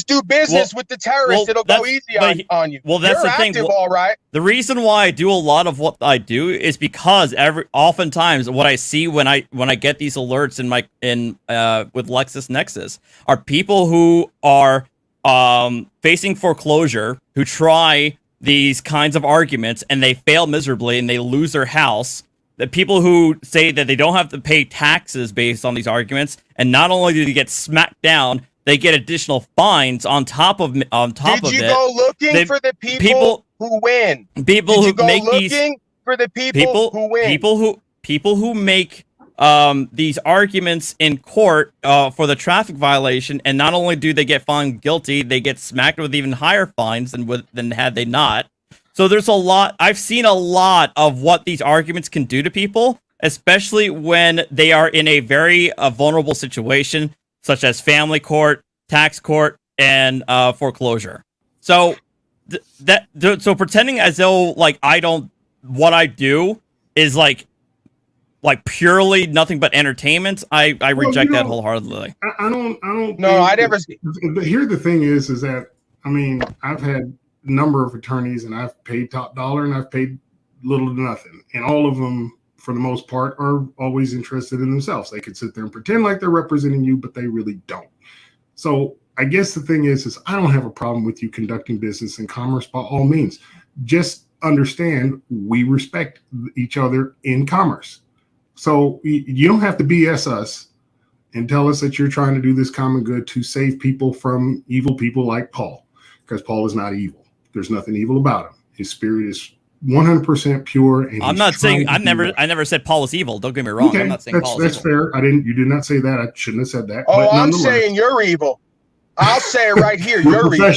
Speaker 1: do business with the terrorists. It'll go easy on you.
Speaker 4: Well, that's the thing.
Speaker 1: All right.
Speaker 4: The reason why I do a lot of what I do is because oftentimes what I see when I get these alerts with LexisNexis are people who are facing foreclosure, who try these kinds of arguments and they fail miserably and they lose their house. The people who say that they don't have to pay taxes based on these arguments, and not only do they get smacked down, they get additional fines on top of it.
Speaker 1: Did you go looking for the people who win?
Speaker 4: People who make
Speaker 1: for the people who win.
Speaker 4: People who make these arguments in court for the traffic violation, and not only do they get found guilty, they get smacked with even higher fines than had they not. So there's a lot. I've seen a lot of what these arguments can do to people, especially when they are in a very vulnerable situation, such as family court, tax court, and foreclosure. So so pretending as though what I do is like purely nothing but entertainment, I reject that wholeheartedly.
Speaker 3: I don't.
Speaker 1: No, I never.
Speaker 3: Here the thing is that I've had a number of attorneys, and I've paid top dollar, and I've paid little to nothing, and all of them, for the most part, are always interested in themselves. They could sit there and pretend like they're representing you, but they really don't. So I guess the thing is I don't have a problem with you conducting business and commerce by all means. Just understand we respect each other in commerce. So you don't have to BS us and tell us that you're trying to do this common good to save people from evil people like Paul, because Paul is not evil. There's nothing evil about him. His spirit is 100% pure. And
Speaker 4: I'm not saying I never said Paul is evil. Don't get me wrong.
Speaker 3: Okay,
Speaker 4: I'm not saying Paul is evil.
Speaker 3: Fair. You did not say that. I shouldn't have said that.
Speaker 1: Oh, I'm saying you're evil. I'll say it right here. You're evil.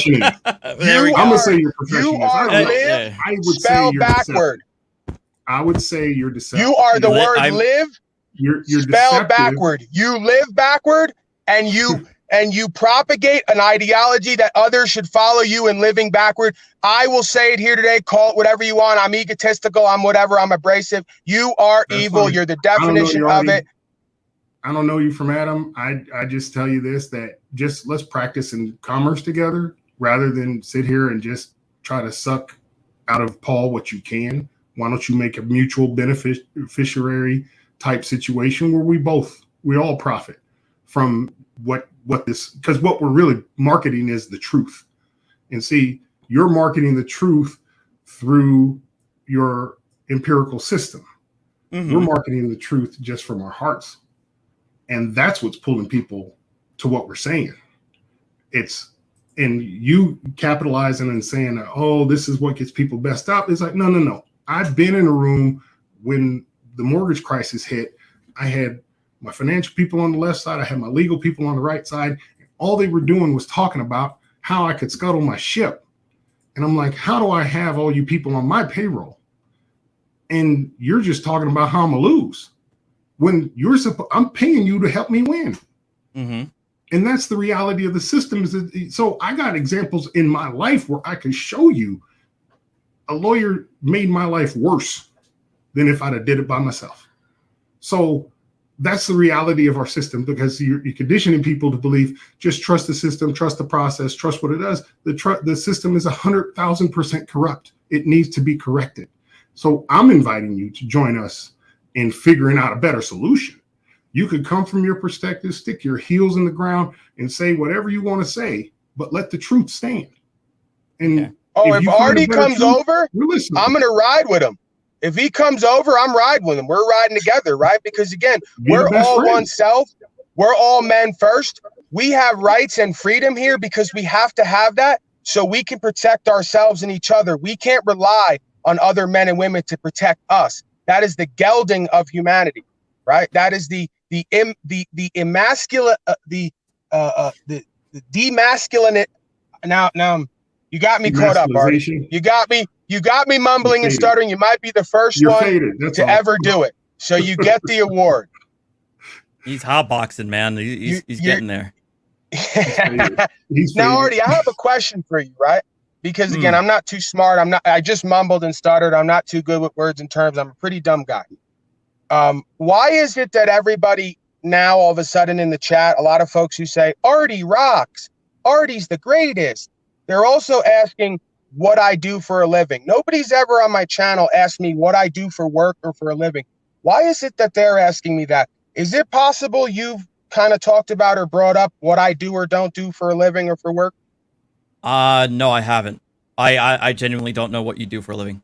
Speaker 3: I'm gonna say you're professional.
Speaker 1: You are live. I would spell backward.
Speaker 3: I would say you're deceptive.
Speaker 1: You are the word live.
Speaker 3: You're
Speaker 1: spelled backward. You live backward, and you propagate an ideology that others should follow you in living backward. I will say it here today. Call it whatever you want. I'm egotistical. I'm whatever. I'm abrasive. You are evil. You're the definition of it.
Speaker 3: I don't know you from Adam. I just tell you this, that just let's practice in commerce together rather than sit here and just try to suck out of Paul what you can. Why don't you make a mutual beneficiary type situation where we all profit from what this, because what we're really marketing is the truth. And see, you're marketing the truth through your empirical system. We're marketing the truth just from our hearts. And that's what's pulling people to what we're saying. And you capitalizing and saying, oh, this is what gets people best up. It's like, no. I've been in a room when the mortgage crisis hit. I had my financial people on the left side. I had my legal people on the right side. All they were doing was talking about how I could scuttle my ship. And I'm like, how do I have all you people on my payroll? And you're just talking about how I'm gonna lose when I'm paying you to help me win. And that's the reality of the system. So I got examples in my life where I can show you a lawyer made my life worse than if I'd have did it by myself. So that's the reality of our system, because you're conditioning people to believe, just trust the system, trust the process, trust what it does. The system is 100,000% corrupt. It needs to be corrected. So I'm inviting you to join us in figuring out a better solution. You could come from your perspective, stick your heels in the ground and say whatever you want to say, but let the truth stand. And
Speaker 1: if Artie comes over, I'm going to ride with him. If he comes over, I'm riding with him. We're riding together, right? Because again, we're all one self. We're all men first. We have rights and freedom here because we have to have that so we can protect ourselves and each other. We can't rely on other men and women to protect us. That is the gelding of humanity, right? That is the emasculate, the demasculinate. Now you got me caught up, Artie. You got me mumbling and stuttering. You might be the first one to ever do it. So you get the award.
Speaker 4: He's hotboxing, man. He's getting there.
Speaker 1: Now, Artie, I have a question for you, right? Because again, I'm not too smart. I just mumbled and stuttered. I'm not too good with words and terms. I'm a pretty dumb guy. Why is it that everybody now all of a sudden in the chat, a lot of folks who say Artie rocks, Artie's the greatest, they're also asking what I do for a living. Nobody's ever on my channel asked me what I do for work or for a living. Why is it that they're asking me that? Is it possible you've kind of talked about or brought up what I do or don't do for a living or for work?
Speaker 4: No, I haven't. I genuinely don't know what you do for a living.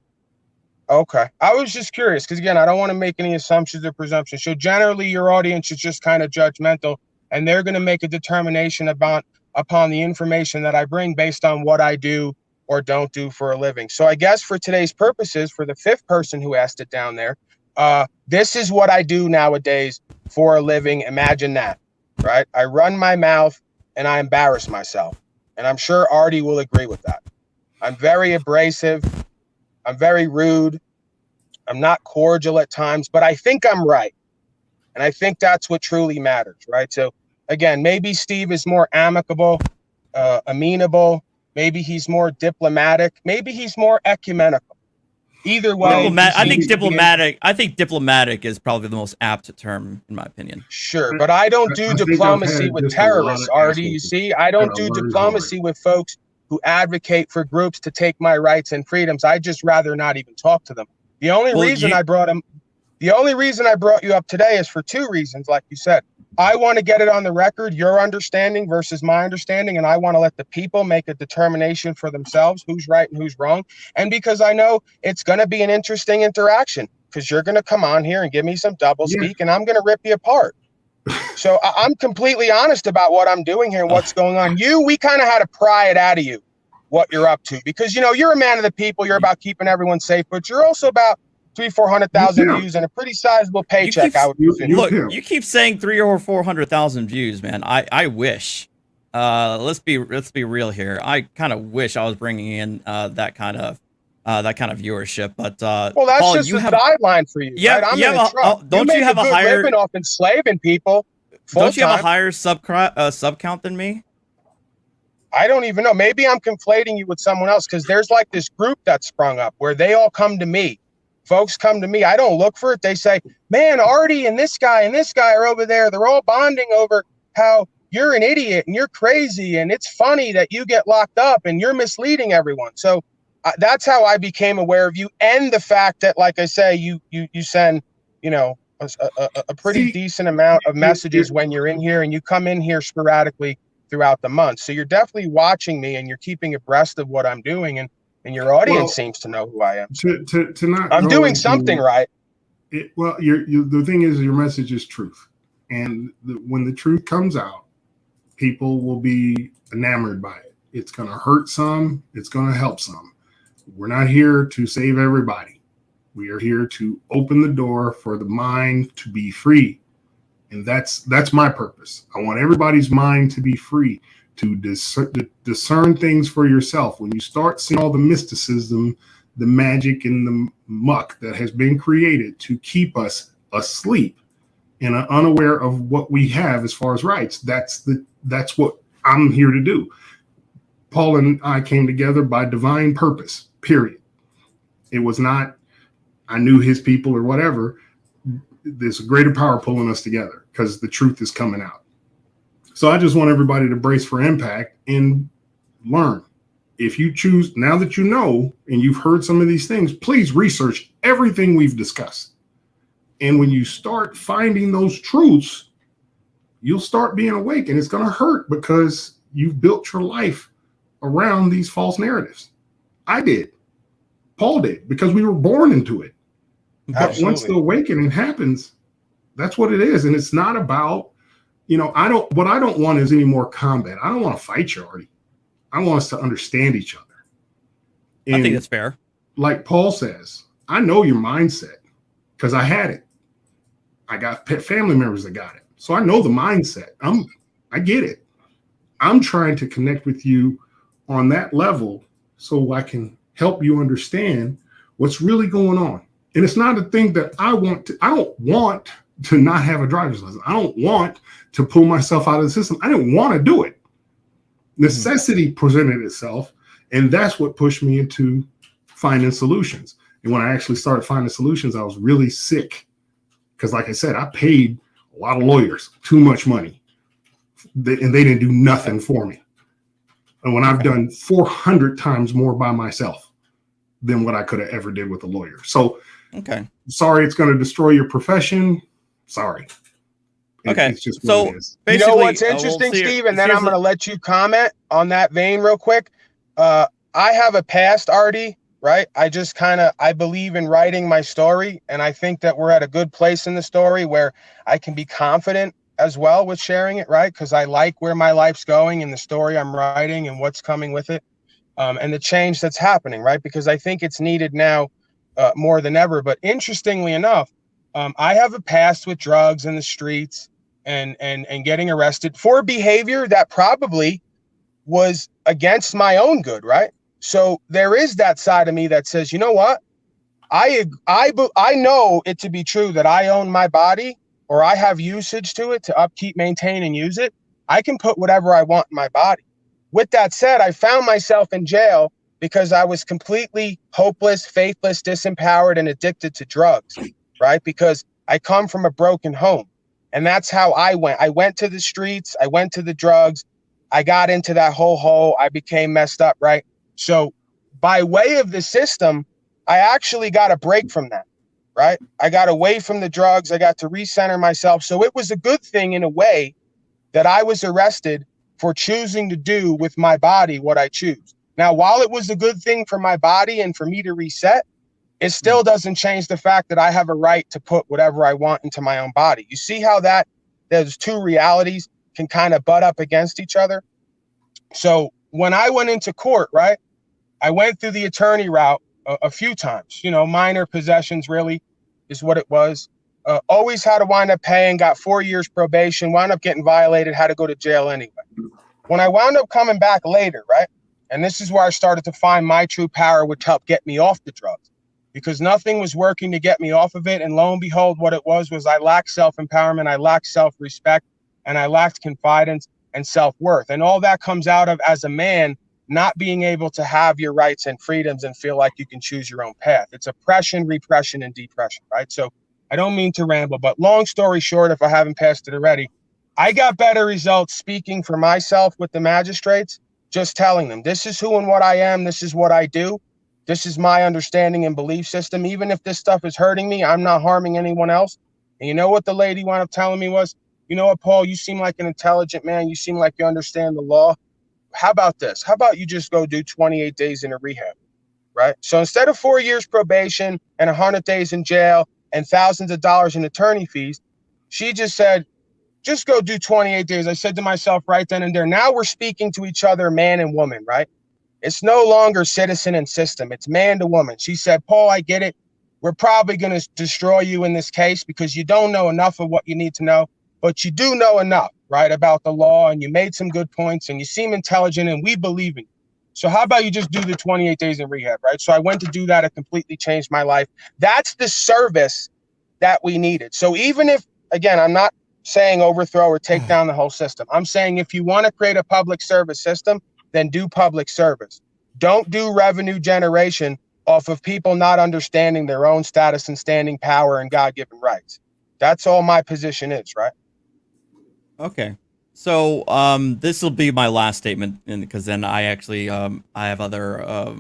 Speaker 1: Okay. I was just curious because, again, I don't want to make any assumptions or presumptions. So generally your audience is just kind of judgmental and they're going to make a determination upon the information that I bring based on what I do or don't do for a living. So I guess for today's purposes, for the fifth person who asked it down there, this is what I do nowadays for a living. Imagine that, right? I run my mouth and I embarrass myself. And I'm sure Artie will agree with that. I'm very abrasive. I'm very rude. I'm not cordial at times, but I think I'm right. And I think that's what truly matters, right? So again, maybe Steve is more amicable, amenable. Maybe he's more diplomatic. Maybe he's more ecumenical. Either way,
Speaker 4: I think diplomatic is probably the most apt term in my opinion.
Speaker 1: Sure, but I don't do diplomacy with terrorists, Artie. You see, I don't do diplomacy with folks who advocate for groups to take my rights and freedoms. I just rather not even talk to them. The only reason I brought you up today is for two reasons, like you said. I want to get it on the record, your understanding versus my understanding, and I want to let the people make a determination for themselves who's right and who's wrong. And because I know it's going to be an interesting interaction, because you're going to come on here and give me some doublespeak, and I'm going to rip you apart. So I'm completely honest about what I'm doing here and what's going on. We kind of had to pry it out of you, what you're up to, because, you're a man of the people. You're about keeping everyone safe, but you're also about 300,000-400,000 views and a pretty sizable paycheck.
Speaker 4: Look, you keep saying 300,000 or 400,000 views, man. I wish. Let's be real here. I kind of wish I was bringing in that kind of viewership, but
Speaker 1: well, that's Paul, just a sideline for you.
Speaker 4: Yeah,
Speaker 1: right?
Speaker 4: Don't you have a higher
Speaker 1: living off enslaving people?
Speaker 4: Don't you have a higher sub count than me?
Speaker 1: I don't even know. Maybe I'm conflating you with someone else because there's like this group that sprung up where they all come to me folks come to me, I don't look for it. They say, man, Artie and this guy are over there. They're all bonding over how you're an idiot and you're crazy. And it's funny that you get locked up and you're misleading everyone. So that's how I became aware of you. And the fact that, like I say, you send, you know, a pretty decent amount of messages when you're in here, and you come in here sporadically throughout the month. So you're definitely watching me and you're keeping abreast of what I'm doing. And your audience seems to know who I am.
Speaker 3: To not
Speaker 1: I'm doing something right.
Speaker 3: The thing is, your message is truth. And when the truth comes out, people will be enamored by it. It's going to hurt some. It's going to help some. We're not here to save everybody. We are here to open the door for the mind to be free. And that's my purpose. I want everybody's mind to be free, to discern things for yourself. When you start seeing all the mysticism, the magic, and the muck that has been created to keep us asleep and unaware of what we have as far as rights, that's what I'm here to do. Paul and I came together by divine purpose, period. It was not, I knew his people or whatever. There's a greater power pulling us together because the truth is coming out. So I just want everybody to brace for impact and learn. If you choose, now that you know and you've heard some of these things, please research everything we've discussed. And when you start finding those truths, you'll start being awake, and it's going to hurt because you've built your life around these false narratives. I did. Paul did, because we were born into it. But once the awakening happens, that's what it is. And it's not about, what I don't want is any more combat. I don't want to fight you, Artie. I want us to understand each other. And
Speaker 4: I think that's fair.
Speaker 3: Like Paul says, I know your mindset because I had it. I got family members that got it. So I know the mindset. I get it. I'm trying to connect with you on that level so I can help you understand what's really going on. And it's not a thing that I don't want to not have a driver's license. I don't want to pull myself out of the system. I didn't want to do it. Necessity presented itself, and that's what pushed me into finding solutions. And when I actually started finding solutions, I was really sick because, like I said, I paid a lot of lawyers too much money, and they didn't do nothing for me. And when I've done 400 times more by myself than what I could have ever did with a lawyer. So, sorry, it's going to destroy your profession. Sorry. It's just what it is.
Speaker 1: You know what's interesting, Steve, and then I'm going to let you comment on that vein real quick. I have a past, Artie, right? I believe in writing my story, and I think that we're at a good place in the story where I can be confident as well with sharing it, right? Because I like where my life's going and the story I'm writing and what's coming with it, and the change that's happening, right? Because I think it's needed now more than ever. But interestingly enough, I have a past with drugs in the streets and getting arrested for behavior that probably was against my own good, right? So there is that side of me that says, you know what? I know it to be true that I own my body, or I have usage to it to upkeep, maintain, and use it. I can put whatever I want in my body. With that said, I found myself in jail because I was completely hopeless, faithless, disempowered, and addicted to drugs, right? Because I come from a broken home. And that's how I went. I went to the streets. I went to the drugs. I got into that whole hole. I became messed up, right? So by way of the system, I actually got a break from that, right? I got away from the drugs. I got to recenter myself. So it was a good thing in a way that I was arrested for choosing to do with my body what I choose. Now, while it was a good thing for my body and for me to reset, it still doesn't change the fact that I have a right to put whatever I want into my own body. You see how those two realities can kind of butt up against each other? So when I went into court, right, I went through the attorney route a few times, minor possessions really is what it was. Always had to wind up paying, got 4 years probation, wound up getting violated, had to go to jail anyway. When I wound up coming back later, right, and this is where I started to find my true power, which helped get me off the drugs, because nothing was working to get me off of it. And lo and behold, what it was I lacked self-empowerment, I lacked self-respect, and I lacked confidence and self-worth. And all that comes out of, as a man, not being able to have your rights and freedoms and feel like you can choose your own path. It's oppression, repression, and depression, right? So I don't mean to ramble, but long story short, if I haven't passed it already, I got better results speaking for myself with the magistrates, just telling them, this is who and what I am, this is what I do, this is my understanding and belief system. Even if this stuff is hurting me, I'm not harming anyone else. And you know what the lady wound up telling me was, you know what, Paul, you seem like an intelligent man. You seem like you understand the law. How about this? How about you just go do 28 days in a rehab, right? So instead of 4 years probation and 100 days in jail and thousands of dollars in attorney fees, she just said, just go do 28 days. I said to myself right then and there, now we're speaking to each other, man and woman, right? It's no longer citizen and system. It's man to woman. She said, Paul, I get it. We're probably going to destroy you in this case because you don't know enough of what you need to know, but you do know enough, right, about the law, and you made some good points, and you seem intelligent, and we believe in you. So how about you just do the 28 days in rehab, right? So I went to do that. It completely changed my life. That's the service that we needed. So even if, again, I'm not saying overthrow or take down the whole system. I'm saying if you want to create a public service system, then do public service. Don't do revenue generation off of people not understanding their own status and standing power and God-given rights. That's all my position is, right?
Speaker 4: Okay. So this will be my last statement, because then I actually I have other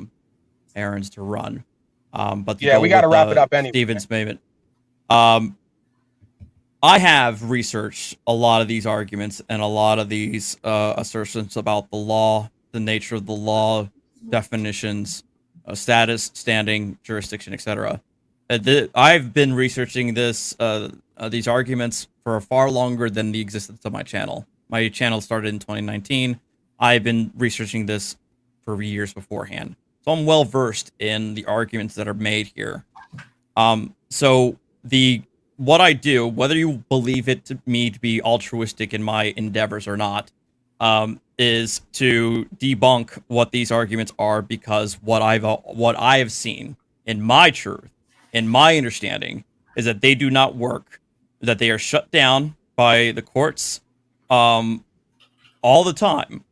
Speaker 4: errands to run. But
Speaker 1: yeah, we got to wrap it up anyway.
Speaker 4: Stephen's statement. I have researched a lot of these arguments and a lot of these assertions about the law, the nature of the law, definitions, status, standing, jurisdiction, etc. I've been researching these arguments for far longer than the existence of my channel. My channel started in 2019. I've been researching this for years beforehand, so I'm well versed in the arguments that are made here. What I do, whether you believe it to me to be altruistic in my endeavors or not, is to debunk what these arguments are, because what I have seen in my truth, in my understanding, is that they do not work, that they are shut down by the courts all the time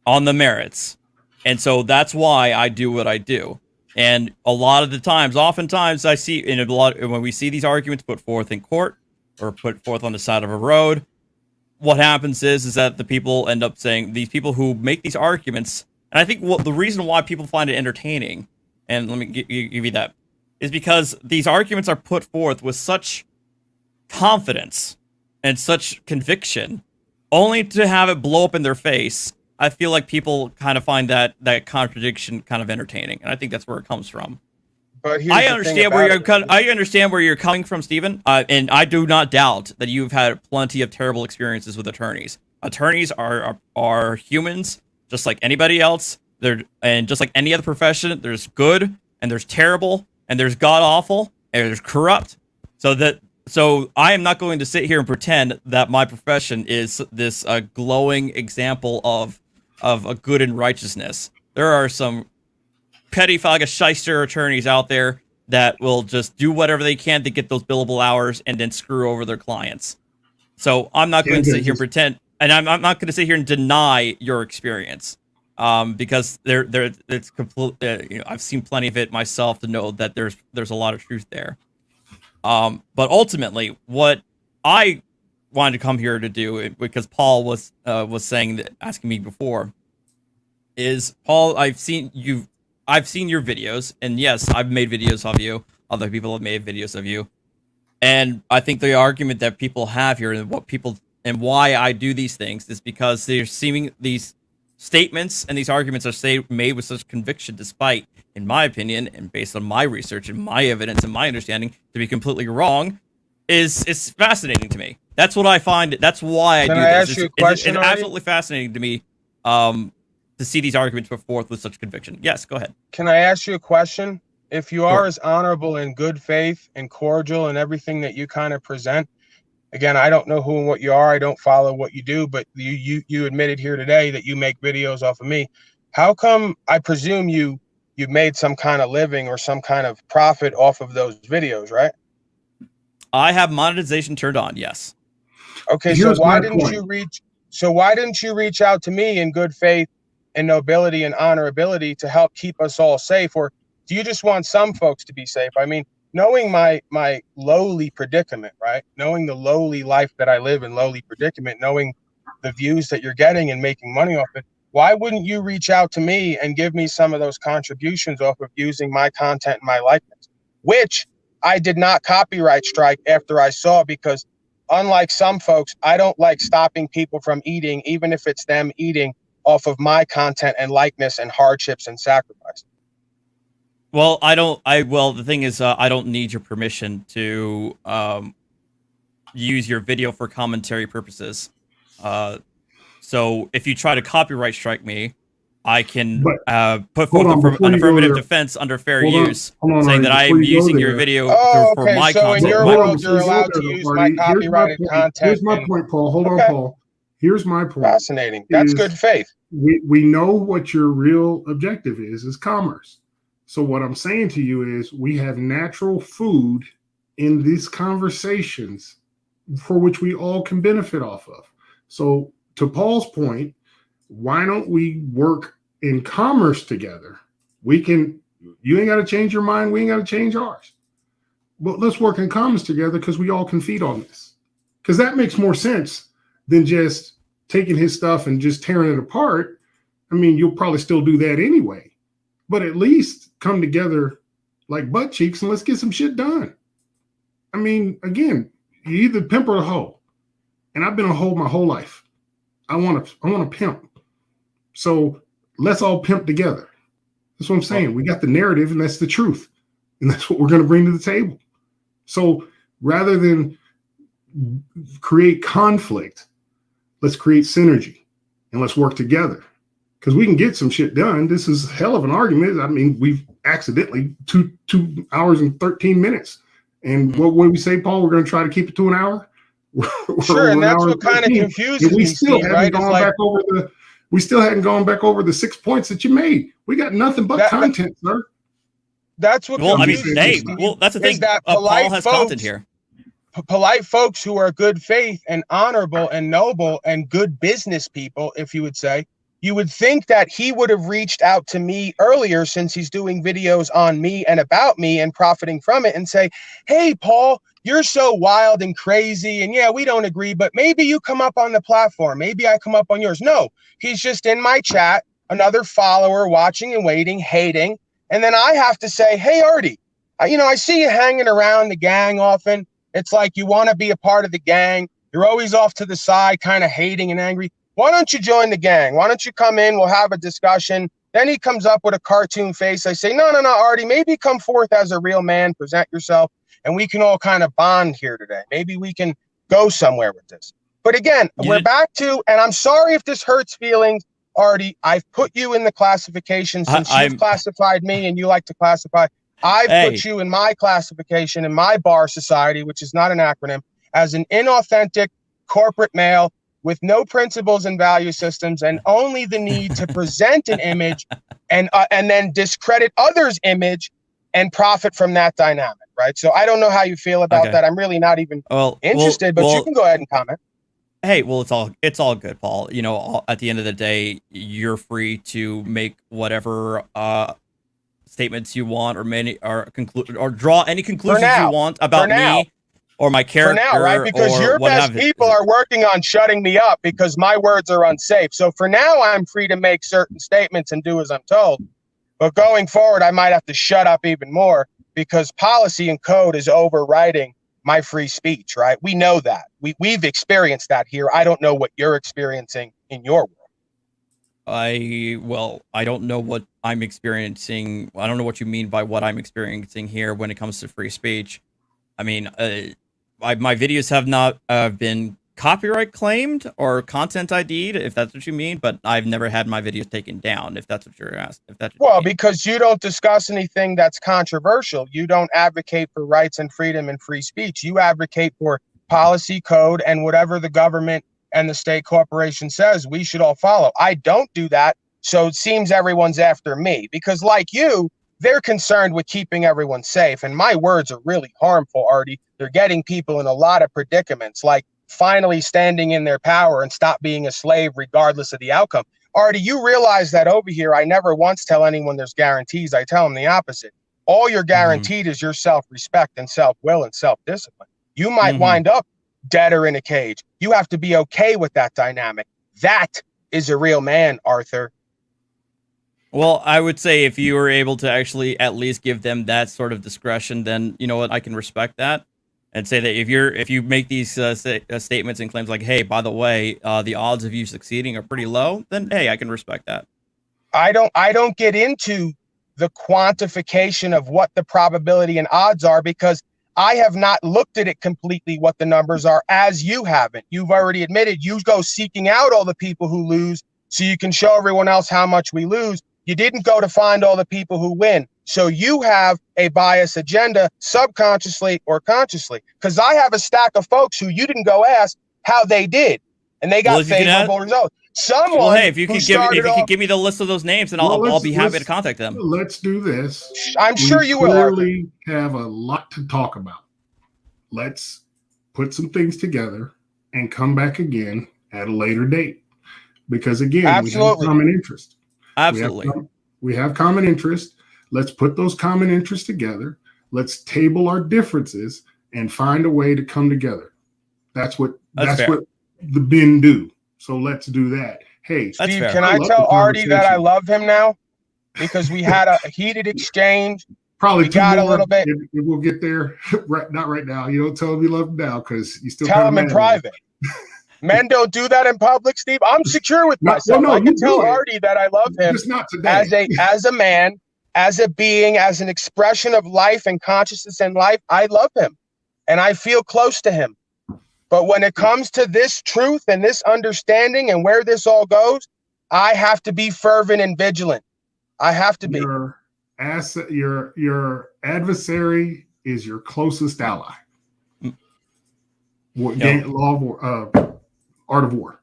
Speaker 4: on the merits. And so that's why I do what I do. And a lot of the times, oftentimes I see when we see these arguments put forth in court or put forth on the side of a road, what happens is that the people end up saying, these people who make these arguments, and I think the reason why people find it entertaining, and let me give you that, is because these arguments are put forth with such confidence and such conviction, only to have it blow up in their face. I feel like people kind of find that contradiction kind of entertaining, and I think that's where it comes from.
Speaker 1: But
Speaker 4: I understand where you're coming from, Stephen, and I do not doubt that you've had plenty of terrible experiences with attorneys. Attorneys are humans, just like anybody else. And just like any other profession, there's good and there's terrible and there's god awful and there's corrupt. So I am not going to sit here and pretend that my profession is this glowing example of a good and righteousness. There are some petty shyster attorneys out there that will just do whatever they can to get those billable hours and then screw over their clients. So I'm not going to sit here and pretend, and I'm not going to sit here and deny your experience, because it's complete. I've seen plenty of it myself to know that there's a lot of truth there. But ultimately, what I wanted to come here to do, because Paul was saying that, asking me before, is, Paul, I've seen your videos, and yes, I've made videos of you. Other people have made videos of you, and I think the argument that people have here, and why I do these things, is because these statements and these arguments are made with such conviction, despite, in my opinion, and based on my research and my evidence and my understanding, to be completely wrong, is fascinating to me. That's what I find. That's why I do this. It's absolutely fascinating to me to see these arguments put forth with such conviction. Yes, go ahead.
Speaker 1: Can I ask you a question? If you are as honorable and good faith and cordial and everything that you kind of present, again, I don't know who and what you are. I don't follow what you do, but you admitted here today that you make videos off of me. How come, I presume you've made some kind of living or some kind of profit off of those videos, right?
Speaker 4: I have monetization turned on, yes.
Speaker 1: Okay, so why didn't you reach out to me in good faith and nobility and honorability to help keep us all safe? Or do you just want some folks to be safe? I mean, knowing my lowly predicament, right? Knowing the lowly life that I live in, lowly predicament, knowing the views that you're getting and making money off it, why wouldn't you reach out to me and give me some of those contributions off of using my content and my likeness, which I did not copyright strike after I saw, because unlike some folks, I don't like stopping people from eating, even if it's them eating off of my content and likeness and hardships and sacrifice.
Speaker 4: Well, the thing is, I don't need your permission to use your video for commentary purposes. So if you try to copyright strike me, I can put forth an affirmative defense under fair use, saying that I am using your video for my
Speaker 1: so
Speaker 4: content.
Speaker 1: In your world, you're allowed to use my copyrighted content.
Speaker 3: Here's my point, Paul. Hold on, Paul. Here's my point.
Speaker 1: Fascinating. That's good faith.
Speaker 3: We know what your real objective is commerce. So what I'm saying to you is we have natural food in these conversations for which we all can benefit off of. So to Paul's point, why don't we work in commerce together? You ain't got to change your mind. We ain't got to change ours. But let's work in commerce together, because we all can feed on this. Because that makes more sense than just taking his stuff and just tearing it apart. I mean, you'll probably still do that anyway. But at least come together like butt cheeks and let's get some shit done. I mean, again, you either pimp or a hoe. And I've been a hoe my whole life. I want to pimp. So let's all pimp together. That's what I'm saying. We got the narrative, and that's the truth. And that's what we're going to bring to the table. So rather than create conflict, let's create synergy and let's work together, because we can get some shit done. This is a hell of an argument. I mean, we've accidentally 2 hours and 13 minutes. And what would we say, Paul? We're going to try to keep it to an hour?
Speaker 1: Sure, and that's what kind of confuses me, Steve, right?
Speaker 3: We still hadn't gone back over the 6 points that you made. We got nothing but content, sir.
Speaker 1: That's what.
Speaker 4: Well, I mean, that's the thing.
Speaker 1: That
Speaker 4: Paul has content here.
Speaker 1: Polite folks who are good faith and honorable and noble and good business people, if you would say, you would think that he would have reached out to me earlier, since he's doing videos on me and about me and profiting from it, and say, hey, Paul, you're so wild and crazy. And yeah, we don't agree, but maybe you come up on the platform. Maybe I come up on yours. No, he's just in my chat, another follower watching and waiting, hating. And then I have to say, hey, Artie, I see you hanging around the gang often. It's like you want to be a part of the gang. You're always off to the side, kind of hating and angry. Why don't you join the gang? Why don't you come in? We'll have a discussion. Then he comes up with a cartoon face. I say, no, Artie, maybe come forth as a real man, present yourself, and we can all kind of bond here today. Maybe we can go somewhere with this. But again, we're back to, and I'm sorry if this hurts feelings, Artie, I've put you in the classification, since you've classified me and you like to classify. I've put you in my classification, in my bar society, which is not an acronym, as an inauthentic corporate male with no principles and value systems, and only the need to present an image and then discredit others' image and profit from that dynamic, right? So I don't know how you feel about that. I'm really not even interested, but you can go ahead and comment.
Speaker 4: Hey, well, it's all good, Paul. At the end of the day, you're free to make whatever statements you want, or draw any conclusions you want about me or my character.
Speaker 1: For now, right? Because your best people are working on shutting me up because my words are unsafe. So for now, I'm free to make certain statements and do as I'm told. But going forward, I might have to shut up even more, because policy and code is overriding my free speech, right? We know that. We've experienced that here. I don't know what you're experiencing in your world.
Speaker 4: I don't know what I'm experiencing. I don't know what you mean by what I'm experiencing here when it comes to free speech. I mean, my videos have not been copyright claimed or content ID'd, if that's what you mean, but I've never had my videos taken down, if that's what you're asking.
Speaker 1: Because you don't discuss anything that's controversial. You don't advocate for rights and freedom and free speech. You advocate for policy, code, and whatever the government and the state corporation says we should all follow. I don't do that, so it seems everyone's after me, because like you, they're concerned with keeping everyone safe, and my words are really harmful, Artie. They're getting people in a lot of predicaments, like finally standing in their power and stop being a slave regardless of the outcome. Artie, you realize that over here, I never once tell anyone there's guarantees. I tell them the opposite. All you're guaranteed is your self-respect and self-will and self-discipline. You might wind up dead or in a cage. You have to be okay with that dynamic. That is a real man, Arthur.
Speaker 4: Well, I would say if you were able to actually at least give them that sort of discretion, then you know what, I can respect that, and say that if you make these statements and claims like, hey, by the way, the odds of you succeeding are pretty low, then hey, I can respect that.
Speaker 1: I don't get into the quantification of what the probability and odds are, because I have not looked at it completely, what the numbers are, as you haven't. You've already admitted you go seeking out all the people who lose so you can show everyone else how much we lose. You didn't go to find all the people who win. So you have a bias agenda, subconsciously or consciously, because I have a stack of folks who you didn't go ask how they did, and they got favorable results. Someone,
Speaker 4: well, hey, if you could give me the list of those names, then I'll be happy to contact them.
Speaker 3: Let's do this.
Speaker 1: I'm sure you will.
Speaker 3: Clearly have a lot to talk about. Let's put some things together and come back again at a later date, because again,
Speaker 1: absolutely,
Speaker 3: we have common interest.
Speaker 4: Absolutely,
Speaker 3: we have common interest. Let's put those common interests together. Let's table our differences and find a way to come together. That's what the Ben do. So let's do that. Hey,
Speaker 1: Steve, can I tell Artie that I love him now? Because we had a heated exchange.
Speaker 3: Probably
Speaker 1: we got more, a little bit.
Speaker 3: We'll get there. Not right now. You don't tell him you love him now, because you still
Speaker 1: tell him in private. Men don't do that in public, Steve. I'm secure with myself. I can tell Artie that I love him
Speaker 3: just not today.
Speaker 1: as a man, as a being, as an expression of life and consciousness in life. I love him and I feel close to him. But when it comes to this truth and this understanding and where this all goes, I have to be fervent and vigilant. I have to be.
Speaker 3: Your adversary is your closest ally. Art of war.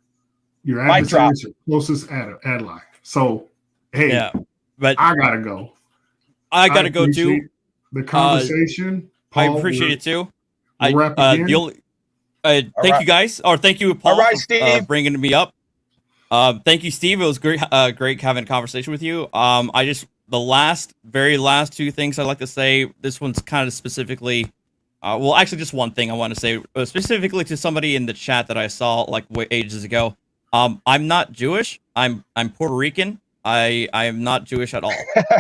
Speaker 3: Your adversary is your closest ally. So, hey,
Speaker 4: but
Speaker 3: I gotta go.
Speaker 4: I gotta go too.
Speaker 3: The conversation.
Speaker 4: Paul, I appreciate it too. Thank you guys, or thank you, Paul, for bringing me up. Thank you, Steve. It was great, great having a conversation with you. The very last two things I'd like to say. This one's kind of specifically. Well, actually, just one thing I want to say specifically to somebody in the chat that I saw like ages ago. I'm not Jewish. I'm Puerto Rican. I am not Jewish at all.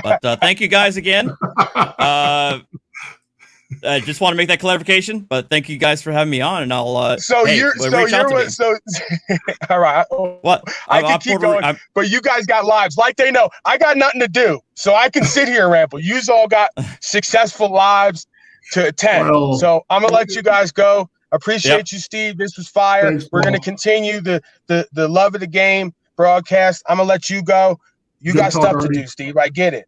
Speaker 4: But thank you guys again. I just want to make that clarification. But thank you guys for having me on, and I'll. All
Speaker 1: right.
Speaker 4: What?
Speaker 1: I can keep going, but you guys got lives, like they know. I got nothing to do, so I can sit here and ramble. You've all got successful lives to attend. Well, so I'm gonna let you guys go. Appreciate you, Steve. This was fire.
Speaker 3: Thanks,
Speaker 1: we're gonna continue the love of the game broadcast. I'm gonna let you go. You got stuff to do, Steve. I get it.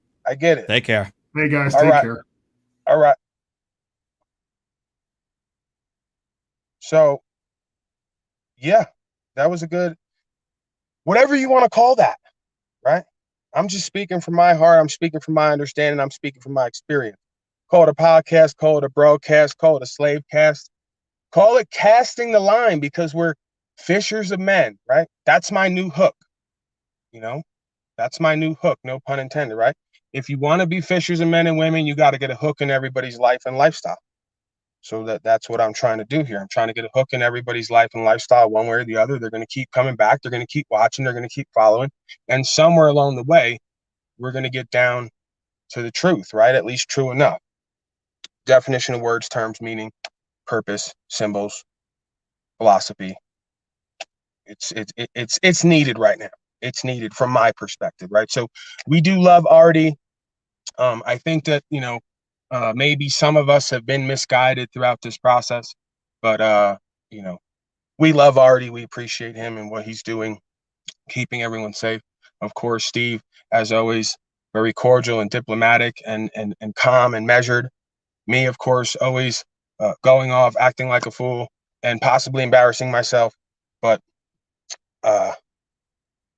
Speaker 4: Take care.
Speaker 3: Hey guys, take care.
Speaker 1: All right. So yeah, that was a good, whatever you want to call that, right? I'm just speaking from my heart. I'm speaking from my understanding. I'm speaking from my experience. Call it a podcast, call it a broadcast, call it a slave cast, call it casting the line, because we're fishers of men, right? That's my new hook. That's my new hook. No pun intended, right? If you want to be fishers of men and women, you got to get a hook in everybody's life and lifestyle. So that's what I'm trying to do here. I'm trying to get a hook in everybody's life and lifestyle, one way or the other. They're going to keep coming back. They're going to keep watching. They're going to keep following. And somewhere along the way, we're going to get down to the truth, right? At least true enough. Definition of words, terms, meaning, purpose, symbols, philosophy. It's needed right now. It's needed from my perspective, right? So we do love Artie. I think that, maybe some of us have been misguided throughout this process, but we love Artie. We appreciate him and what he's doing, keeping everyone safe. Of course, Steve, as always, very cordial and diplomatic and calm and measured. Me, of course, always going off, acting like a fool, and possibly embarrassing myself. But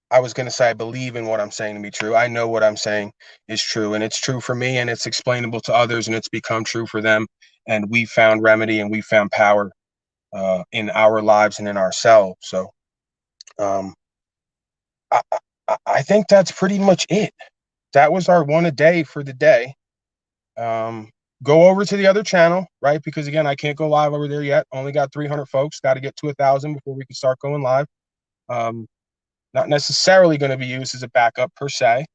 Speaker 1: I was going to say I believe in what I'm saying to be true. I know what I'm saying is true, and it's true for me, and it's explainable to others, and it's become true for them. And we found remedy, and we found power in our lives and in ourselves. So I think that's pretty much it. That was our one a day for the day. Go over to the other channel, right? Because again, I can't go live over there yet. Only got 300 folks. Got to get to 1,000 before we can start going live. Not necessarily going to be used as a backup per se.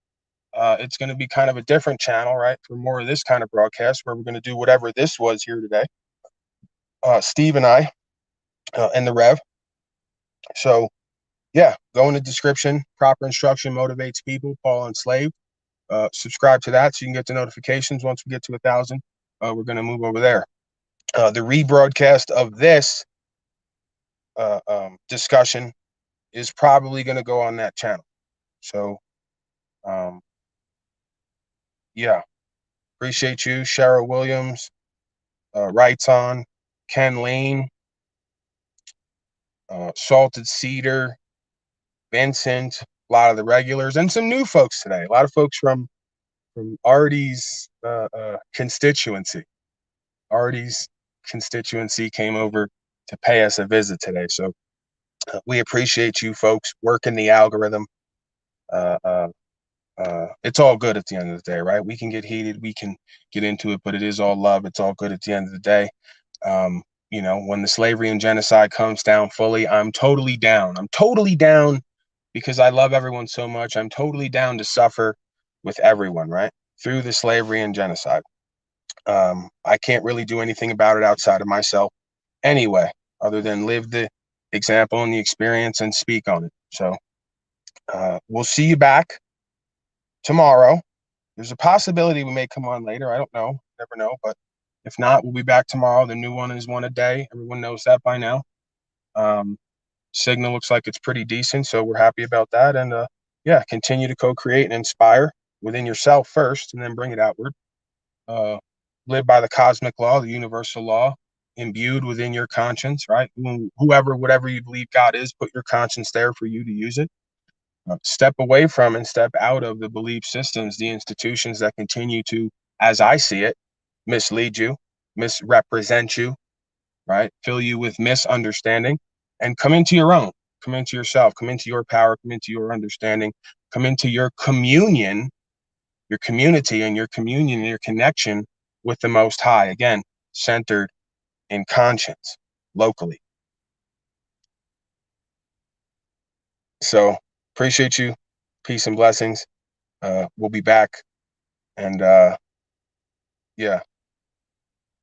Speaker 1: It's going to be kind of a different channel, right? For more of this kind of broadcast where we're going to do whatever this was here today. Steve and I and the Rev. So yeah, go in the description. Proper instruction motivates people. Paul Enslaved. Subscribe to that so you can get the notifications once we get to 1,000. We're going to move over there. The rebroadcast of this discussion is probably going to go on that channel. So, yeah, appreciate you, Cheryl Williams, Rights On, Ken Lane, Salted Cedar, Vincent, a lot of the regulars, and some new folks today. A lot of folks from Artie's constituency. Artie's constituency came over to pay us a visit today. So we appreciate you folks working the algorithm. It's all good at the end of the day, right? We can get heated, we can get into it, but it is all love. It's all good at the end of the day. You know, when the slavery and genocide comes down fully, I'm totally down. I'm totally down because I love everyone so much. I'm totally down to suffer with everyone, right? Through the slavery and genocide. I can't really do anything about it outside of myself anyway, other than live the example and the experience and speak on it. So we'll see you back tomorrow. There's a possibility we may come on later. I don't know. Never know. But if not, we'll be back tomorrow. The new one is one a day. Everyone knows that by now. Signal looks like it's pretty decent, so we're happy about that. And yeah, continue to co-create and inspire within yourself first, and then bring it outward. Live by the cosmic law, the universal law, imbued within your conscience, right? Whoever, whatever you believe God is, put your conscience there for you to use it. Step away from and step out of the belief systems, the institutions that continue to, as I see it, mislead you, misrepresent you, right? Fill you with misunderstanding, and come into your own, come into yourself, come into your power, come into your understanding, come into your communion, your community, and your communion and your connection with the Most High. Again, centered in conscience, locally. So appreciate you. Peace and blessings. We'll be back. And yeah,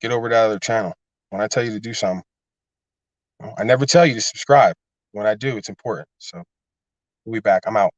Speaker 1: get over to that other channel. When I tell you to do something, I never tell you to subscribe. When I do, it's important. So we'll be back. I'm out.